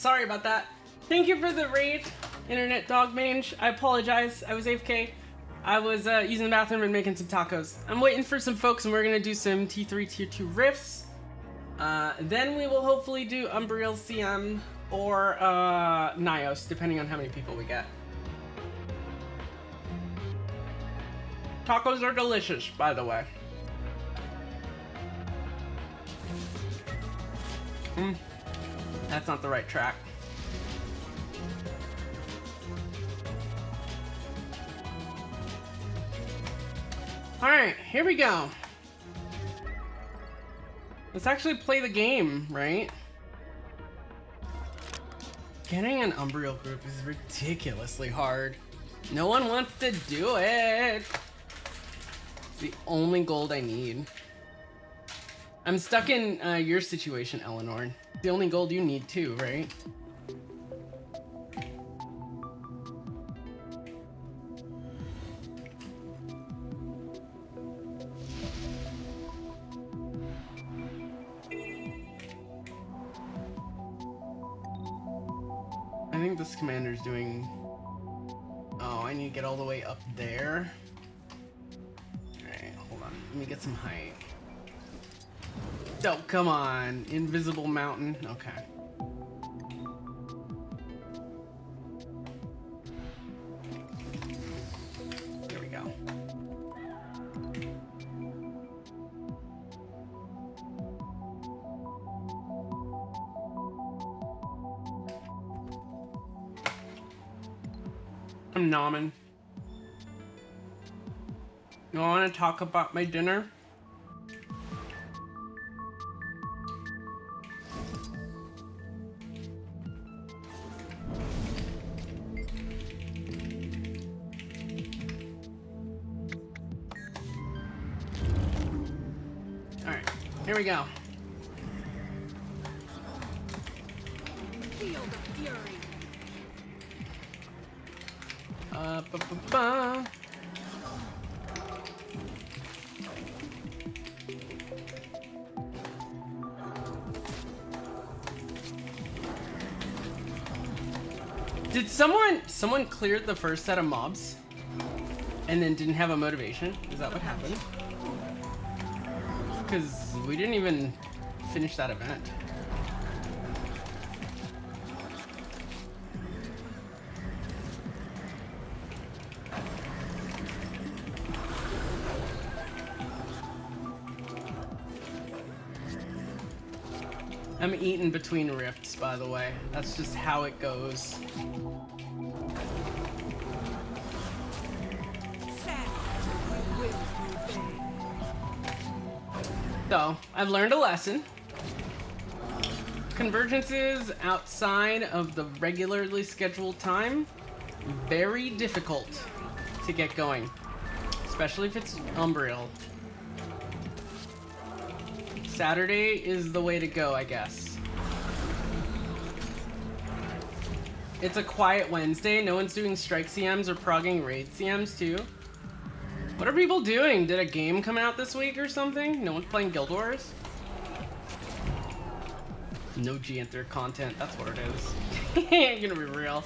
Sorry about that. Thank you for the raid, Internet Dog Mange. I apologize. I was AFK. I was using the bathroom and making some tacos. I'm waiting for some folks, and we're gonna do some T3 Tier 2 riffs. Then we will hopefully do Umbriel CM or Nios, depending on how many people we get. Tacos are delicious, by the way. That's not the right track. Alright, here we go. Let's actually play the game, right? Getting an Umbriel group is ridiculously hard. No one wants to do it. It's the only gold I need. I'm stuck in your situation, Eleanor. The only gold you need too, right? I think this commander's doing... Oh, I need to get all the way up there. Alright, hold on. Let me get some height. Oh, come on. Invisible mountain. Okay. There we go. I'm nomming. You want to talk about my dinner? Alright, here we go. Feel the fury. Ba-ba-ba. Did someone cleared the first set of mobs and then didn't have a motivation? Is that what happened? Because we didn't even finish that event. I'm eating between rifts, by the way. That's just how it goes. So, I've learned a lesson. Convergences outside of the regularly scheduled time, very difficult to get going. Especially if it's Umbriel. Saturday is the way to go, I guess. It's a quiet Wednesday. No one's doing strike CMs or progging raid CMs too. What are people doing? Did a game come out this week or something? No one's playing Guild Wars? No Ganther content, that's what it is. I'm gonna be real.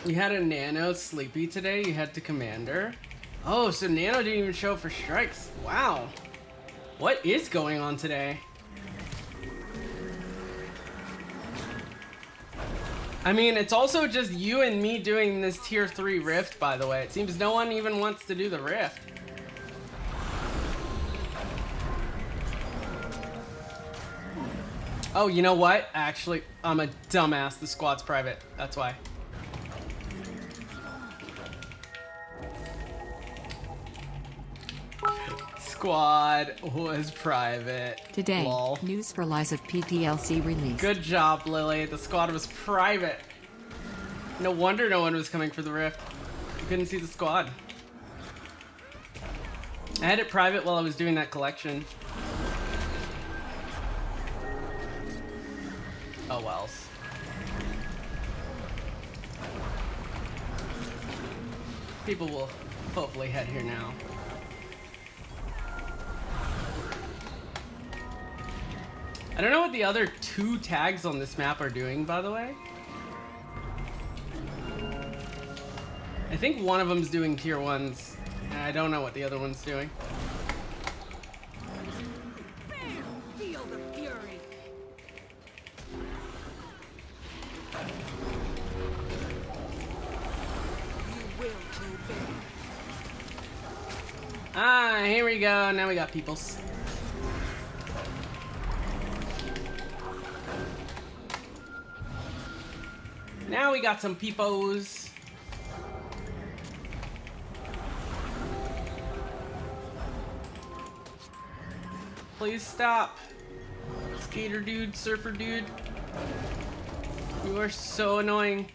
You had a Nano sleepy today, you had to Commander. Oh, so Nano didn't even show up for strikes. Wow. What is going on today? I mean, it's also just you and me doing this tier 3 rift, by the way. It seems no one even wants to do the rift. Oh, you know what? Actually, I'm a dumbass. The squad's private. That's why. Squad was private. Today, Lol. news for Lies of PTLC released. Good job, Lily. The squad was private. No wonder no one was coming for the rift. You couldn't see the squad. I had it private while I was doing that collection. Oh wells. People will hopefully head here now. I don't know what the other 2 tags on this map are doing, by the way. I think one of them's doing tier 1s, and I don't know what the other one's doing. Feel the fury. You will obey. Ah, here we go. Now we got peoples. Now we got some peepos. Please stop. Skater dude, surfer dude. You are so annoying.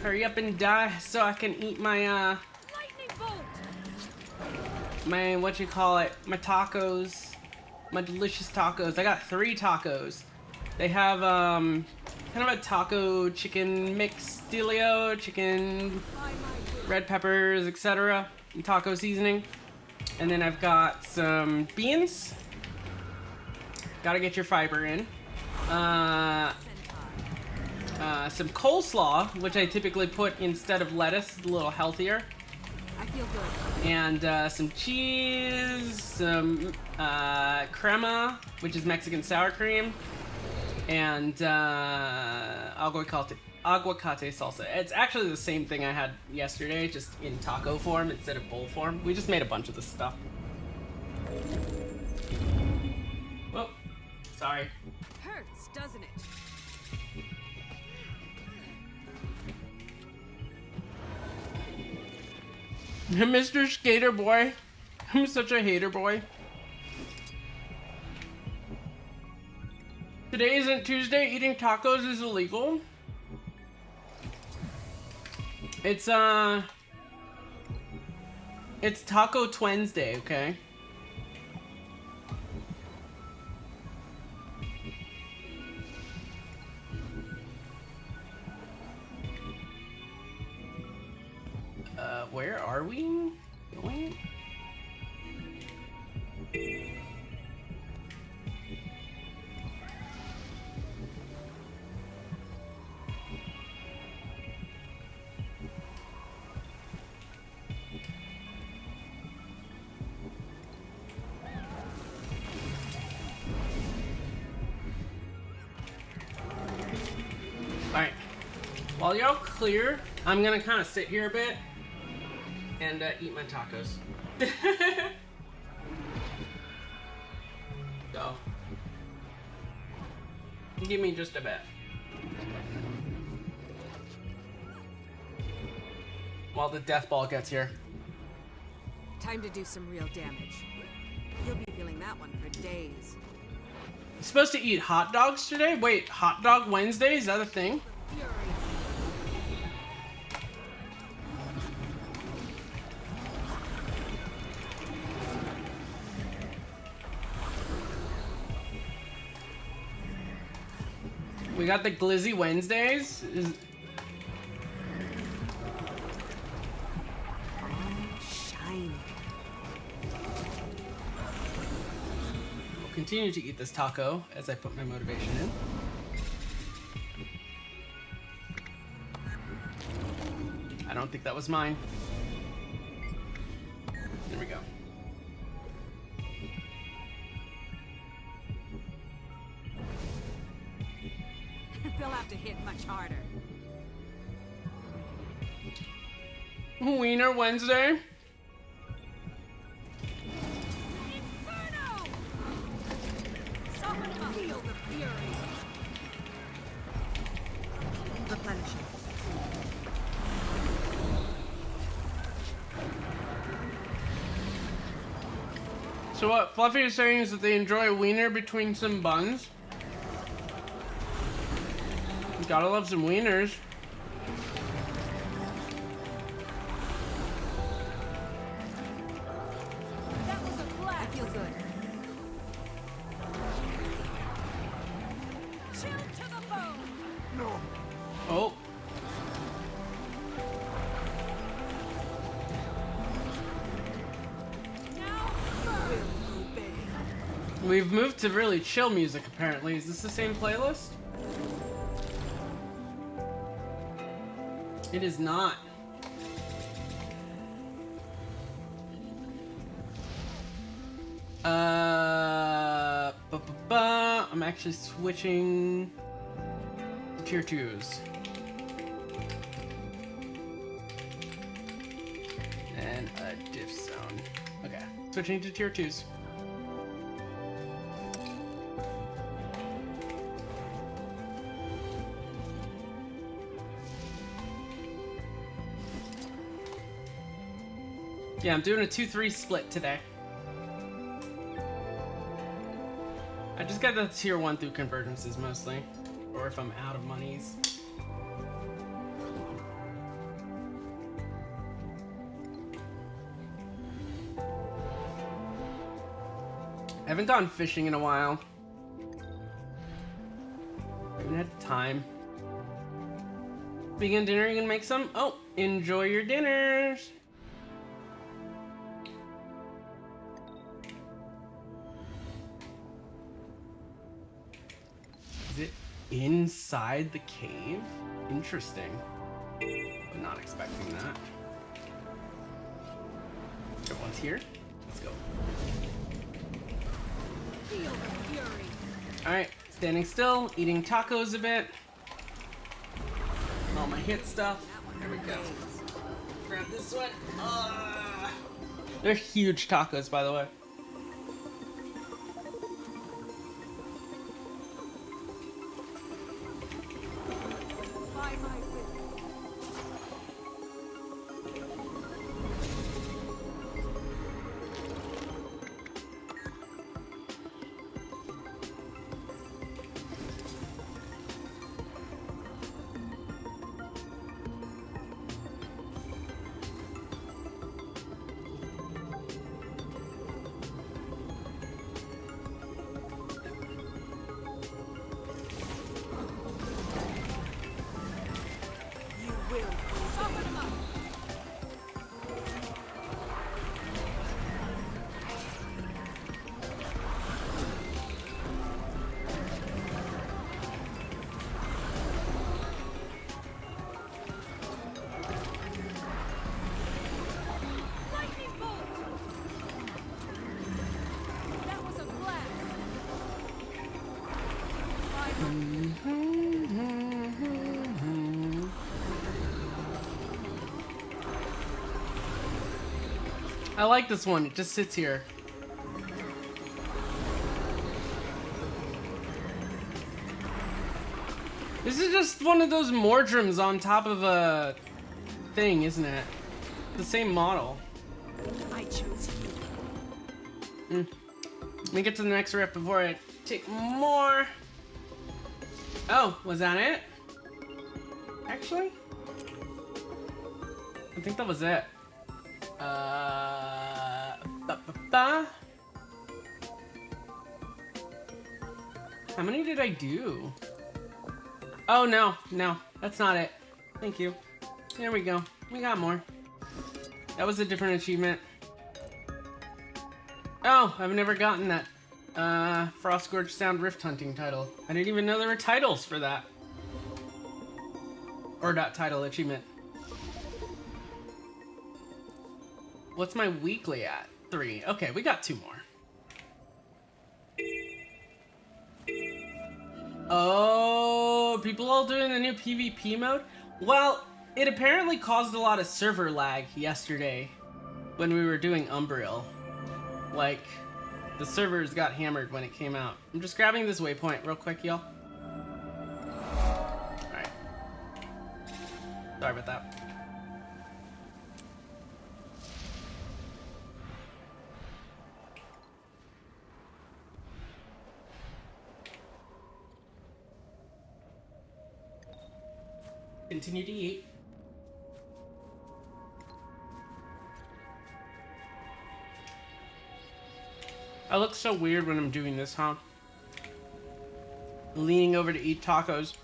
Hurry up and die so I can eat my Lightning bolt. my what you call it, my tacos. My delicious tacos. I got 3 tacos. They have kind of a taco chicken mix dealio, chicken, red peppers, etc. and taco seasoning. And then I've got some beans. Gotta get your fiber in. Some coleslaw, which I typically put instead of lettuce, a little healthier. I feel good. And some cheese, some crema, which is Mexican sour cream, and aguacate salsa. It's actually the same thing I had yesterday, just in taco form instead of bowl form. We just made a bunch of this stuff. Whoa, sorry. Hurts, doesn't it? Mr. Skater Boy. I'm such a hater boy. Today isn't Tuesday. Eating tacos is illegal. It's Taco Wednesday, okay? Where are we going? Alright. While y'all clear, I'm gonna kind of sit here a bit and eat my tacos. So, give me just a bit. While the death ball gets here. Time to do some real damage. You'll be feeling that one for days. I'm supposed to eat hot dogs today? Wait, hot dog Wednesday? Is that a thing? Fury. We got the Glizzy Wednesdays. Shiny. We'll continue to eat this taco as I put my motivation in. I don't think that was mine. There we go. They'll have to hit much harder. Wiener Wednesday. Inferno! Soften up. Feel the fury. Replenishing. So what Fluffy is saying is that they enjoy a wiener between some buns. You gotta love some wieners. We've moved to really chill music, apparently. Is this the same playlist? It is not. I'm actually switching to tier 2s. And a diff zone. Okay, switching to tier 2s. Yeah, I'm doing a 2-3 split today. I just got the tier 1 through convergences mostly. Or if I'm out of monies. I haven't gone fishing in a while. I haven't had time. Begin dinner, you gonna make some? Oh, enjoy your dinners! Is it inside the cave? Interesting. I'm not expecting that. Everyone's here? Let's go. Feel the fury. Alright, standing still, eating tacos a bit. All my hit stuff. There we go. Grab this one. They're huge tacos, by the way. By my will. I like this one, it just sits here. This is just one of those Mordrums on top of a thing, isn't it? The same model. I chose you. Let me get to the next rep before I take more. Oh, was that it? Actually? I think that was it. How many did I do? Oh, no, that's not it. Thank you. There we go. We got more. That was a different achievement. Oh, I've never gotten that Frostgorge Sound Rift Hunting title. I didn't even know there were titles for that. Or that title achievement. What's my weekly at? 3. Okay, we got 2 more. Oh, people all doing the new PvP mode? Well, it apparently caused a lot of server lag yesterday when we were doing Umbriel. Like, the servers got hammered when it came out. I'm just grabbing this waypoint real quick, y'all. Alright. Sorry about that. Continue to eat. I look so weird when I'm doing this, huh? Leaning over to eat tacos.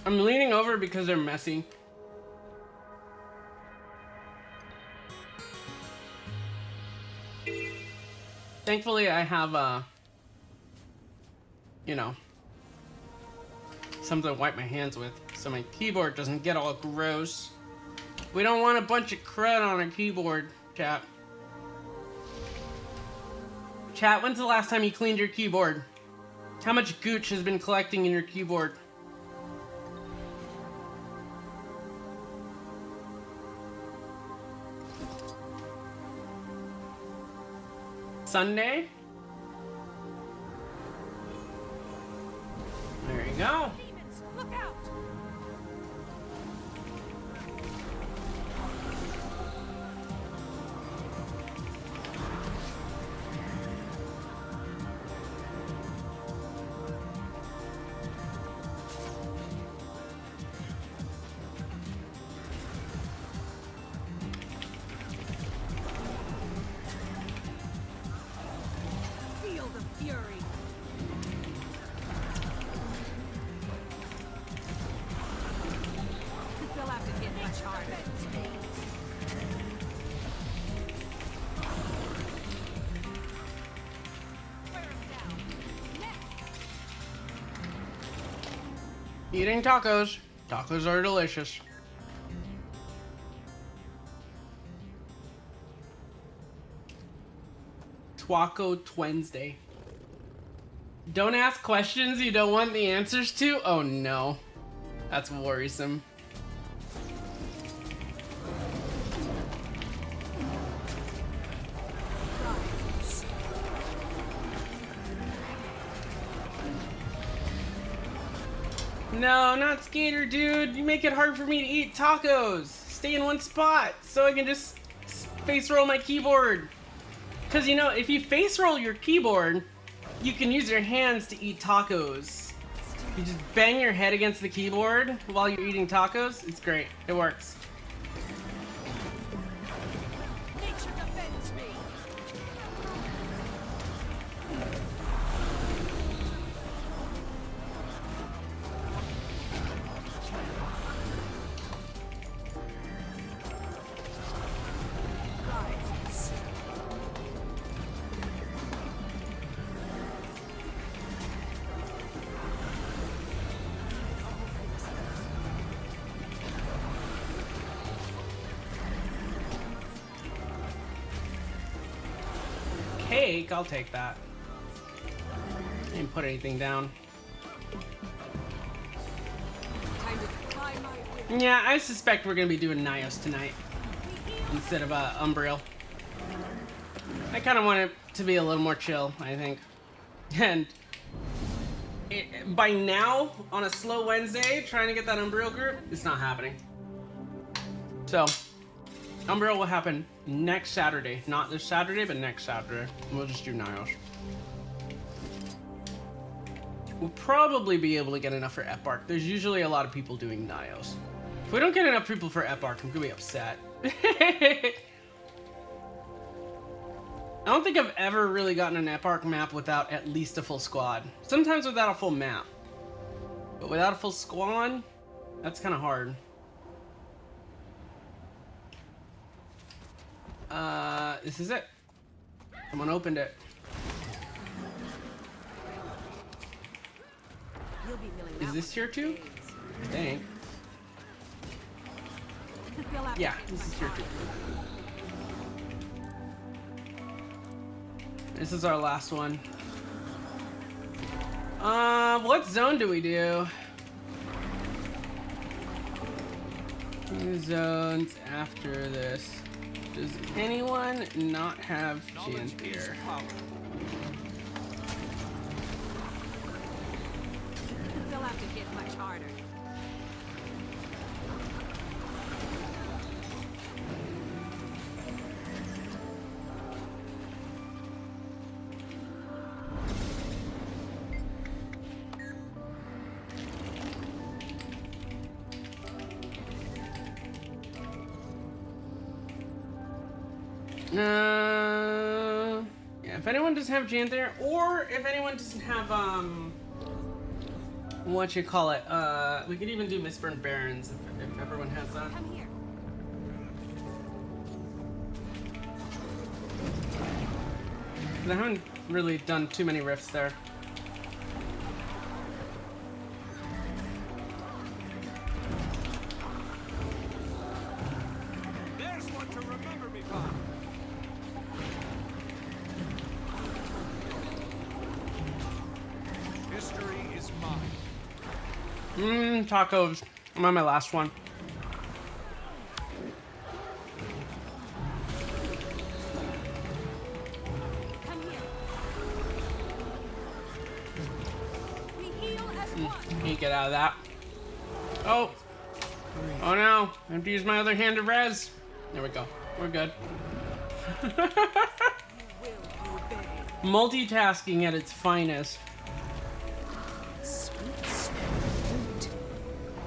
I'm leaning over because they're messy. Thankfully, I have you know, something to wipe my hands with so my keyboard doesn't get all gross. We don't want a bunch of crud on our keyboard, chat. Chat, when's the last time you cleaned your keyboard? How much gooch has been collecting in your keyboard? Sunday? There you go. Demons, look out! Feel the fury. They'll have to hit much harder. Wear 'em down. Next. Eating tacos. Tacos are delicious. Taco Wednesday. Don't ask questions you don't want the answers to? Oh no. That's worrisome. No, not Skater, dude. You make it hard for me to eat tacos. Stay in one spot so I can just face roll my keyboard. Because, you know, if you face roll your keyboard, you can use your hands to eat tacos. You just bang your head against the keyboard while you're eating tacos. It's great. It works. Nature defends me. Cake, I'll take that. Didn't put anything down. Time to climb my way. Yeah, I suspect we're gonna be doing Nios tonight instead of Umbriel. I kind of want it to be a little more chill, I think. And by now, on a slow Wednesday, trying to get that Umbriel group, it's not happening. So, Umbriel will happen next Saturday. Not this Saturday, but next Saturday. We'll just do Nios. We'll probably be able to get enough for Epark. There's usually a lot of people doing Nios. If we don't get enough people for Epark, I'm gonna be upset. I don't think I've ever really gotten an Epark map without at least a full squad. Sometimes without a full map. But without a full squad, that's kind of hard. This is it. Someone opened it. You'll be feeling Is that this one tier for 2? days. I think. They'll have to Yeah, hit this is much tier 2. This is our last one. What zone do we do? Two zones after this. Does anyone not have Jantier? They'll have to hit much harder. Yeah, if anyone doesn't have Jantier, or if anyone doesn't have, what you call it, we could even do Mistborn Barons if everyone has that. Come here. I haven't really done too many rifts there. Tacos. I'm on my last one. Come here. We heal as one. Can't get out of that. Oh. Oh no. I have to use my other hand to res. There we go. We're good. Multitasking at its finest.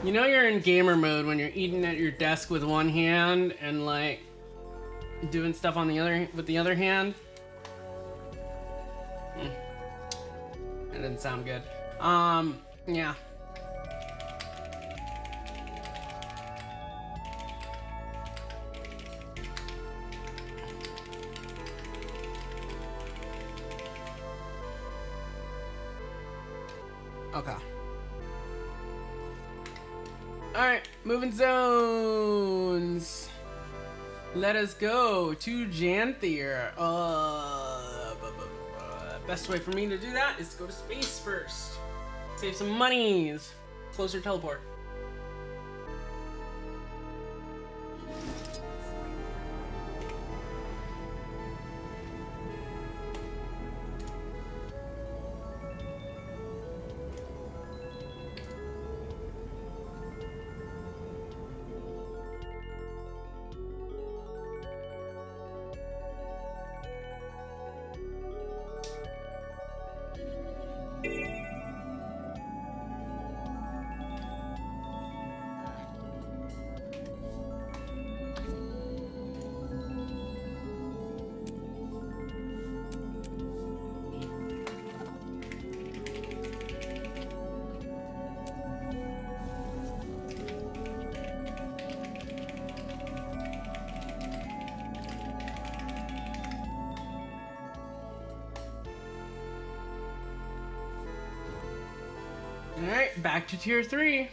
You know you're in gamer mode when you're eating at your desk with one hand and like doing stuff on the other with the other hand. That didn't sound good. Yeah. Okay. Alright, moving zones. Let us go to Janthier. Best way for me to do that is to go to space first. Save some monies. Closer teleport. Alright, back to tier 3.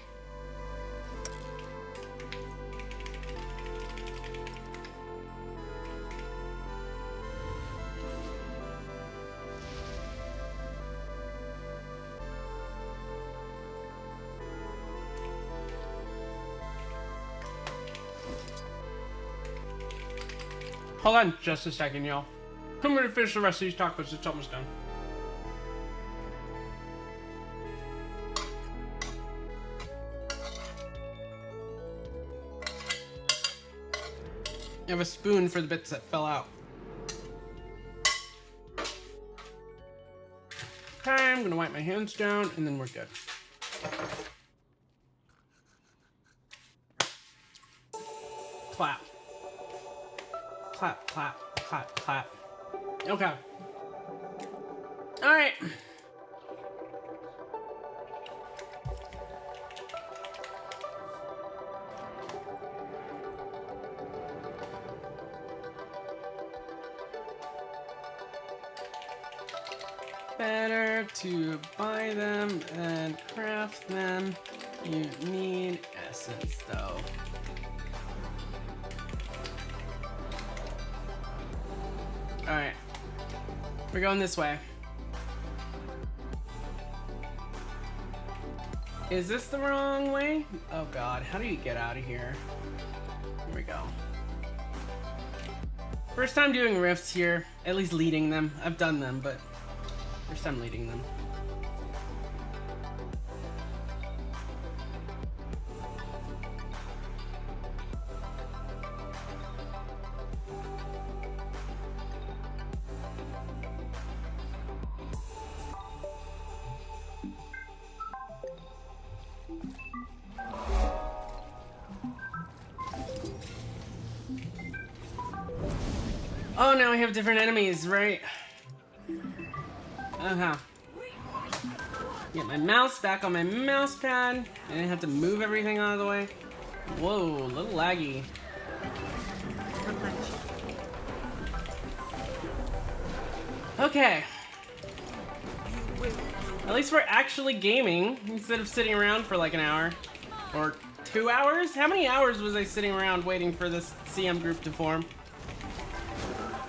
Hold on just a second, y'all. I'm gonna finish the rest of these tacos, it's almost done. I have a spoon for the bits that fell out. Okay, I'm gonna wipe my hands down and then we're good. Clap. Clap, clap, clap, clap. Okay. Alright. Better to buy them than craft them. You need essence though. Alright. We're going this way. Is this the wrong way? Oh god, how do you get out of here? Here we go. First time doing rifts here, at least leading them. I've done them, but first time leading them. Oh, now we have different enemies, right? Uh-huh. Get my mouse back on my mouse pad. And I have to move everything out of the way. Whoa, a little laggy. Okay. At least we're actually gaming instead of sitting around for like an hour. Or 2 hours? How many hours was I sitting around waiting for this CM group to form?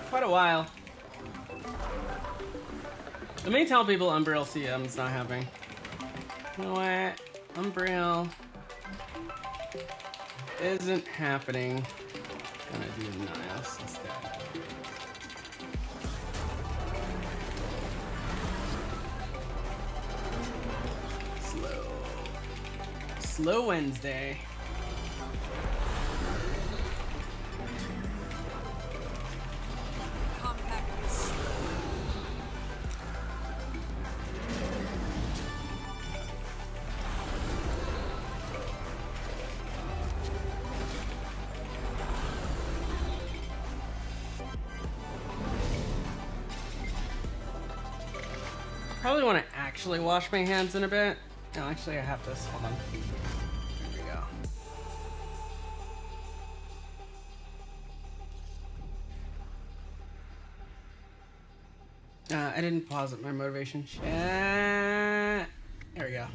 Quite a while. Let me tell people Umbriel CM's not happening. You know what? Umbriel isn't happening. Gonna do Niles instead. Slow Wednesday. Compact is slow. Probably want to actually wash my hands in a bit. No, actually I have this. Hold on. There we go. I didn't pause it. My motivation. Chat. There we go.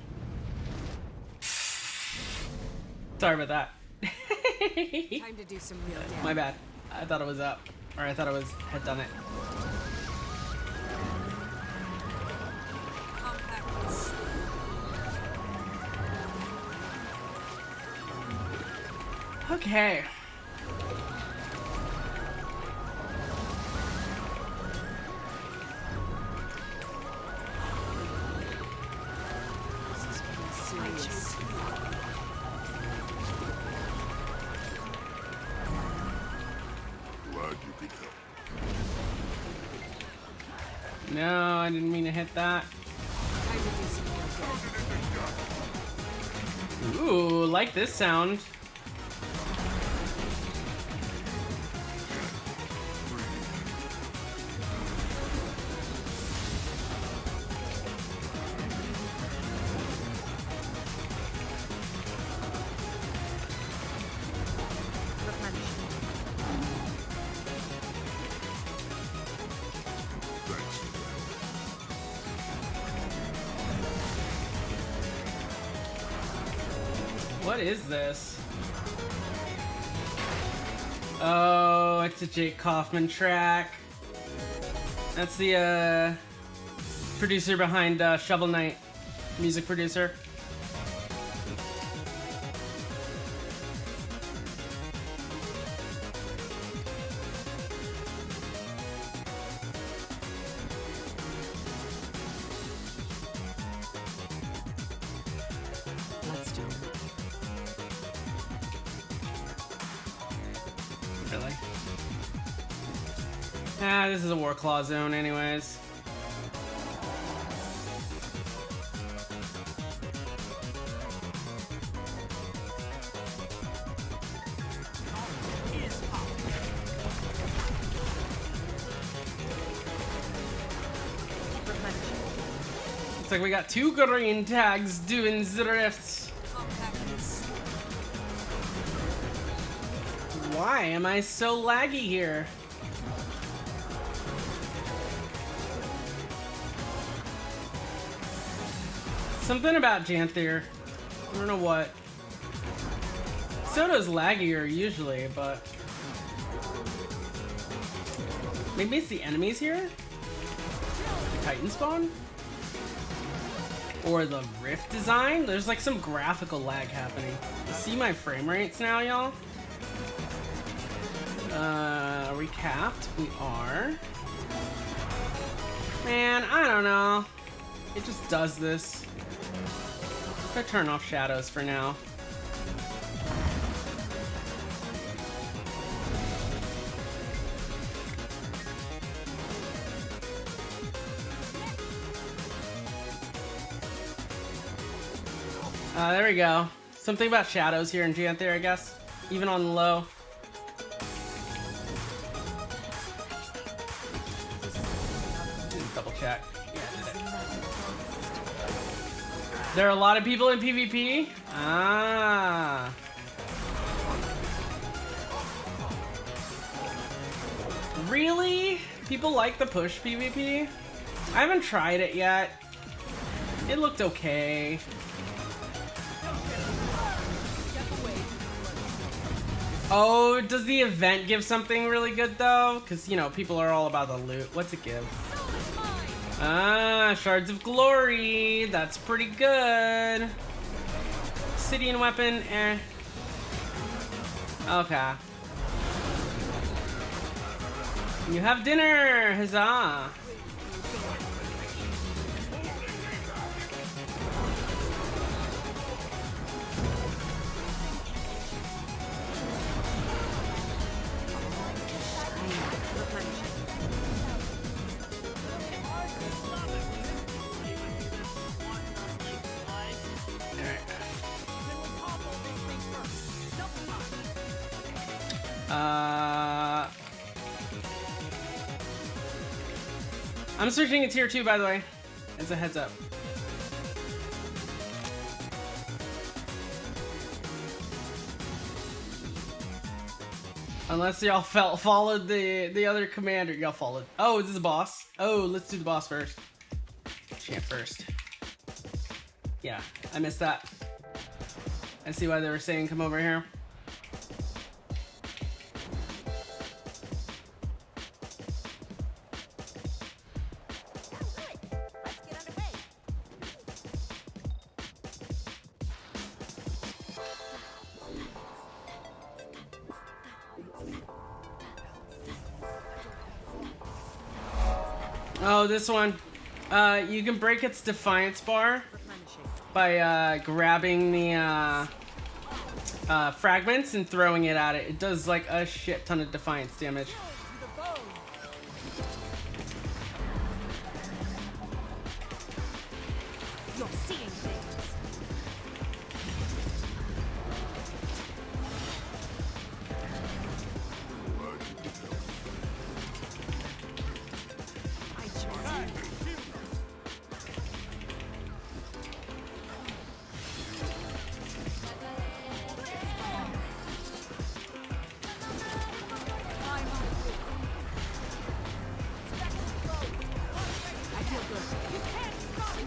Sorry about that. Time to do some real damage. My bad. I thought it was up. Or I thought it had done it. Compact is slow. Okay. This is getting serious. Glad you could help. No, I didn't mean to hit that. Time to do some real damage. Ooh, like this sound. What is this? Oh, it's a Jake Kaufman track. That's the producer behind Shovel Knight, music producer. Let's do it. Really? Ah, this is a War Claw zone anyways. Looks like we got two green tags doing the rifts. Compact is Why am I so laggy here? Something about Janther. I don't know what. Soda's laggier usually, but maybe it's the enemies here? Titan spawn? Or the rift design? There's like some graphical lag happening. You see my frame rates now, y'all? Are we capped? We are. Man, I don't know. It just does this. If I turn off shadows for now. There we go. Something about shadows here in Janther, I guess. Even on the low. Double check. Yeah, I did it. There are a lot of people in PvP? Ah. Really? People like the push PvP? I haven't tried it yet. It looked okay. Oh, does the event give something really good though? Because, you know, people are all about the loot. What's it give? Ah, Shards of Glory. That's pretty good. obsidian weapon, eh. Okay. You have dinner! Huzzah! I'm searching a tier 2, by the way, as a heads up. Unless y'all followed the other commander. Y'all followed. Oh, is this a boss? Oh, let's do the boss first. Champ first. Yeah, I missed that. I see why they were saying come over here. Oh, this one. You can break its defiance bar by grabbing the fragments and throwing it at it. It does like a shit ton of defiance damage. You're seeing things. I chose you. I feel good. You can't stop me.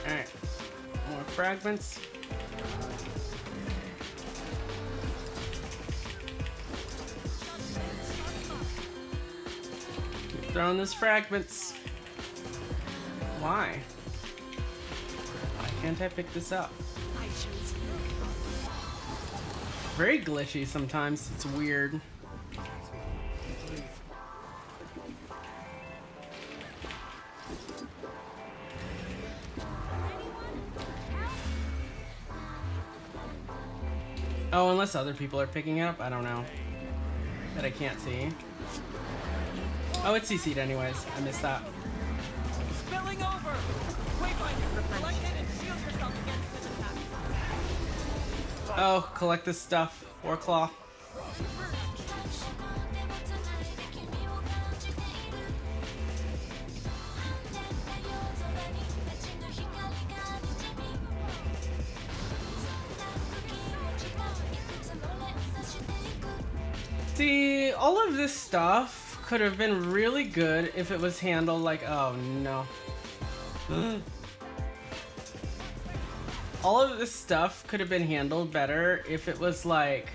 Alright. More fragments. Keep throwing those fragments. Why? Why can't I pick this up? I chose you. Very glitchy sometimes. It's weird. Oh, unless other people are picking it up, I don't know. That I can't see. Oh, it's CC'd anyways. I missed that. Spilling over! Wayfinder, collect it and shield yourself against this attack. Oh, collect this stuff. Warclaw. See, all of this stuff could have been really good if it was handled like, oh no. All of this stuff could have been handled better if it was like,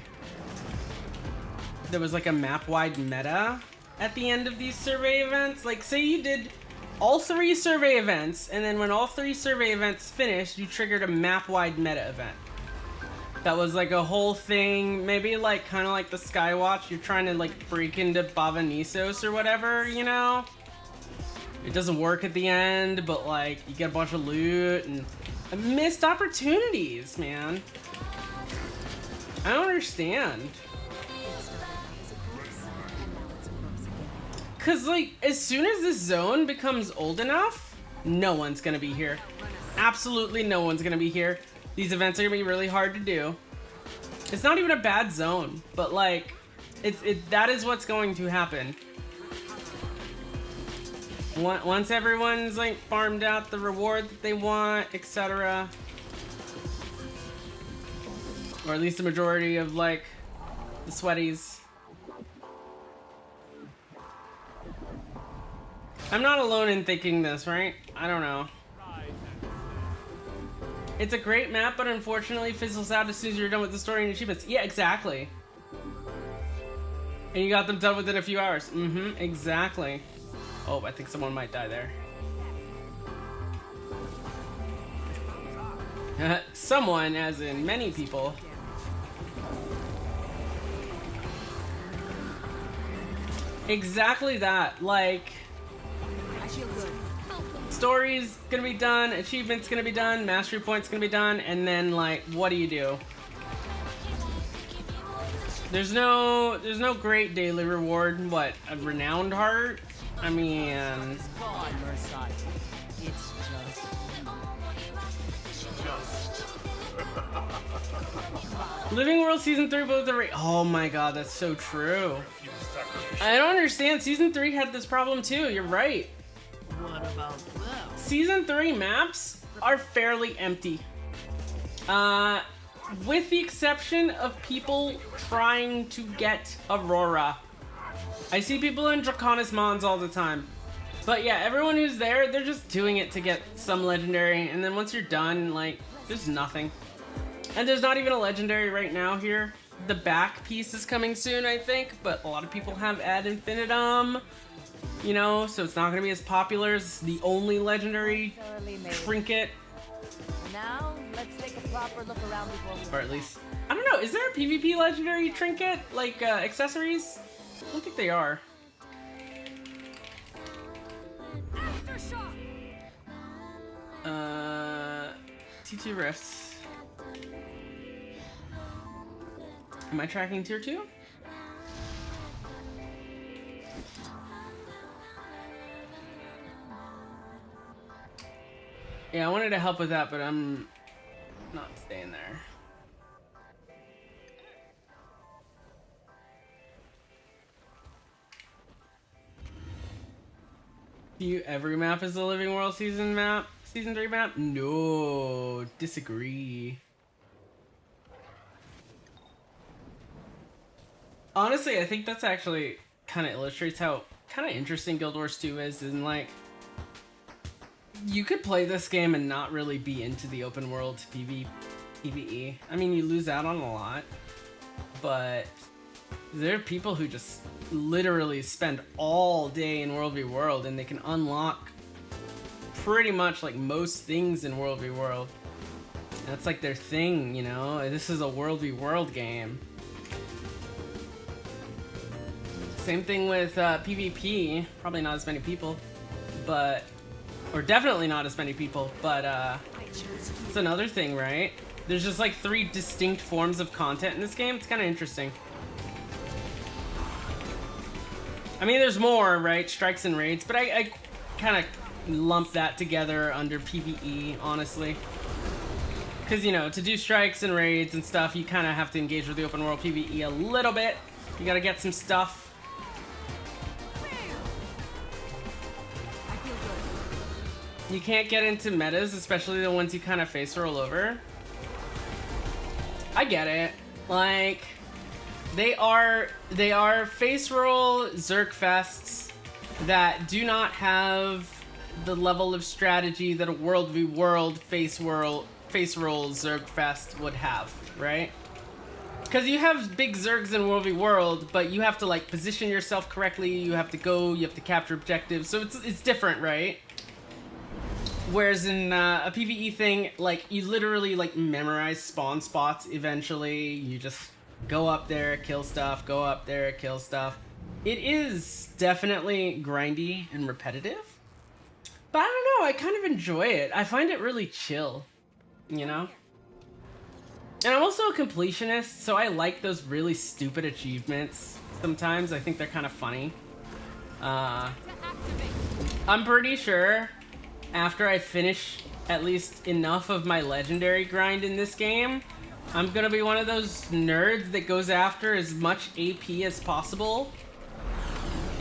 there was like a map-wide meta at the end of these survey events. Like, say you did all 3 survey events, and then when all 3 survey events finished, you triggered a map-wide meta event. That was like a whole thing, maybe like kind of like the Skywatch, you're trying to like break into Bavanisos or whatever, you know? It doesn't work at the end, but like you get a bunch of loot and missed opportunities, man. I don't understand. Cause like as soon as this zone becomes old enough, no one's gonna be here. Absolutely no one's gonna be here. These events are gonna be really hard to do. It's not even a bad zone, but like, that is what's going to happen. Once everyone's like farmed out the reward that they want, etc. Or at least the majority of like the sweaties. I'm not alone in thinking this, right? I don't know. It's a great map, but unfortunately fizzles out as soon as you're done with the story and achievements. Yeah, exactly. And you got them done within a few hours. Mm-hmm, exactly. Oh, I think someone might die there. Someone, as in many people. Exactly that. Like, I feel good. story's gonna be done, achievements gonna be done, mastery points gonna be done, and then like, what do? There's no great daily reward. What, a renowned heart? I mean, God, Mercy. It's Living World Season 3 both are oh my god, that's so true. I don't understand. Season 3 had this problem too. You're right. What about them? Season 3 maps are fairly empty. With the exception of people trying to get Aurora. I see people in Draconis Mons all the time. But yeah, everyone who's there, they're just doing it to get some legendary, and then once you're done, like, there's nothing. And there's not even a legendary right now here. The back piece is coming soon, I think, but a lot of people have ad infinitum, you know, so it's not gonna be as popular as the only legendary trinket. Now, let's take a proper look around before we... Or at least, I don't know, is there a PvP legendary trinket? Like, accessories? I don't think they are. T2 Rifts. Am I tracking tier 2? Yeah, I wanted to help with that, but I'm not staying there. Every map is the Living World season 3 map? No, disagree. Honestly, I think that's actually kind of illustrates how kind of interesting Guild Wars 2 is, and like, you could play this game and not really be into the open world PvE. I mean, you lose out on a lot, but there are people who just literally spend all day in World v World, and they can unlock pretty much like most things in World v World. That's like their thing, you know? This is a World v World game. Same thing with PvP. Probably not as many people, but... Or definitely not as many people, but it's another thing, right? There's just like 3 distinct forms of content in this game. It's kind of interesting. I mean, there's more, right? Strikes and raids, but I kind of lump that together under PvE, honestly. Because, you know, to do strikes and raids and stuff, you kind of have to engage with the open world PvE a little bit. You gotta get some stuff. You can't get into metas, especially the ones you kind of face roll over. I get it. Like, they are face roll Zerg fests that do not have the level of strategy that a World v World face roll Zerg fest would have, right? Because you have big Zergs in World v World, but you have to like position yourself correctly. You have to go. You have to capture objectives. So it's different, right? Whereas in a PvE thing, like, you literally, like, memorize spawn spots eventually. You just go up there, kill stuff, go up there, kill stuff. It is definitely grindy and repetitive. But I don't know, I kind of enjoy it. I find it really chill, you know? And I'm also a completionist, so I like those really stupid achievements sometimes. I think they're kind of funny. I'm pretty sure... after I finish at least enough of my legendary grind in this game, I'm gonna be one of those nerds that goes after as much AP as possible.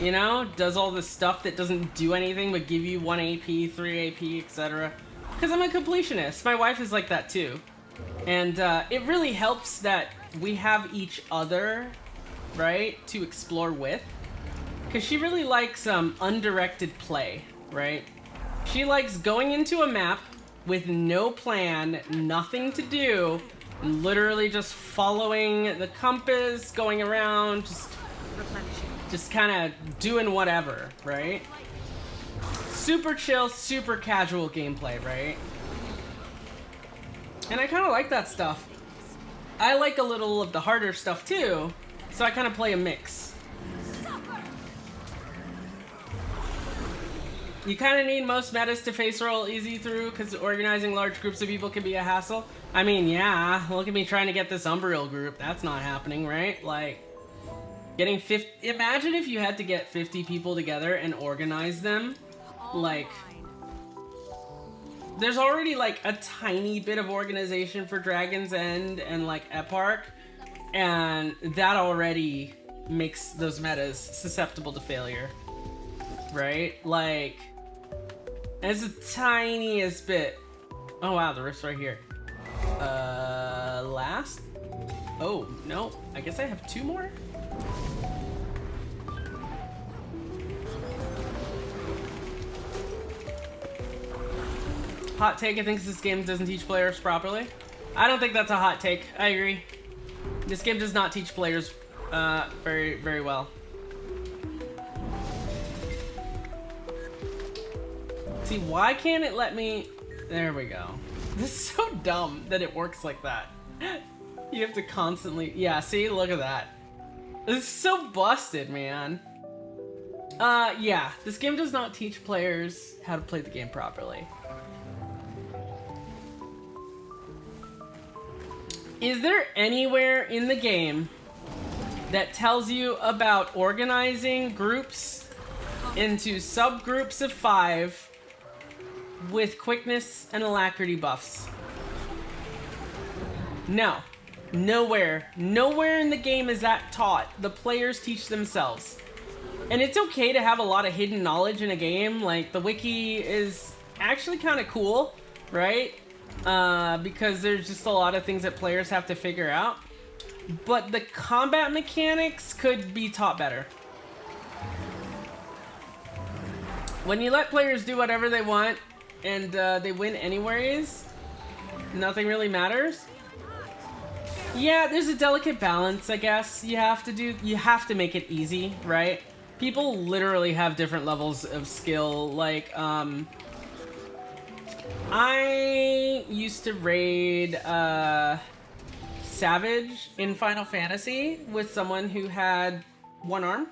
You know, does all this stuff that doesn't do anything but give you 1 AP, 3 AP, etc. Because I'm a completionist. My wife is like that too. And it really helps that we have each other, right, to explore with. Because she really likes undirected play, right? She likes going into a map with no plan, nothing to do, literally just following the compass, going around, just just kind of doing whatever, right? Super chill, super casual gameplay, right? And I kind of like that stuff. I like a little of the harder stuff too, so I kind of play a mix. You kind of need most metas to face roll easy through because organizing large groups of people can be a hassle. I mean, yeah, look at me trying to get this Umbriel group. That's not happening, right? Like, getting 50... Imagine if you had to get 50 people together and organize them. Like, there's already, like, a tiny bit of organization for Dragon's End and, like, Eparch. And that already makes those metas susceptible to failure. Right? Like... It's the tiniest bit. Oh wow, the rift's right here. Last? Oh, no. I guess I have 2 more? Hot take, I think this game doesn't teach players properly. I don't think that's a hot take. I agree. This game does not teach players very, very well. See, why can't it let me... There we go. This is so dumb that it works like that. You have to constantly... Yeah, see? Look at that. This is so busted, man. Yeah. This game does not teach players how to play the game properly. Is there anywhere in the game that tells you about organizing groups into subgroups of 5 with quickness and alacrity buffs? No. Nowhere. Nowhere in the game is that taught. The players teach themselves. And it's okay to have a lot of hidden knowledge in a game. Like, the wiki is actually kind of cool, right? Because there's just a lot of things that players have to figure out. But the combat mechanics could be taught better. When you let players do whatever they want, and they win anyways, nothing really matters. Yeah, there's a delicate balance, I guess. You have to make it easy, right? People literally have different levels of skill. Like, I used to raid Savage in Final Fantasy with someone who had 1 arm,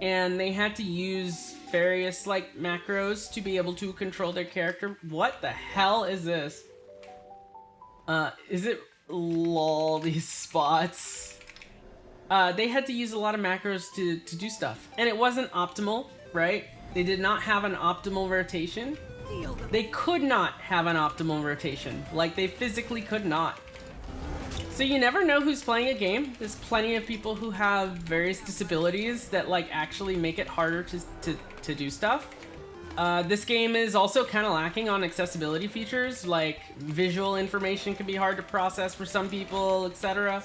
and they had to use various, like, macros to be able to control their character. What the hell is this? Is it... Lol, these spots. They had to use a lot of macros to do stuff. And it wasn't optimal, right? They did not have an optimal rotation. They could not have an optimal rotation. Like, they physically could not. So you never know who's playing a game. There's plenty of people who have various disabilities that, like, actually make it harder to do stuff. This game is also kind of lacking on accessibility features, like visual information can be hard to process for some people, etc.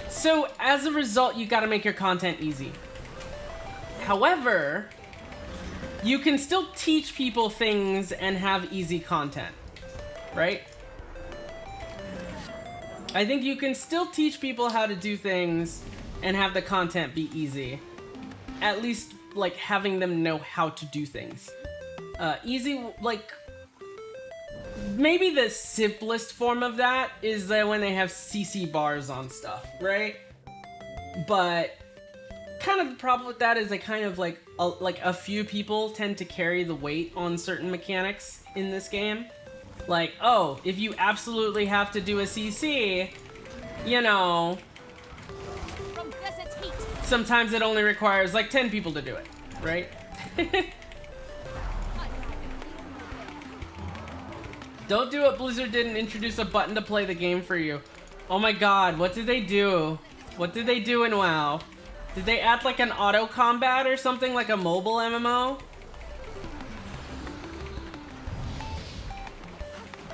So as a result, you gotta make your content easy. However, you can still teach people things and have easy content, right? I think you can still teach people how to do things and have the content be easy. At least, like, having them know how to do things. Easy, like... Maybe the simplest form of that is that when they have CC bars on stuff, right? But kind of the problem with that is they kind of, like a few people tend to carry the weight on certain mechanics in this game. Like, oh, if you absolutely have to do a CC, you know... Sometimes it only requires, like, 10 people to do it, right? Don't do it, Blizzard didn't introduce a button to play the game for you. Oh my god, what did they do? What did they do in WoW? Did they add, like, an auto combat or something, like a mobile MMO?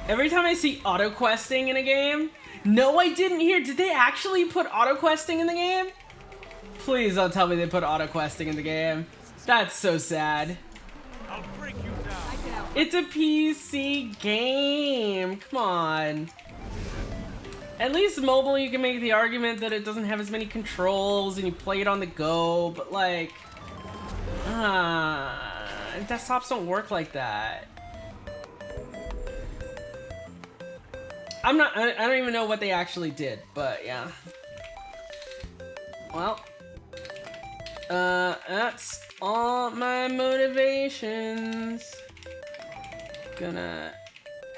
Every time I see auto questing in a game... No, I didn't hear. Did they actually put auto questing in the game? Please don't tell me they put auto questing in the game. That's so sad. I'll break you down. It's a PC game. Come on. At least mobile, you can make the argument that it doesn't have as many controls and you play it on the go, but like, desktops don't work like that. I don't even know what they actually did, but yeah. Well, that's all my motivations. Gonna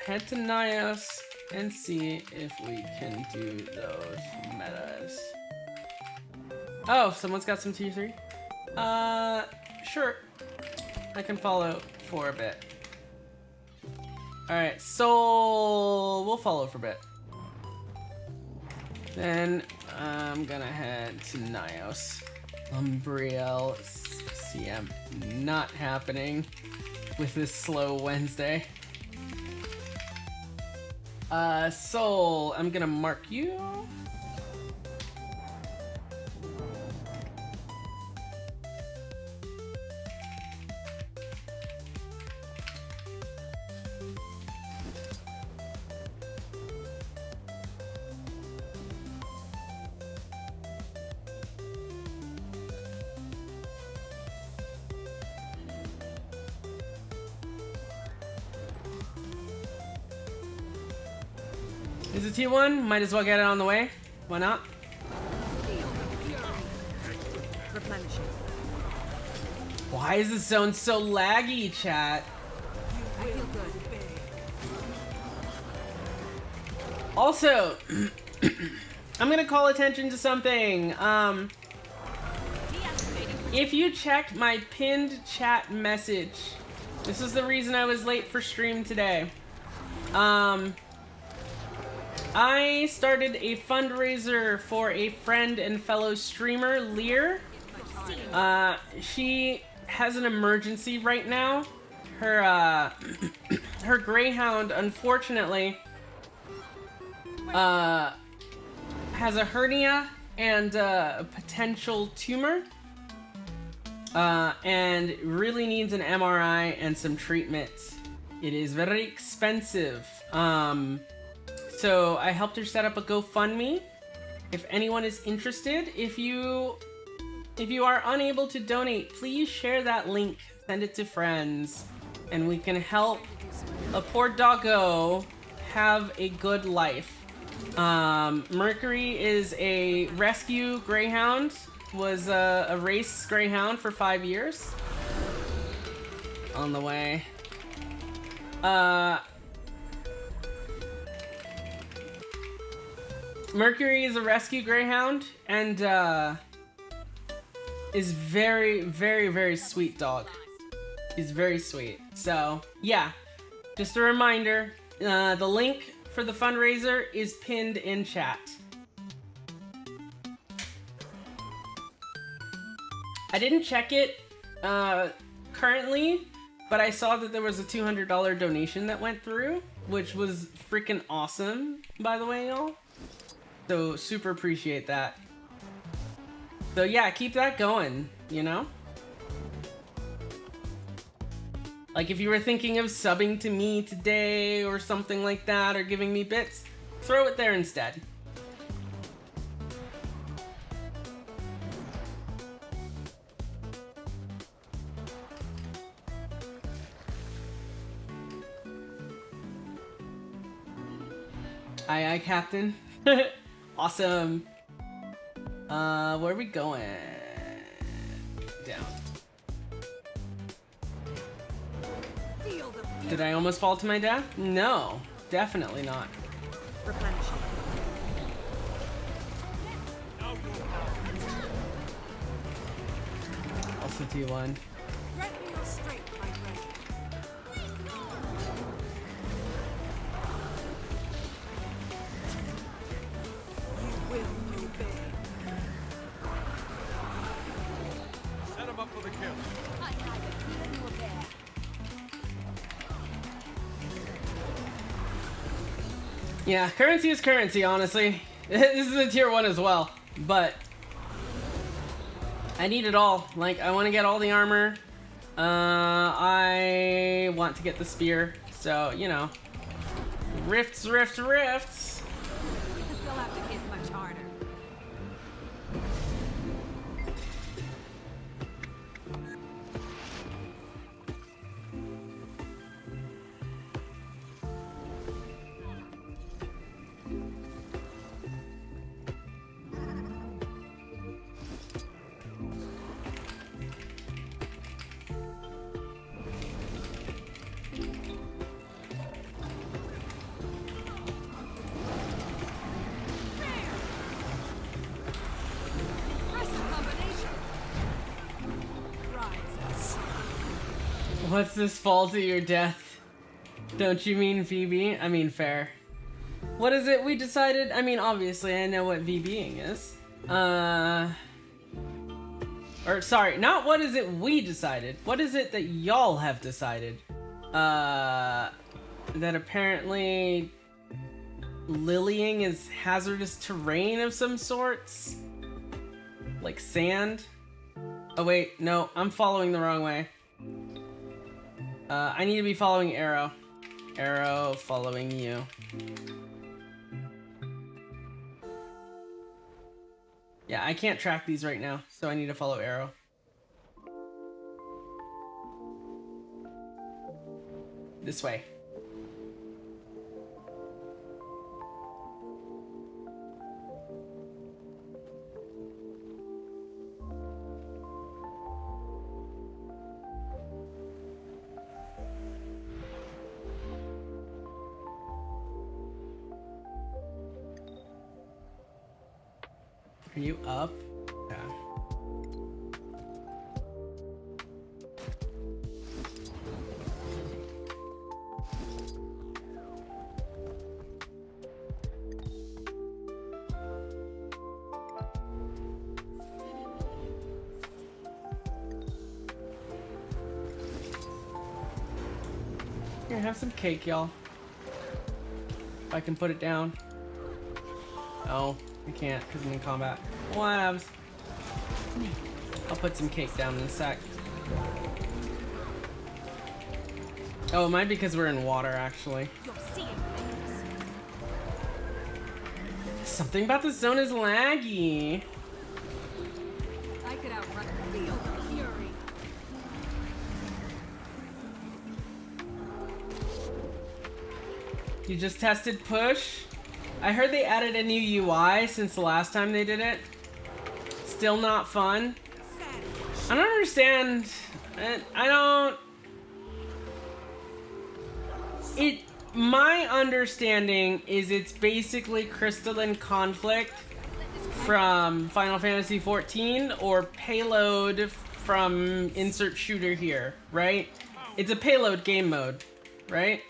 head to Nios and see if we can do those metas. Oh, someone's got some tier 3? Sure. I can follow for a bit. Alright, so we'll follow for a bit. Then I'm gonna head to Nios. Umbriel CM not happening with this slow Wednesday. Soul, I'm gonna mark you. Is it T1? Might as well get it on the way. Why not? Replenishing. Why is this zone so laggy, chat? I feel good. Also, I'm gonna call attention to something. If you checked my pinned chat message, this is the reason I was late for stream today. I started a fundraiser for a friend and fellow streamer, Lear. She has an emergency right now. Her her greyhound, unfortunately, has a hernia and a potential tumor, and really needs an MRI and some treatment. It is very expensive. So I helped her set up a GoFundMe. If anyone is interested, if you are unable to donate, please share that link, send it to friends, and we can help a poor doggo have a good life. Mercury is a rescue greyhound, was a race greyhound for 5 years. On the way. Mercury is a rescue greyhound and is very, very, very sweet dog. He's very sweet. So yeah, just a reminder, the link for the fundraiser is pinned in chat. I didn't check it currently, but I saw that there was a $200 donation that went through, which was freaking awesome, by the way, y'all. So super appreciate that. So yeah, keep that going, you know? Like if you were thinking of subbing to me today or something like that, or giving me bits, throw it there instead. Aye, aye, Captain. Awesome. Where are we going? Down. Did I almost fall to my death? No, definitely not. Replenishing. Also T1. Grant me your strength, my friend. You will obey. Set him up for the kill. Yeah, currency is currency, honestly. This is a tier 1 as well, but I need it all. Like, I want to get all the armor. I want to get the spear. So, you know, rifts. What's this fall to your death? Don't you mean VB? I mean fair. What is it we decided? I mean, obviously I know what VBing is. Or sorry, not what is it we decided. What is it that y'all have decided? That apparently lilying is hazardous terrain of some sorts? Like sand? Oh wait, no, I'm following the wrong way. I need to be following Arrow. Arrow following you. Yeah, I can't track these right now, so I need to follow Arrow. This way. Are you up? Yeah. Here, have some cake, y'all. If I can put it down. Oh. I can't because I'm in combat. Whatevs. I'll put some cake down in a sec. Oh, it might be because we're in water, actually. Something about the zone is laggy. I could outrun feel the fury. You just tested push? I heard they added a new UI since the last time they did it. Still not fun. I don't understand. I don't... My understanding is it's basically Crystalline Conflict from Final Fantasy XIV or Payload from Insert Shooter here, right? It's a Payload game mode, right?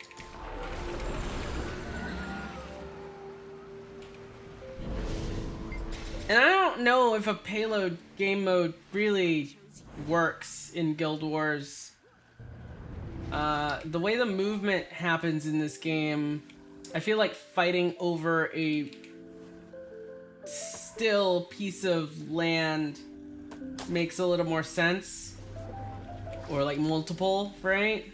And I don't know if a Payload game mode really works in Guild Wars. The way the movement happens in this game, I feel like fighting over a still piece of land makes a little more sense. Or like multiple, right?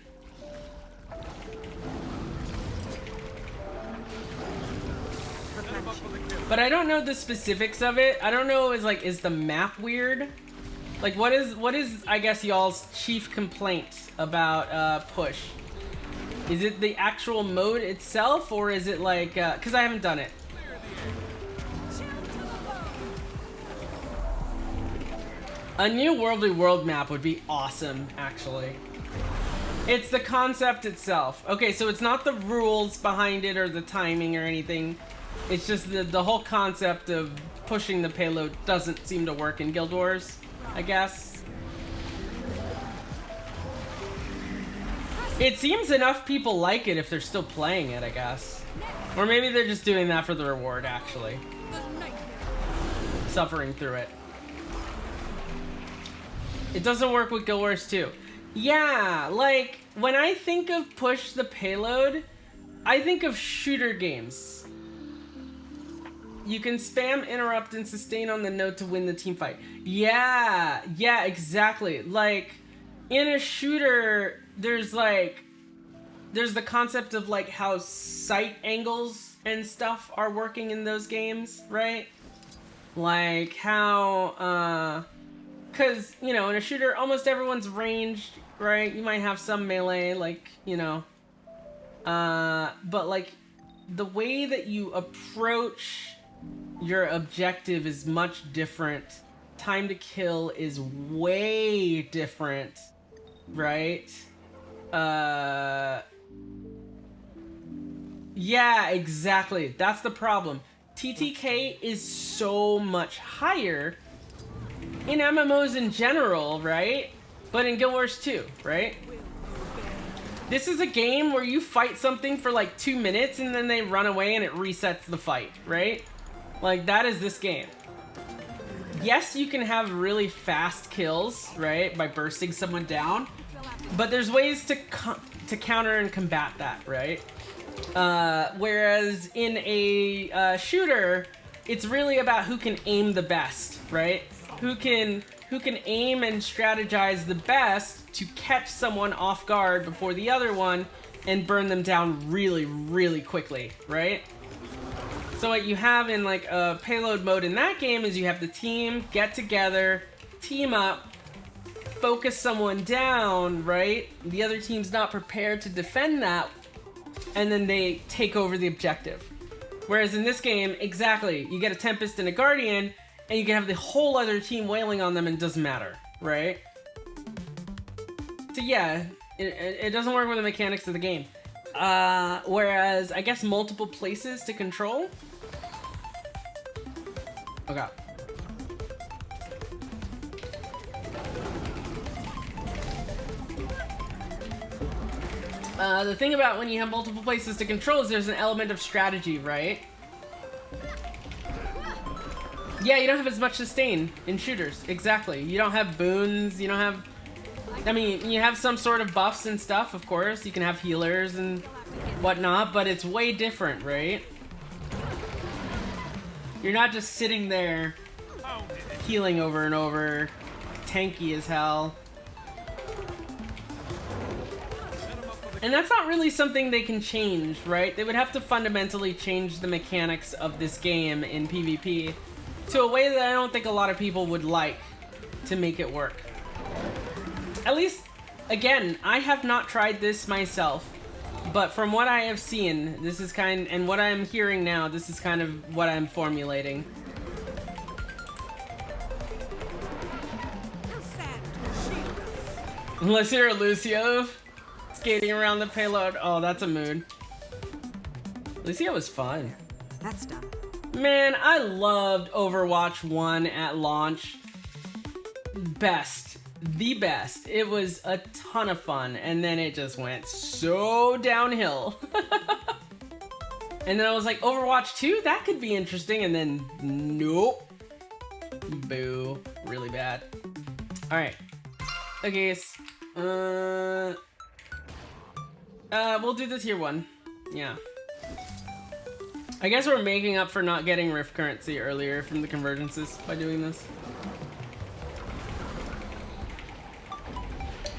But I don't know the specifics of it. I don't know, is the map weird? Like, what is I guess y'all's chief complaint about push? Is it the actual mode itself, or is it like, cause I haven't done it. A new Worldly World map would be awesome, actually. It's the concept itself. Okay, so it's not the rules behind it or the timing or anything. It's just the whole concept of pushing the payload doesn't seem to work in Guild Wars, I guess. It seems enough people like it if they're still playing it, I guess. Or maybe they're just doing that for the reward, actually. Suffering through it. It doesn't work with Guild Wars 2. Yeah, like, when I think of push the payload, I think of shooter games. You can spam, interrupt, and sustain on the node to win the team fight. Yeah, exactly. Like, in a shooter, there's the concept of like how sight angles and stuff are working in those games, right? Like how, cause, you know, in a shooter, almost everyone's ranged, right? You might have some melee, like, you know, but like the way that you approach your objective is much different. Time to kill is way different, right? Yeah, exactly. That's the problem. TTK is so much higher in MMOs in general, right? But in Guild Wars 2, right? This is a game where you fight something for like 2 minutes and then they run away and it resets the fight, right? Like, that is this game. Yes, you can have really fast kills, right, by bursting someone down, but there's ways to counter and combat that, right? Whereas in a shooter, it's really about who can aim the best, right? Who can aim and strategize the best to catch someone off guard before the other one and burn them down really, really quickly, right? So what you have in like a payload mode in that game is you have the team get together, team up, focus someone down, right? The other team's not prepared to defend that, and then they take over the objective. Whereas in this game, exactly, you get a Tempest and a Guardian, and you can have the whole other team wailing on them and it doesn't matter, right? So yeah, it doesn't work with the mechanics of the game. Whereas, I guess multiple places to control? Okay. The thing about when you have multiple places to control is there's an element of strategy, right? Yeah, you don't have as much sustain in shooters. Exactly. You don't have boons, you don't have... I mean, you have some sort of buffs and stuff, of course. You can have healers and whatnot, but it's way different, right? You're not just sitting there healing over and over, tanky as hell. And that's not really something they can change, right? They would have to fundamentally change the mechanics of this game in PvP to a way that I don't think a lot of people would like to make it work. At least, again, I have not tried this myself, but from what I have seen, this is and what I'm hearing now, this is kind of what I'm formulating. Unless you're Lucio skating around the payload. Oh, that's a mood. Lucio was fun. That's done. Man, I loved Overwatch 1 at launch. Best. The best. It was a ton of fun, and then it just went so downhill. And then I was like, Overwatch 2? That could be interesting, and then nope. Boo. Really bad. Alright. Okay, we'll do the tier 1. Yeah. I guess we're making up for not getting Rift currency earlier from the convergences by doing this.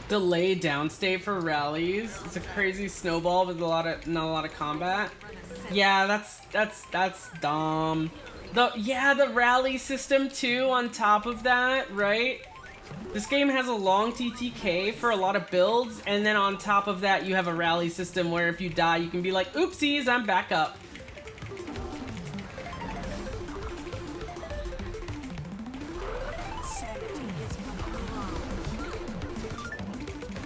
Delay downstate for rallies. It's a crazy snowball with not a lot of combat. Yeah, that's dumb. The rally system too on top of that, right? This game has a long TTK for a lot of builds, and then on top of that you have a rally system where if you die you can be like, oopsies, I'm back up.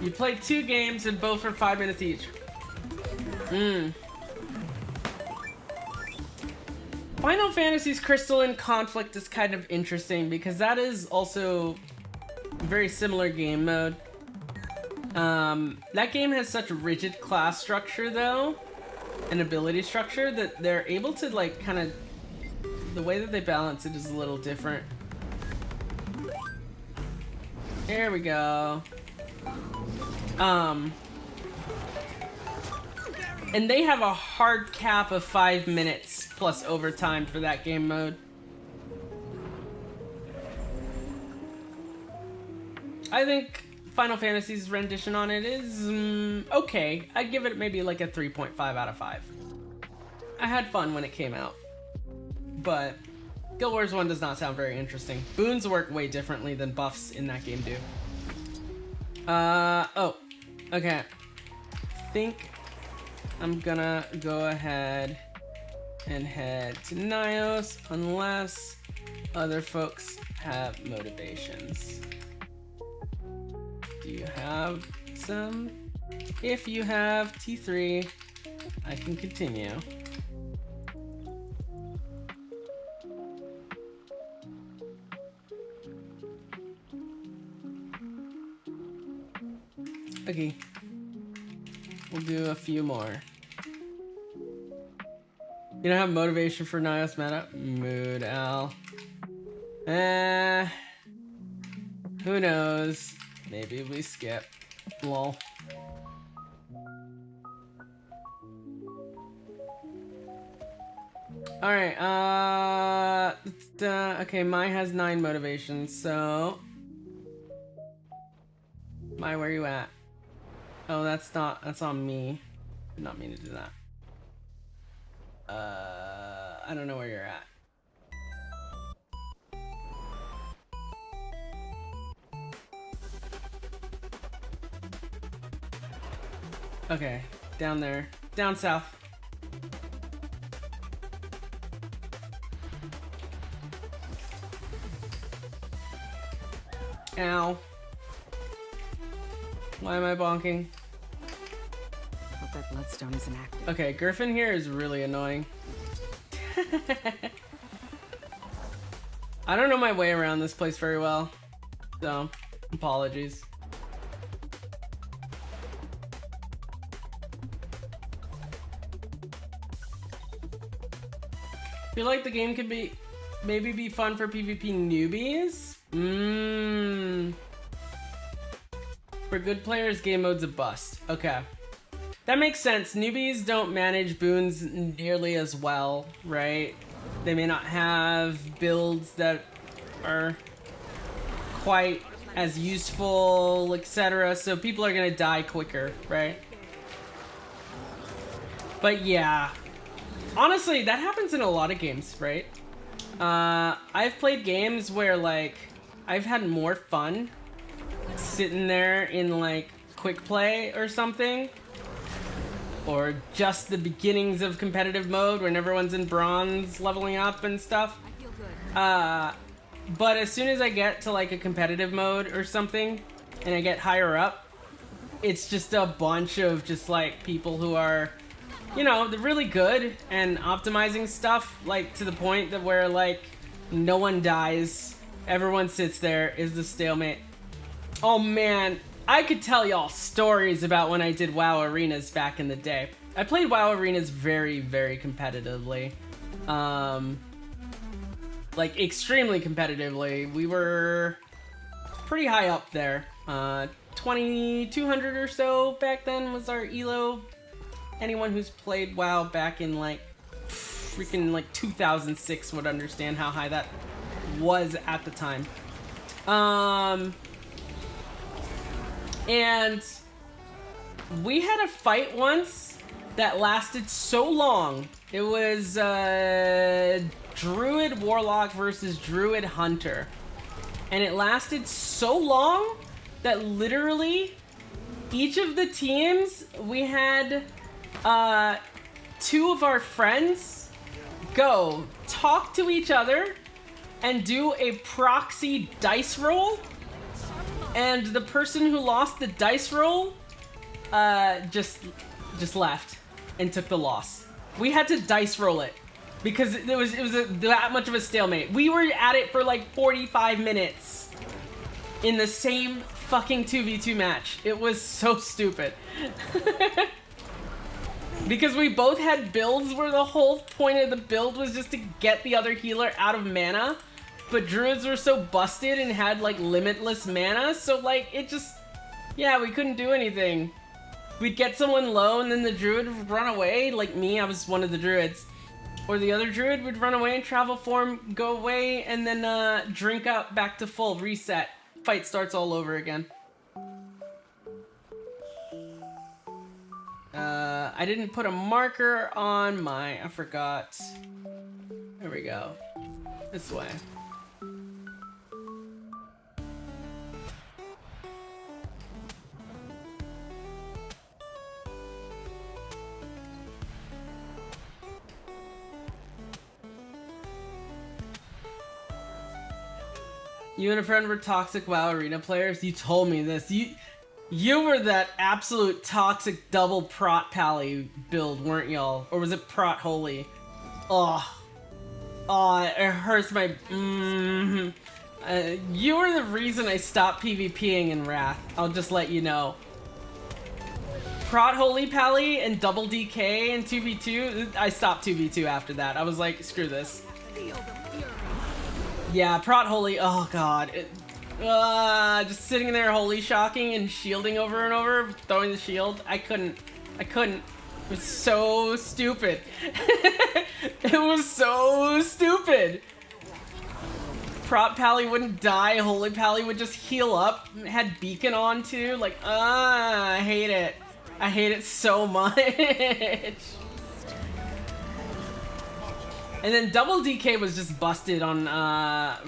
You played 2 games and both for 5 minutes each. Final Fantasy's Crystalline Conflict is kind of interesting because that is also a very similar game mode. That game has such rigid class structure though, and ability structure, that they're able to like kind of, the way that they balance it is a little different. There we go. And they have a hard cap of 5 minutes plus overtime for that game mode. I think Final Fantasy's rendition on it is okay. I'd give it maybe like a 3.5 out of 5. I had fun when it came out, but Guild Wars 1 does not sound very interesting. Boons work way differently than buffs in that game do. Oh, okay. I think I'm gonna go ahead and head to Nios unless other folks have motivations. Do you have some? If you have T3, I can continue. Okay. We'll do a few more. You don't have motivation for Nios meta? Mood, Al. Who knows? Maybe we skip. Lol. Alright, okay, Mai has 9 motivations, so... Mai, where you at? Oh, that's on me. Did not mean to do that. I don't know where you're at. Okay, down there. Down south. Ow. Why am I bonking? Hope that bloodstone isn't active. Okay, Griffin here is really annoying. I don't know my way around this place very well, so apologies. Feel like the game could maybe be fun for PvP newbies? For good players, game mode's a bust. Okay. That makes sense. Newbies don't manage boons nearly as well, right? They may not have builds that are quite as useful, etc. So people are gonna die quicker, right? But yeah. Honestly, that happens in a lot of games, right? I've played games where, like, I've had more fun sitting there in, like, quick play or something. Or just the beginnings of competitive mode when everyone's in bronze leveling up and stuff. I feel good. But as soon as I get to, like, a competitive mode or something, and I get higher up, it's just a bunch of just, like, people who are... You know, they're really good and optimizing stuff, like, to the point that where, like, no one dies. Everyone sits there, is the stalemate. Oh, man. I could tell y'all stories about when I did WoW Arenas back in the day. I played WoW Arenas very, very competitively. Like, extremely competitively. We were pretty high up there. 2,200 or so back then was our ELO. Anyone who's played WoW back in, like, freaking, like, 2006 would understand how high that was at the time. And we had a fight once that lasted so long. It was, Druid Warlock versus Druid Hunter. And it lasted so long that literally each of the teams, we had... 2 of our friends go talk to each other and do a proxy dice roll, and the person who lost the dice roll just left and took the loss. We had to dice roll it because it was that much of a stalemate. We were at it for like 45 minutes in the same fucking 2v2 match. It was so stupid. Because we both had builds where the whole point of the build was just to get the other healer out of mana. But druids were so busted and had, like, limitless mana, so, like, it just... Yeah, we couldn't do anything. We'd get someone low and then the druid would run away. Like me, I was one of the druids. Or the other druid would run away and travel form, go away, and then drink up back to full, reset. Fight starts all over again. I didn't put a marker on my... I forgot. There we go. This way. You and a friend were toxic WoW Arena players? You told me this. You were that absolute toxic double prot pally build, weren't y'all? Or was it prot holy? Oh, it hurts my... you were the reason I stopped PvPing in Wrath. I'll just let you know. Prot Holy Pally and Double DK and 2v2. I stopped 2v2 after that. I was like, screw this. Yeah, Prot Holy. Oh god. Just sitting there holy shocking and shielding over and over, throwing the shield. I couldn't. It was so stupid. It was so stupid. Prot Pally wouldn't die. Holy Pally would just heal up. Had beacon on too. Like, I hate it. I hate it so much. And then Double DK was just busted on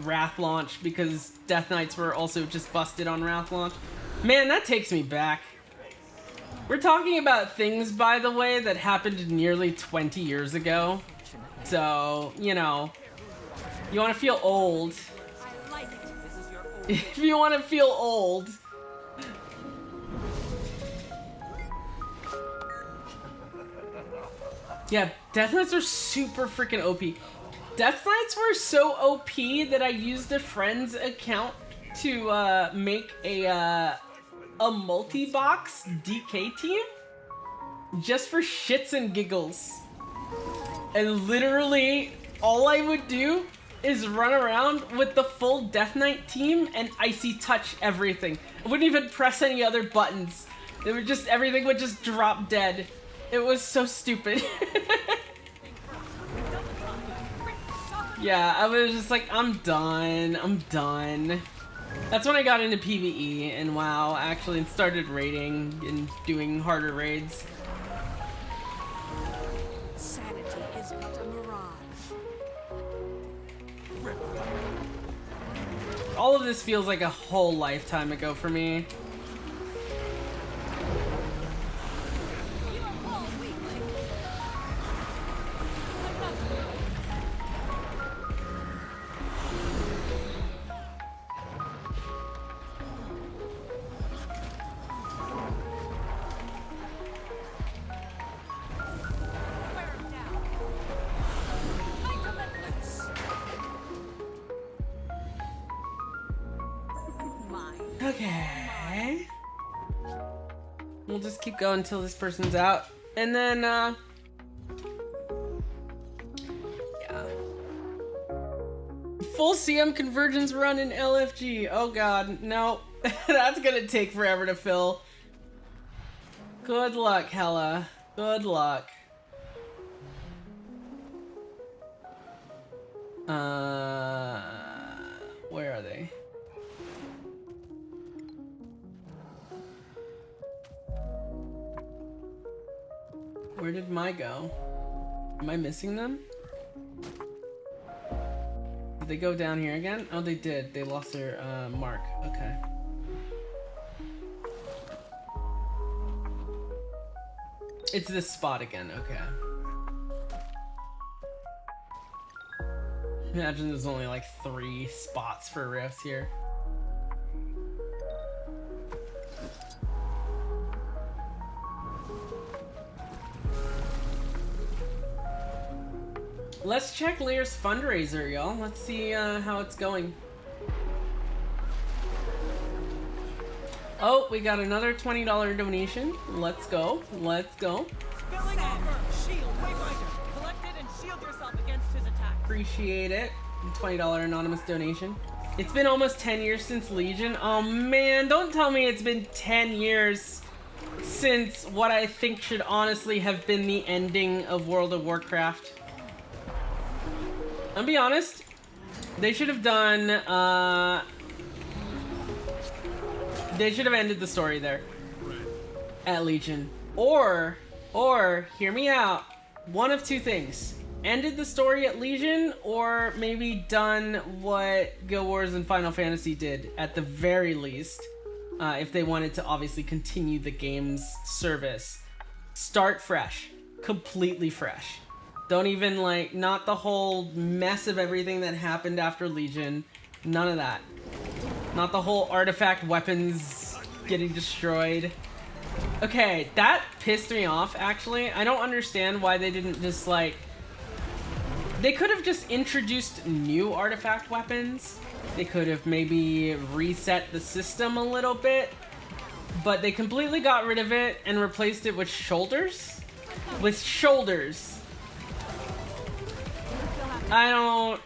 Wrath launch because Death Knights were also just busted on Wrath launch. Man, that takes me back. We're talking about things, by the way, that happened nearly 20 years ago. So, you know, you want to feel old. If you want to feel old. Yeah, Death Knights are super freaking OP. Death Knights were so OP that I used a friend's account to make a multi-box DK team just for shits and giggles. And literally, all I would do is run around with the full Death Knight team and icy touch everything. I wouldn't even press any other buttons. It would just, everything would just drop dead. It was so stupid. Yeah, I was just like, I'm done. That's when I got into PvE and WoW, actually, and started raiding and doing harder raids. Sanity is but a mirage. All of this feels like a whole lifetime ago for me. Okay. We'll just keep going until this person's out. And then, yeah. Full CM convergence run in LFG. Oh god, no. That's gonna take forever to fill. Good luck, Hella. Good luck. Where are they? Where did my go? Am I missing them? Did they go down here again? Oh, they did. They lost their mark. Okay. It's this spot again. Okay. Imagine there's only like 3 spots for rifts here. Let's check Lear's fundraiser, y'all. Let's see how it's going. Oh, we got another $20 donation. Let's go. Let's go. Spilling over. Shield. Wayfinder. Collect it and shield yourself against his attack. Appreciate it. $20 anonymous donation. It's been almost 10 years since Legion. Oh man, don't tell me it's been 10 years since what I think should honestly have been the ending of World of Warcraft. I'll be honest, they should have done, they should have ended the story there at Legion. Or, hear me out, one of two things. Ended the story at Legion, or maybe done what Guild Wars and Final Fantasy did at the very least, if they wanted to obviously continue the game's service. Start fresh, completely fresh. Don't even like, not the whole mess of everything that happened after Legion. None of that. Not the whole artifact weapons getting destroyed. Okay, that pissed me off actually. I don't understand why they didn't just like, they could have just introduced new artifact weapons. They could have maybe reset the system a little bit. but they completely got rid of it and replaced it with shoulders. With shoulders. I don't...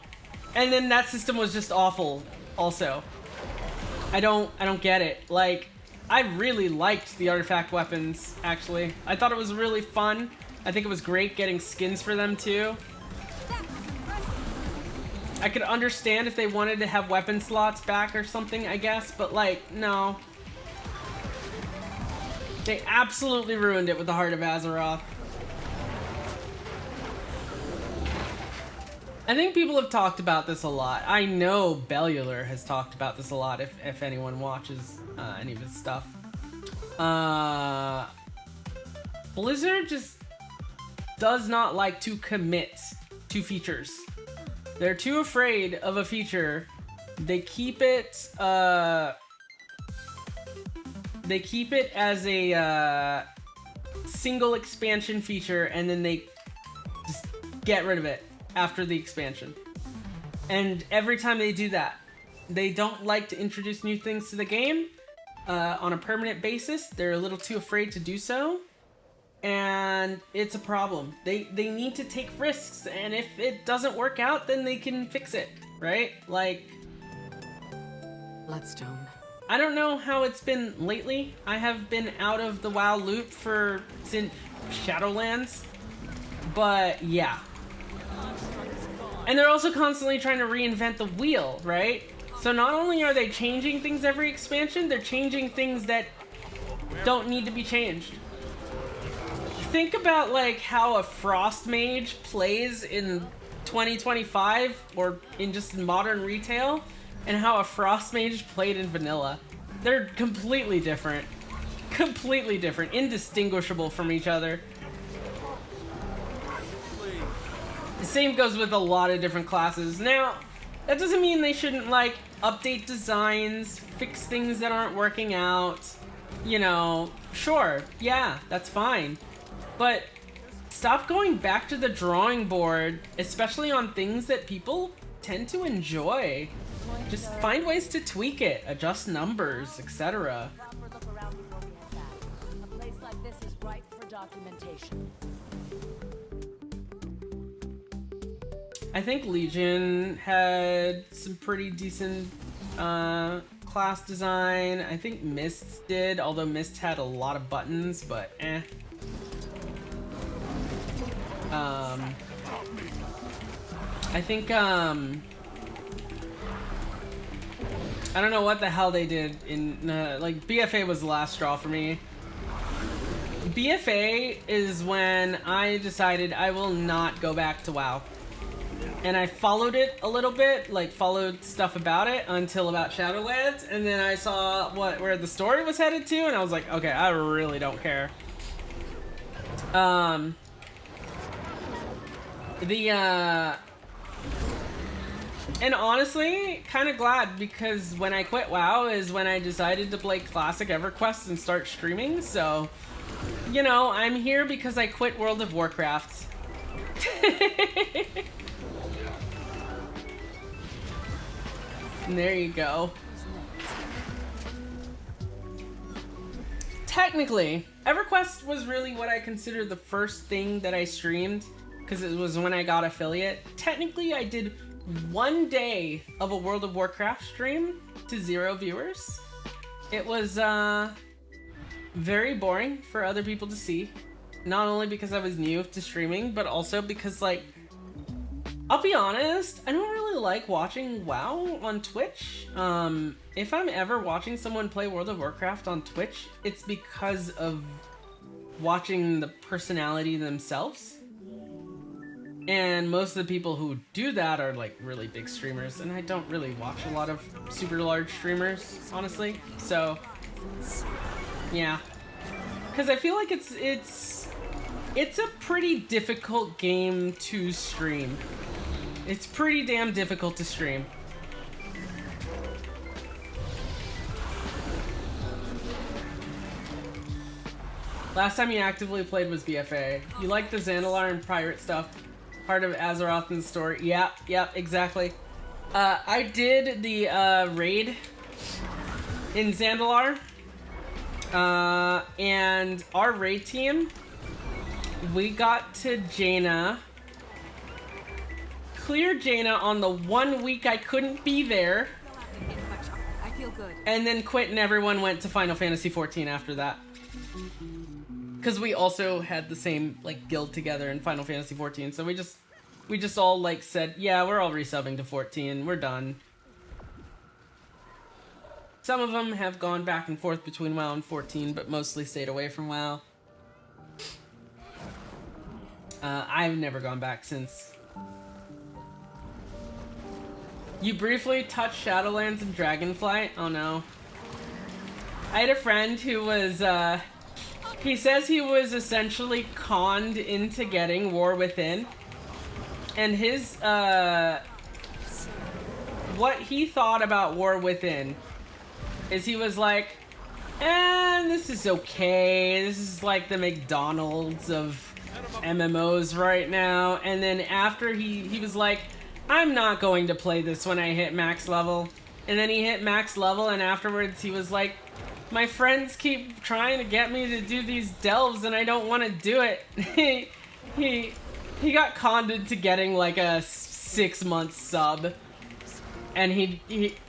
And then that system was just awful, also. I don't get it. Like, I really liked the artifact weapons, actually. I thought it was really fun. I think it was great getting skins for them, too. I could understand if they wanted to have weapon slots back or something, I guess, but, like, no. They absolutely ruined it with the Heart of Azeroth. I think people have talked about this a lot. I know Bellular has talked about this a lot if anyone watches any of his stuff. Blizzard just does not like to commit to features. They're too afraid of a feature. They keep it as a single expansion feature, and then they just get rid of it after the expansion. And every time they do that, they don't like to introduce new things to the game on a permanent basis. They're a little too afraid to do so, and it's a problem. They need to take risks, and if it doesn't work out, then they can fix it, right? Like, Bloodstone. I don't know how it's been lately. I have been out of the WoW loop since Shadowlands, but yeah. And they're also constantly trying to reinvent the wheel, right? So not only are they changing things every expansion, they're changing things that don't need to be changed. Think about like how a Frost Mage plays in 2025 or in just modern retail, and how a Frost Mage played in vanilla. They're completely different. Completely different. Indistinguishable from each other. The same goes with a lot of different classes. Now, that doesn't mean they shouldn't, like, update designs, fix things that aren't working out. You know, sure, yeah, that's fine. But stop going back to the drawing board, especially on things that people tend to enjoy. Just find ways to tweak it, adjust numbers, etc. Proper look around before we head back. A place like this is ripe for documentation. I think Legion had some pretty decent class design. I think Mist did, although Mist had a lot of buttons, but eh. I think I don't know what the hell they did in like BFA was the last straw for me. BFA is when I decided I will not go back to WoW. And I followed it a little bit, like followed stuff about it until about Shadowlands, and then I saw where the story was headed to, and I was like, okay, I really don't care. And honestly, kind of glad, because when I quit WoW is when I decided to play Classic EverQuest and start streaming, so, you know, I'm here because I quit World of Warcraft. And there you go. Technically, EverQuest was really what I consider the first thing that I streamed, because it was when I got affiliate. Technically, I did 1 day of a World of Warcraft stream to 0 viewers. It was very boring for other people to see. Not only because I was new to streaming, but also because, like, I'll be honest, I don't really like watching WoW on Twitch. If I'm ever watching someone play World of Warcraft on Twitch, it's because of watching the personality themselves. And most of the people who do that are like really big streamers, and I don't really watch a lot of super large streamers, honestly. So, yeah. Because I feel like it's a pretty difficult game to stream. It's pretty damn difficult to stream. Last time you actively played was BFA. You like the Zandalar and pirate stuff. Part of Azeroth and the story. Yeah, exactly. I did the raid in Zandalar. And our raid team, we got to Jaina. Cleared Jaina on the 1 week I couldn't be there. I feel good. And then quit and everyone went to Final Fantasy XIV after that. Because we also had the same, like, guild together in Final Fantasy XIV. So we just all, like, said, yeah, we're all resubbing to 14. We're done. Some of them have gone back and forth between WoW and 14, but mostly stayed away from WoW. I've never gone back since. You briefly touched Shadowlands and Dragonflight? Oh no. I had a friend who was, he says he was essentially conned into getting War Within. And his, what he thought about War Within is he was like, this is okay. This is like the McDonald's of MMOs right now. And then after he was like, I'm not going to play this when I hit max level. And then he hit max level and afterwards he was like, my friends keep trying to get me to do these delves and I don't want to do it. He got conned into getting like a 6-month sub. And he,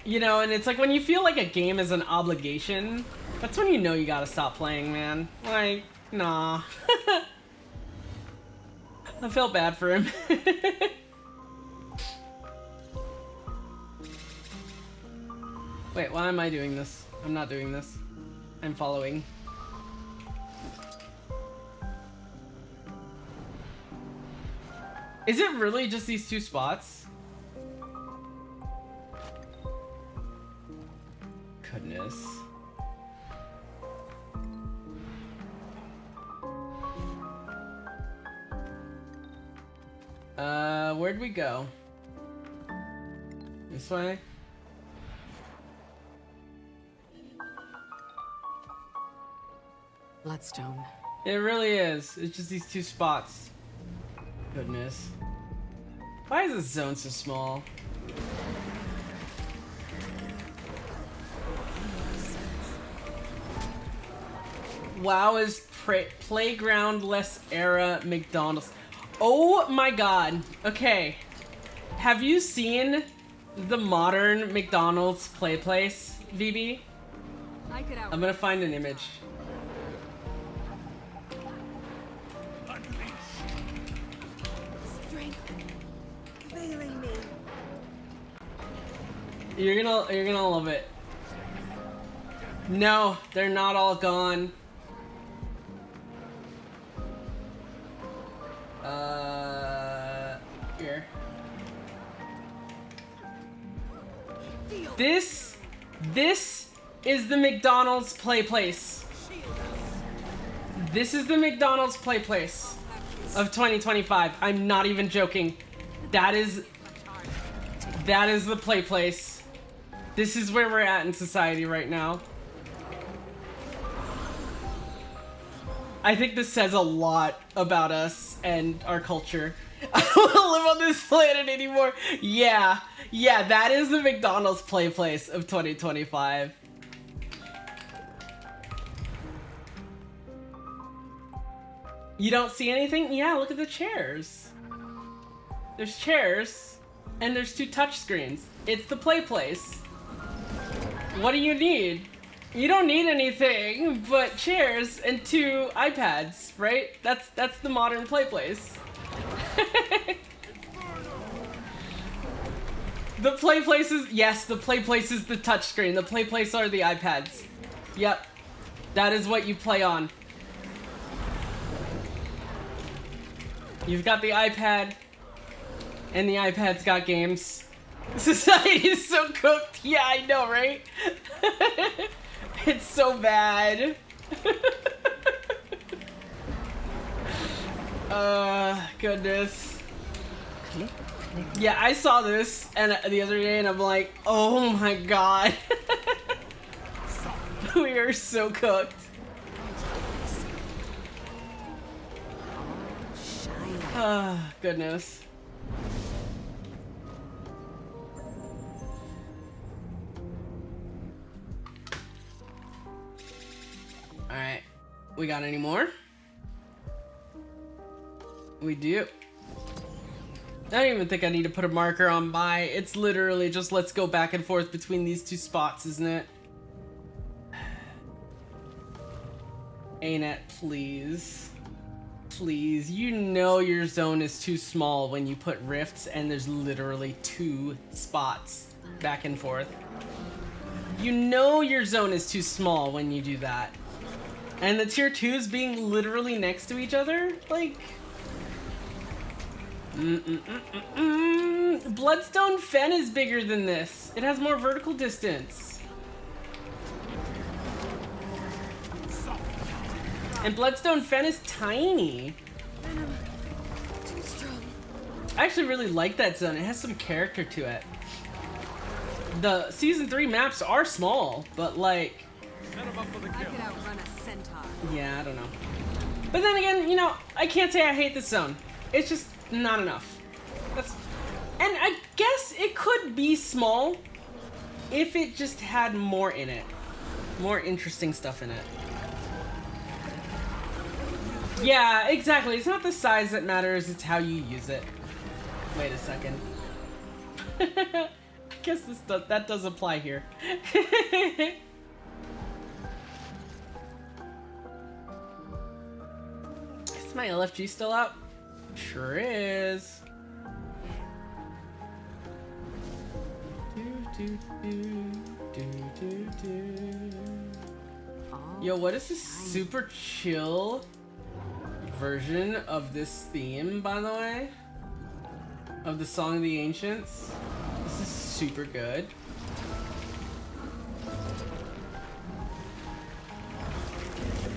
you know, and it's like when you feel like a game is an obligation, that's when you know you gotta stop playing, man. Like, nah. I felt bad for him. Wait, why am I doing this? I'm not doing this. I'm following. Is it really just these 2 spots? Goodness. Where'd we go? This way? Bloodstone. It really is. It's just these 2 spots. Goodness. Why is this zone so small? WoW is playground-less era McDonald's. Oh my god. Okay. Have you seen the modern McDonald's play place, VB? I'm gonna find an image. Strength failing me. You're gonna love it. No, they're not all gone. Here. This is the McDonald's play place. This is the McDonald's play place of 2025. I'm not even joking. That is the play place. This is where we're at in society right now. I think this says a lot about us and our culture. I don't want to live on this planet anymore. Yeah, that is the McDonald's play place of 2025. You don't see anything? Yeah, look at the chairs. There's chairs, and there's 2 touch screens. It's the play place. What do you need? You don't need anything but chairs and 2 iPads, right? That's the modern play place. The play place is, yes, the play place is the touchscreen. The play place are the iPads. Yep. That is what you play on. You've got the iPad, and the iPad's got games. Society is so cooked. Yeah, I know, right? It's so bad. Goodness. Yeah, I saw this and the other day and I'm like, oh my god. We are so cooked. Goodness. We got any more? We do. I don't even think I need to put a marker on buy. It's literally just let's go back and forth between these two spots, isn't it? ANET, please. Please. You know your zone is too small when you put rifts and there's literally 2 spots back and forth. You know your zone is too small when you do that. And the tier 2s being literally next to each other? Like... Bloodstone Fen is bigger than this. It has more vertical distance. And Bloodstone Fen is tiny. Too strong. I actually really like that zone. It has some character to it. The Season 3 maps are small, but like... Set him up for the I kill. could outrun a centaur. Yeah, I don't know. But then again, you know, I can't say I hate this zone. It's just not enough. And I guess it could be small if it just had more in it. More interesting stuff in it. Yeah, exactly. It's not the size that matters, it's how you use it. Wait a second. I guess that does apply here. Is my LFG still up? Sure is. Yo, what is this super chill version of this theme, by the way? Of the Song of the Ancients? This is super good.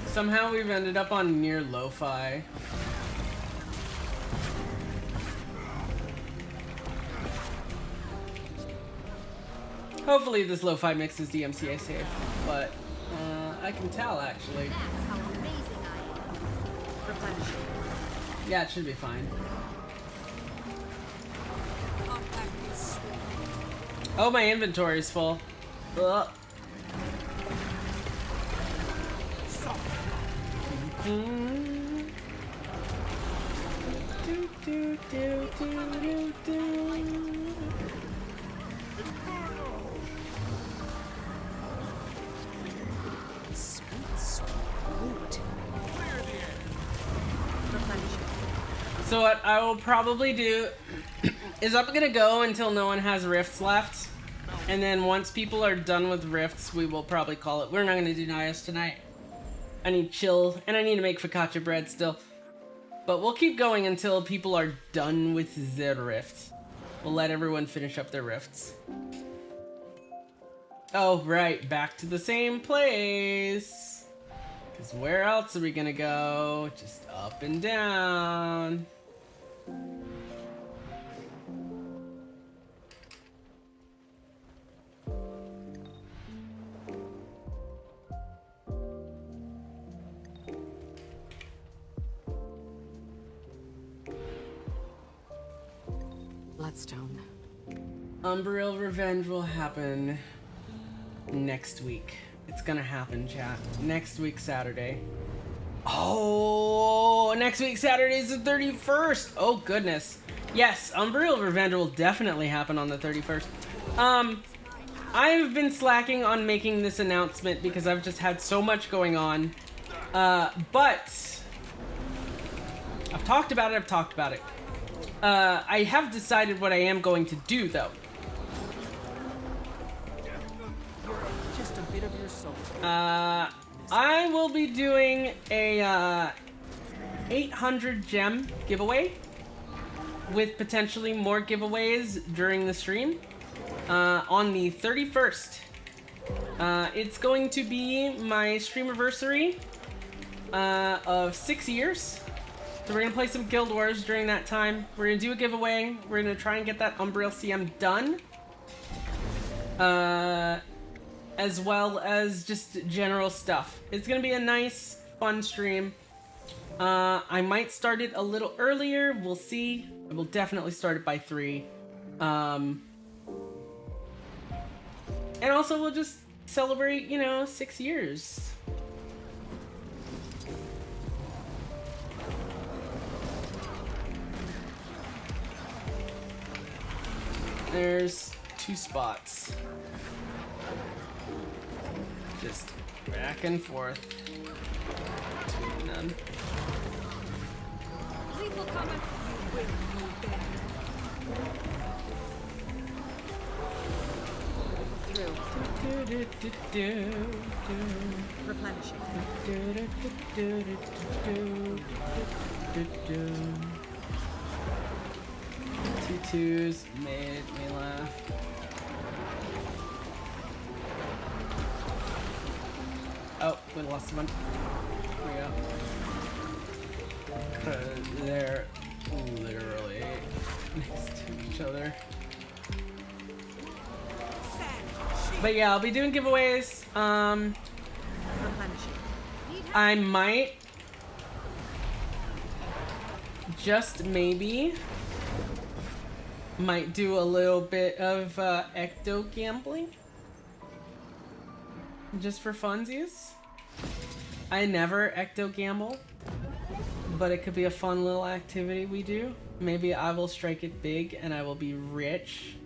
Somehow we've ended up on near lo-fi. Hopefully this lo-fi mix is DMCA safe, but I can tell actually. That's how amazing I am. Replenishing. Yeah, it should be fine. Oh, my inventory is full. Ugh. So what I will probably do is I'm gonna go until no one has rifts left. And then once people are done with rifts, we will probably call it. We're not gonna do Nios tonight. I need chill, and I need to make focaccia bread still. But we'll keep going until people are done with their rifts. We'll let everyone finish up their rifts. Oh, right, back to the same place. Because where else are we gonna go? Just up and down. Bloodstone. Umbriel Revenge will happen next week. It's gonna happen, chat. Next week, Saturday. Oh, next week, Saturday is the 31st. Oh, goodness. Yes, Umbriel Revenge will definitely happen on the 31st. I've been slacking on making this announcement because I've just had so much going on. But I've talked about it. I have decided what I am going to do, though. Just a bit of your soul. I will be doing a 800 gem giveaway with potentially more giveaways during the stream on the 31st. It's going to be my streamiversary of 6 years. So we're gonna play some Guild Wars during that time. We're gonna do a giveaway. We're gonna try and get that Umbriel CM done. As well as just general stuff. It's gonna be a nice, fun stream. I might start it a little earlier. We'll see. I will definitely start it by 3. And also we'll just celebrate, you know, 6 years. There's 2 spots. Just back and forth between them. Lethal coming. You will move back. Through. Replenishing. Two twos made me laugh. Oh, we lost one. There we go. 'Cause they're literally next to each other. But yeah, I'll be doing giveaways. I might just maybe might do a little bit of ecto gambling just for funsies. I never ecto gamble, but it could be a fun little activity we do. Maybe I will strike it big and I will be rich.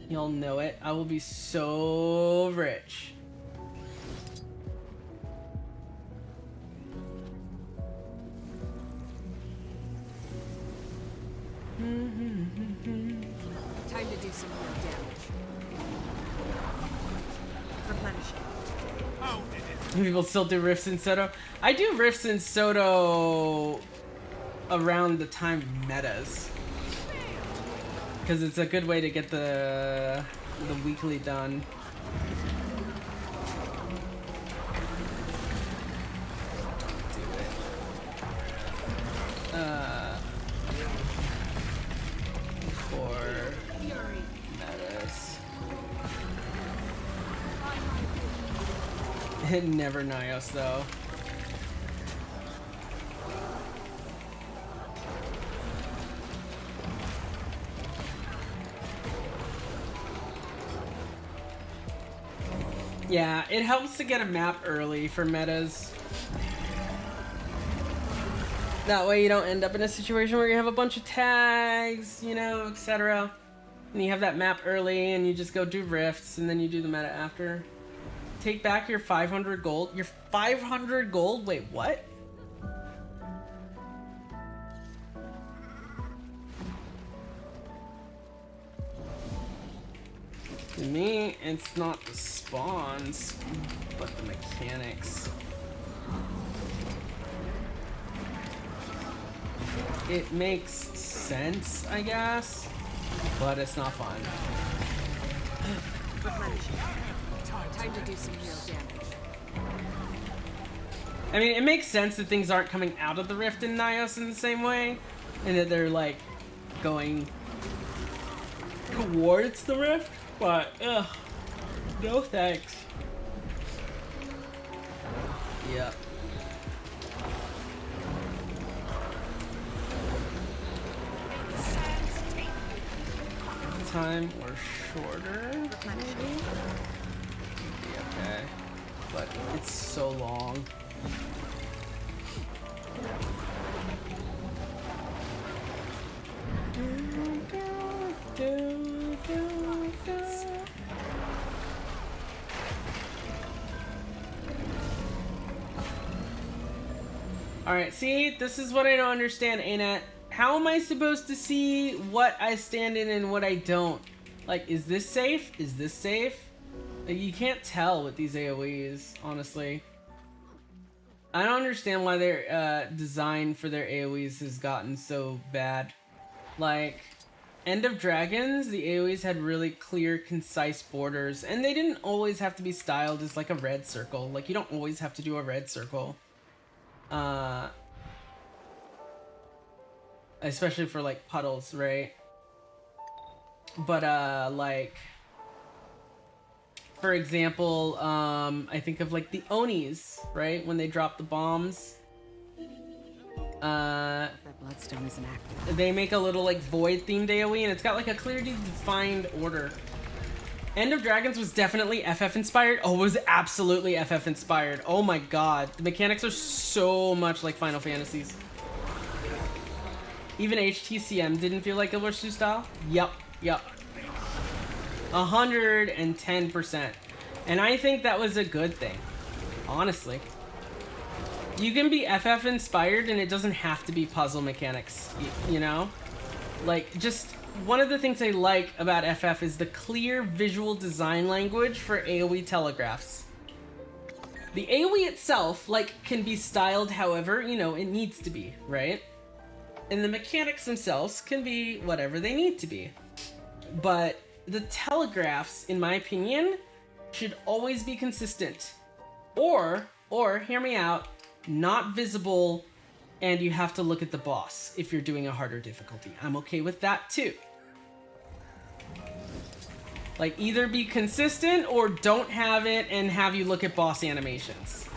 You'll know it. I will be so rich. Time to do some real damage. Replenishing. How did it? People still do Rifts in Soto. I do Rifts in Soto around the time of metas. Because it's a good way to get the weekly done. Do it. For metas. Never Nios though. Yeah, it helps to get a map early for metas. That way you don't end up in a situation where you have a bunch of tags, you know, etc. And you have that map early and you just go do rifts and then you do the meta after. Take back your 500 gold. Your 500 gold? Wait, what? To me, it's not the spawns, but the mechanics. It makes sense, I guess, but it's not fun. Time to do some real damage. I mean, it makes sense that things aren't coming out of the rift in Nios in the same way, and that they're like going towards the rift, but ugh, no thanks. Yep. Time or shorter, maybe? Okay, but it's so long. Alright, see, this is what I don't understand, Ainat. How am I supposed to see what I stand in and what I don't? Like, is this safe? Is this safe? Like, you can't tell with these AoEs, honestly. I don't understand why their design for their AoEs has gotten so bad. Like, End of Dragons, the AoEs had really clear, concise borders, and they didn't always have to be styled as like a red circle. Like, you don't always have to do a red circle. Especially for like puddles, right? But like, for example, I think of like the Onis, right? When they drop the bombs. That bloodstone isn't active. They make a little like void themed AoE and it's got like a clearly defined order. End of Dragons was definitely FF inspired. Oh, it was absolutely FF inspired. Oh my god. The mechanics are so much like Final Fantasies. Even HTCM didn't feel like Guild Wars 2 style? Yep. 110%. And I think that was a good thing. Honestly. You can be FF inspired and it doesn't have to be puzzle mechanics, you know? Like, just one of the things I like about FF is the clear visual design language for AoE telegraphs. The AoE itself, like, can be styled however, you know, it needs to be, right? And the mechanics themselves can be whatever they need to be. But the telegraphs, in my opinion, should always be consistent. Or, hear me out, not visible, and you have to look at the boss if you're doing a harder difficulty. I'm okay with that too. Like, either be consistent or don't have it and have you look at boss animations.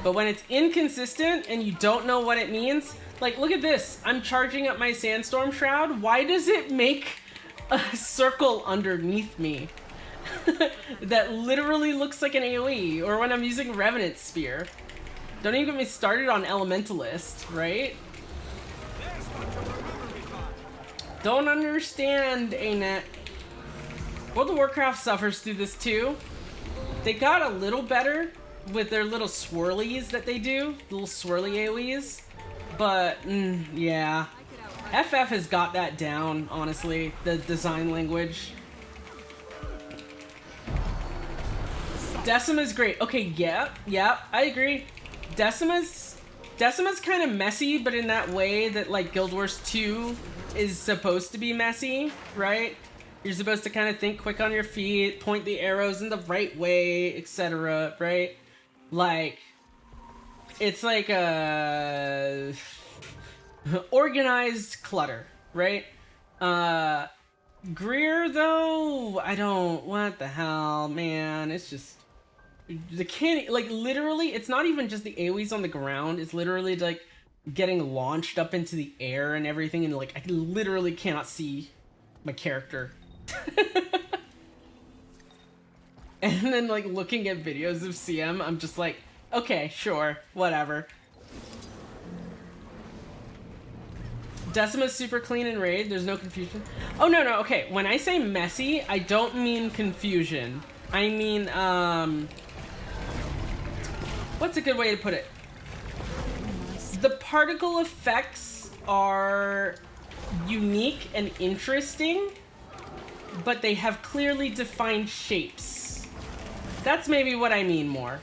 But when it's inconsistent and you don't know what it means, like, look at this. I'm charging up my Sandstorm Shroud. Why does it make a circle underneath me that literally looks like an AoE? Or when I'm using Revenant Spear. Don't even get me started on Elementalist, right? Don't understand, Anet. World of Warcraft suffers through this too. They got a little better with their little swirlies that they do, little swirly AoEs. But, yeah. FF has got that down, honestly, the design language. Decima's great. Okay, yeah, I agree. Decima's kind of messy, but in that way that, like, Guild Wars 2 is supposed to be messy, right? You're supposed to kind of think quick on your feet, point the arrows in the right way, etc., right? Like, it's like a organized clutter, right? Greer, though, I don't, what the hell, man, it's just, like, literally, it's not even just the AoEs on the ground, it's literally, like, getting launched up into the air and everything, and, like, I literally cannot see my character. And then, like, looking at videos of CM, I'm just like, okay, sure, whatever. Decima's super clean in Raid, there's no confusion. Oh, no, okay, when I say messy, I don't mean confusion. I mean, what's a good way to put it? The particle effects are unique and interesting, but they have clearly defined shapes. That's maybe what I mean more.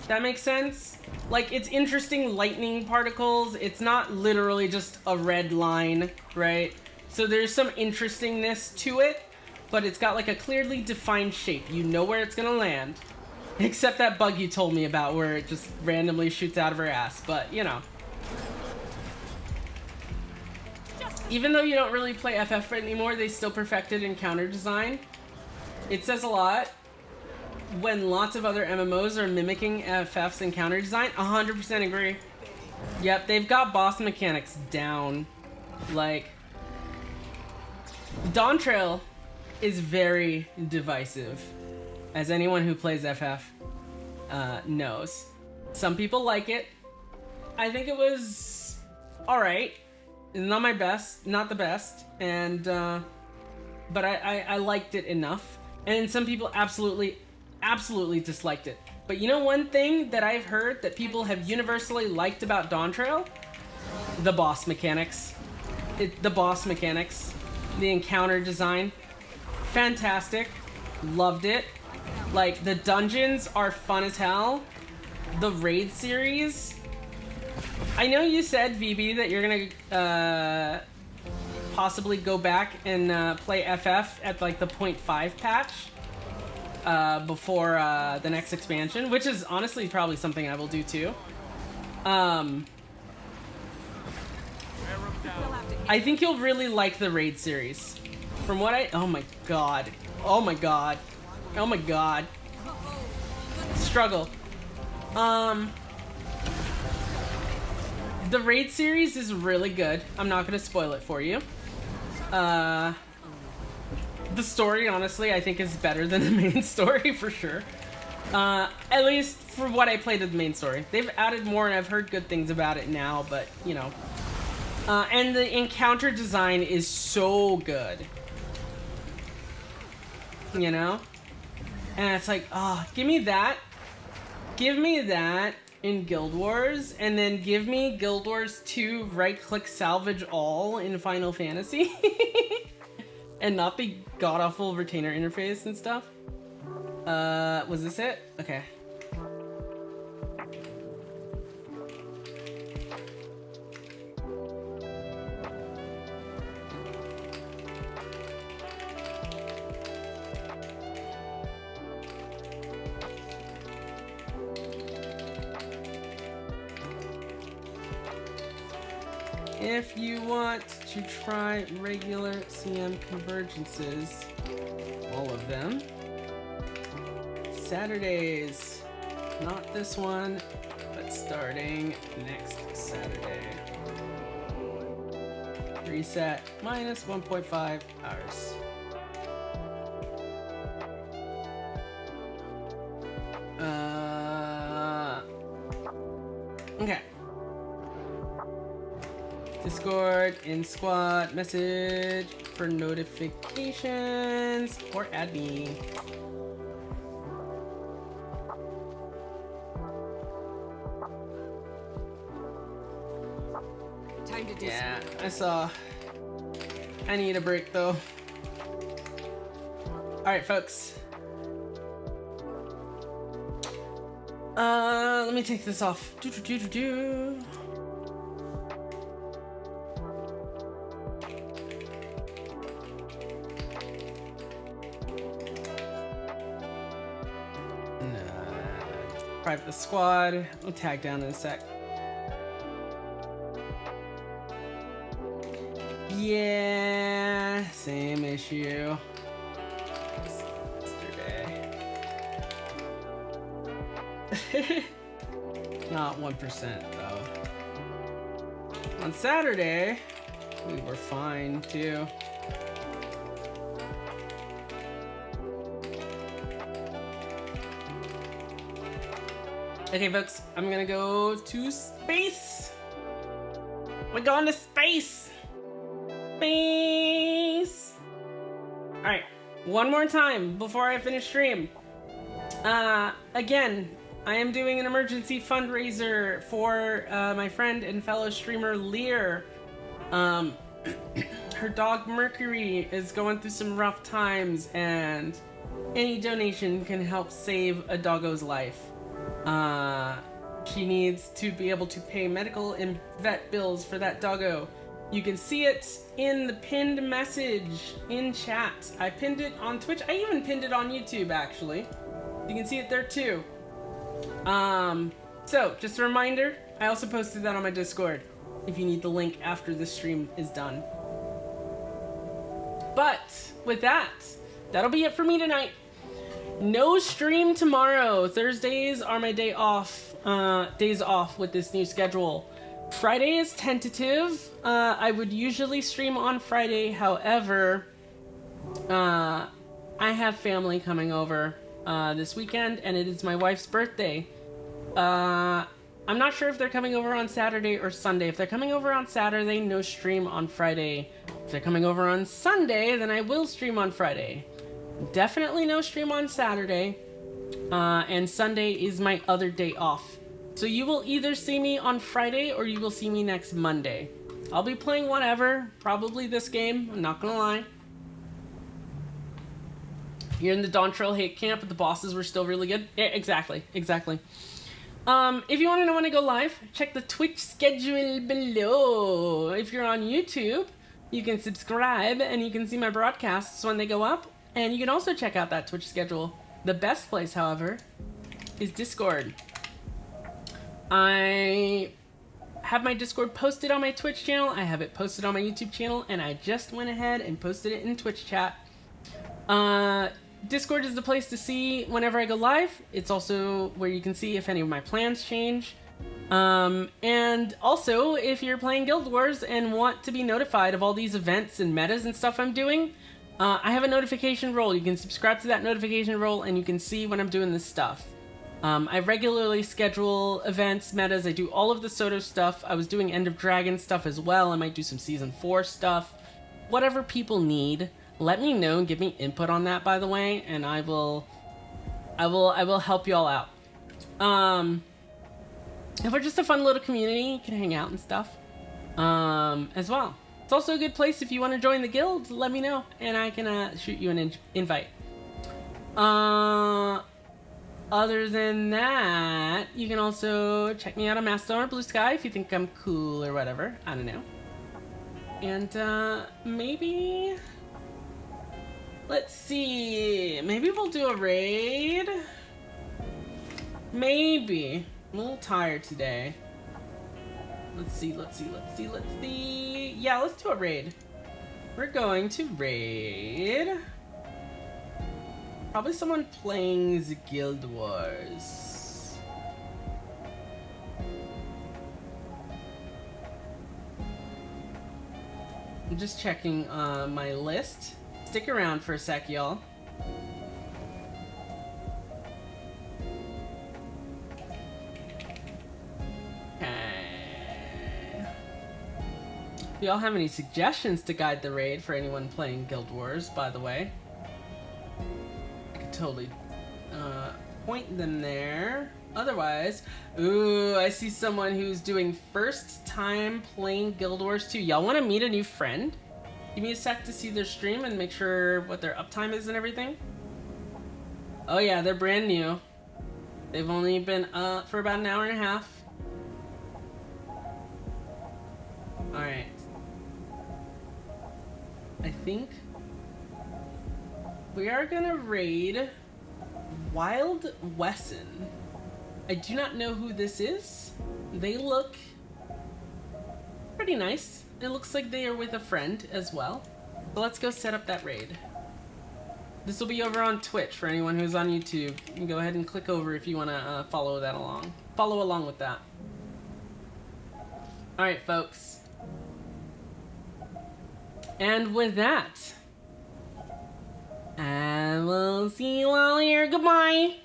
That makes sense? Like, it's interesting lightning particles. It's not literally just a red line, right? So there's some interestingness to it, but it's got like a clearly defined shape. You know where it's gonna land. Except that bug you told me about where it just randomly shoots out of her ass, but you know. Even though you don't really play FF anymore, they still perfected encounter design. It says a lot when lots of other MMOs are mimicking FF's encounter design. 100% agree. Yep, they've got boss mechanics down. Like, Dawn Trail is very divisive, as anyone who plays FF knows. Some people like it. I think it was alright. Not my best, not the best, and but I liked it enough. And some people absolutely disliked it. But you know one thing that I've heard that people have universally liked about Dawn Trail? The boss mechanics. The boss mechanics. The encounter design. Fantastic. Loved it. Like, the dungeons are fun as hell. The raid series. I know you said, VB, that you're gonna possibly go back and play FF at like the 0.5 patch before the next expansion, which is honestly probably something I will do too. I think you'll really like the raid series. From what oh my god. Oh my god. Oh my god. Struggle. The raid series is really good. I'm not gonna spoil it for you. The story, honestly, I think is better than the main story for sure. At least for what I played of the main story. They've added more and I've heard good things about it now, but you know. And the encounter design is so good. You know? And it's like, oh, give me that. Give me that in Guild Wars, and then give me Guild Wars 2 right-click salvage all in Final Fantasy. And not the god-awful retainer interface and stuff. Was this it? Okay. If you want to try regular CM convergences, all of them, Saturdays, not this one, but starting next Saturday. Reset minus 1.5 hours. Okay. Discord, in squad, message for notifications, or add me. Time to do Yeah, I saw. I need a break though. Alright, folks. Let me take this off. Private the squad. I'll tag down in a sec. Yeah, same issue. Yesterday. Not 1% though. On Saturday, we were fine too. Okay, folks, I'm gonna go to space. We're going to space. Space. All right, one more time before I finish stream. Again, I am doing an emergency fundraiser for my friend and fellow streamer Lear. Her dog Mercury is going through some rough times, and any donation can help save a doggo's life. She needs to be able to pay medical and vet bills for that doggo. You can see it in the pinned message in chat. I pinned it on Twitch. I even pinned it on YouTube, actually. You can see it there too. So just a reminder, I also posted that on my Discord if you need the link after the stream is done. But with that, that'll be it for me tonight. No stream tomorrow. Thursdays are my days off with this new schedule. Friday is tentative. I would usually stream on Friday. However, I have family coming over this weekend, and it is my wife's birthday. I'm not sure if they're coming over on Saturday or Sunday. If they're coming over on Saturday, no stream on Friday. If they're coming over on Sunday, then I will stream on Friday. Definitely no stream on Saturday, and Sunday is my other day off. So you will either see me on Friday or you will see me next Monday. I'll be playing whatever, probably this game, I'm not gonna lie. You're in the Dawntrail hate camp, but the bosses were still really good. Yeah, exactly. If you want to know when I go live, check the Twitch schedule below. If you're on YouTube, you can subscribe and you can see my broadcasts when they go up. And you can also check out that Twitch schedule. The best place, however, is Discord. I have my Discord posted on my Twitch channel. I have it posted on my YouTube channel. And I just went ahead and posted it in Twitch chat. Discord is the place to see whenever I go live. It's also where you can see if any of my plans change. And also, if you're playing Guild Wars and want to be notified of all these events and metas and stuff I'm doing, I have a notification roll. You can subscribe to that notification roll and you can see when I'm doing this stuff. I regularly schedule events, metas. I do all of the Soto stuff. I was doing End of Dragon stuff as well. I might do some Season 4 stuff. Whatever people need, let me know and give me input on that, by the way, and I will help y'all out. If we're just a fun little community, you can hang out and stuff as well. It's also a good place if you want to join the guild. Let me know, and I can shoot you an invite. Other than that, you can also check me out on Mastodon or Blue Sky if you think I'm cool or whatever. I don't know. And maybe, let's see, maybe we'll do a raid. Maybe. I'm a little tired today. Let's see. Yeah, let's do a raid. We're going to raid. Probably someone playing the Guild Wars. I'm just checking my list. Stick around for a sec, y'all. If y'all have any suggestions to guide the raid for anyone playing Guild Wars, by the way, I could totally point them there. Otherwise, ooh, I see someone who's doing first time playing Guild Wars 2. Y'all want to meet a new friend? Give me a sec to see their stream and make sure what their uptime is and everything. Oh yeah, they're brand new. They've only been up for about an hour and a half. Alright. I think we are gonna raid Wild Wesson. I do not know who this is. They look pretty nice. It looks like they are with a friend as well. So let's go set up that raid. This will be over on Twitch for anyone who's on YouTube. You can go ahead and click over if you want to follow along with that. Alright, folks. And with that, I will see you all here. Goodbye!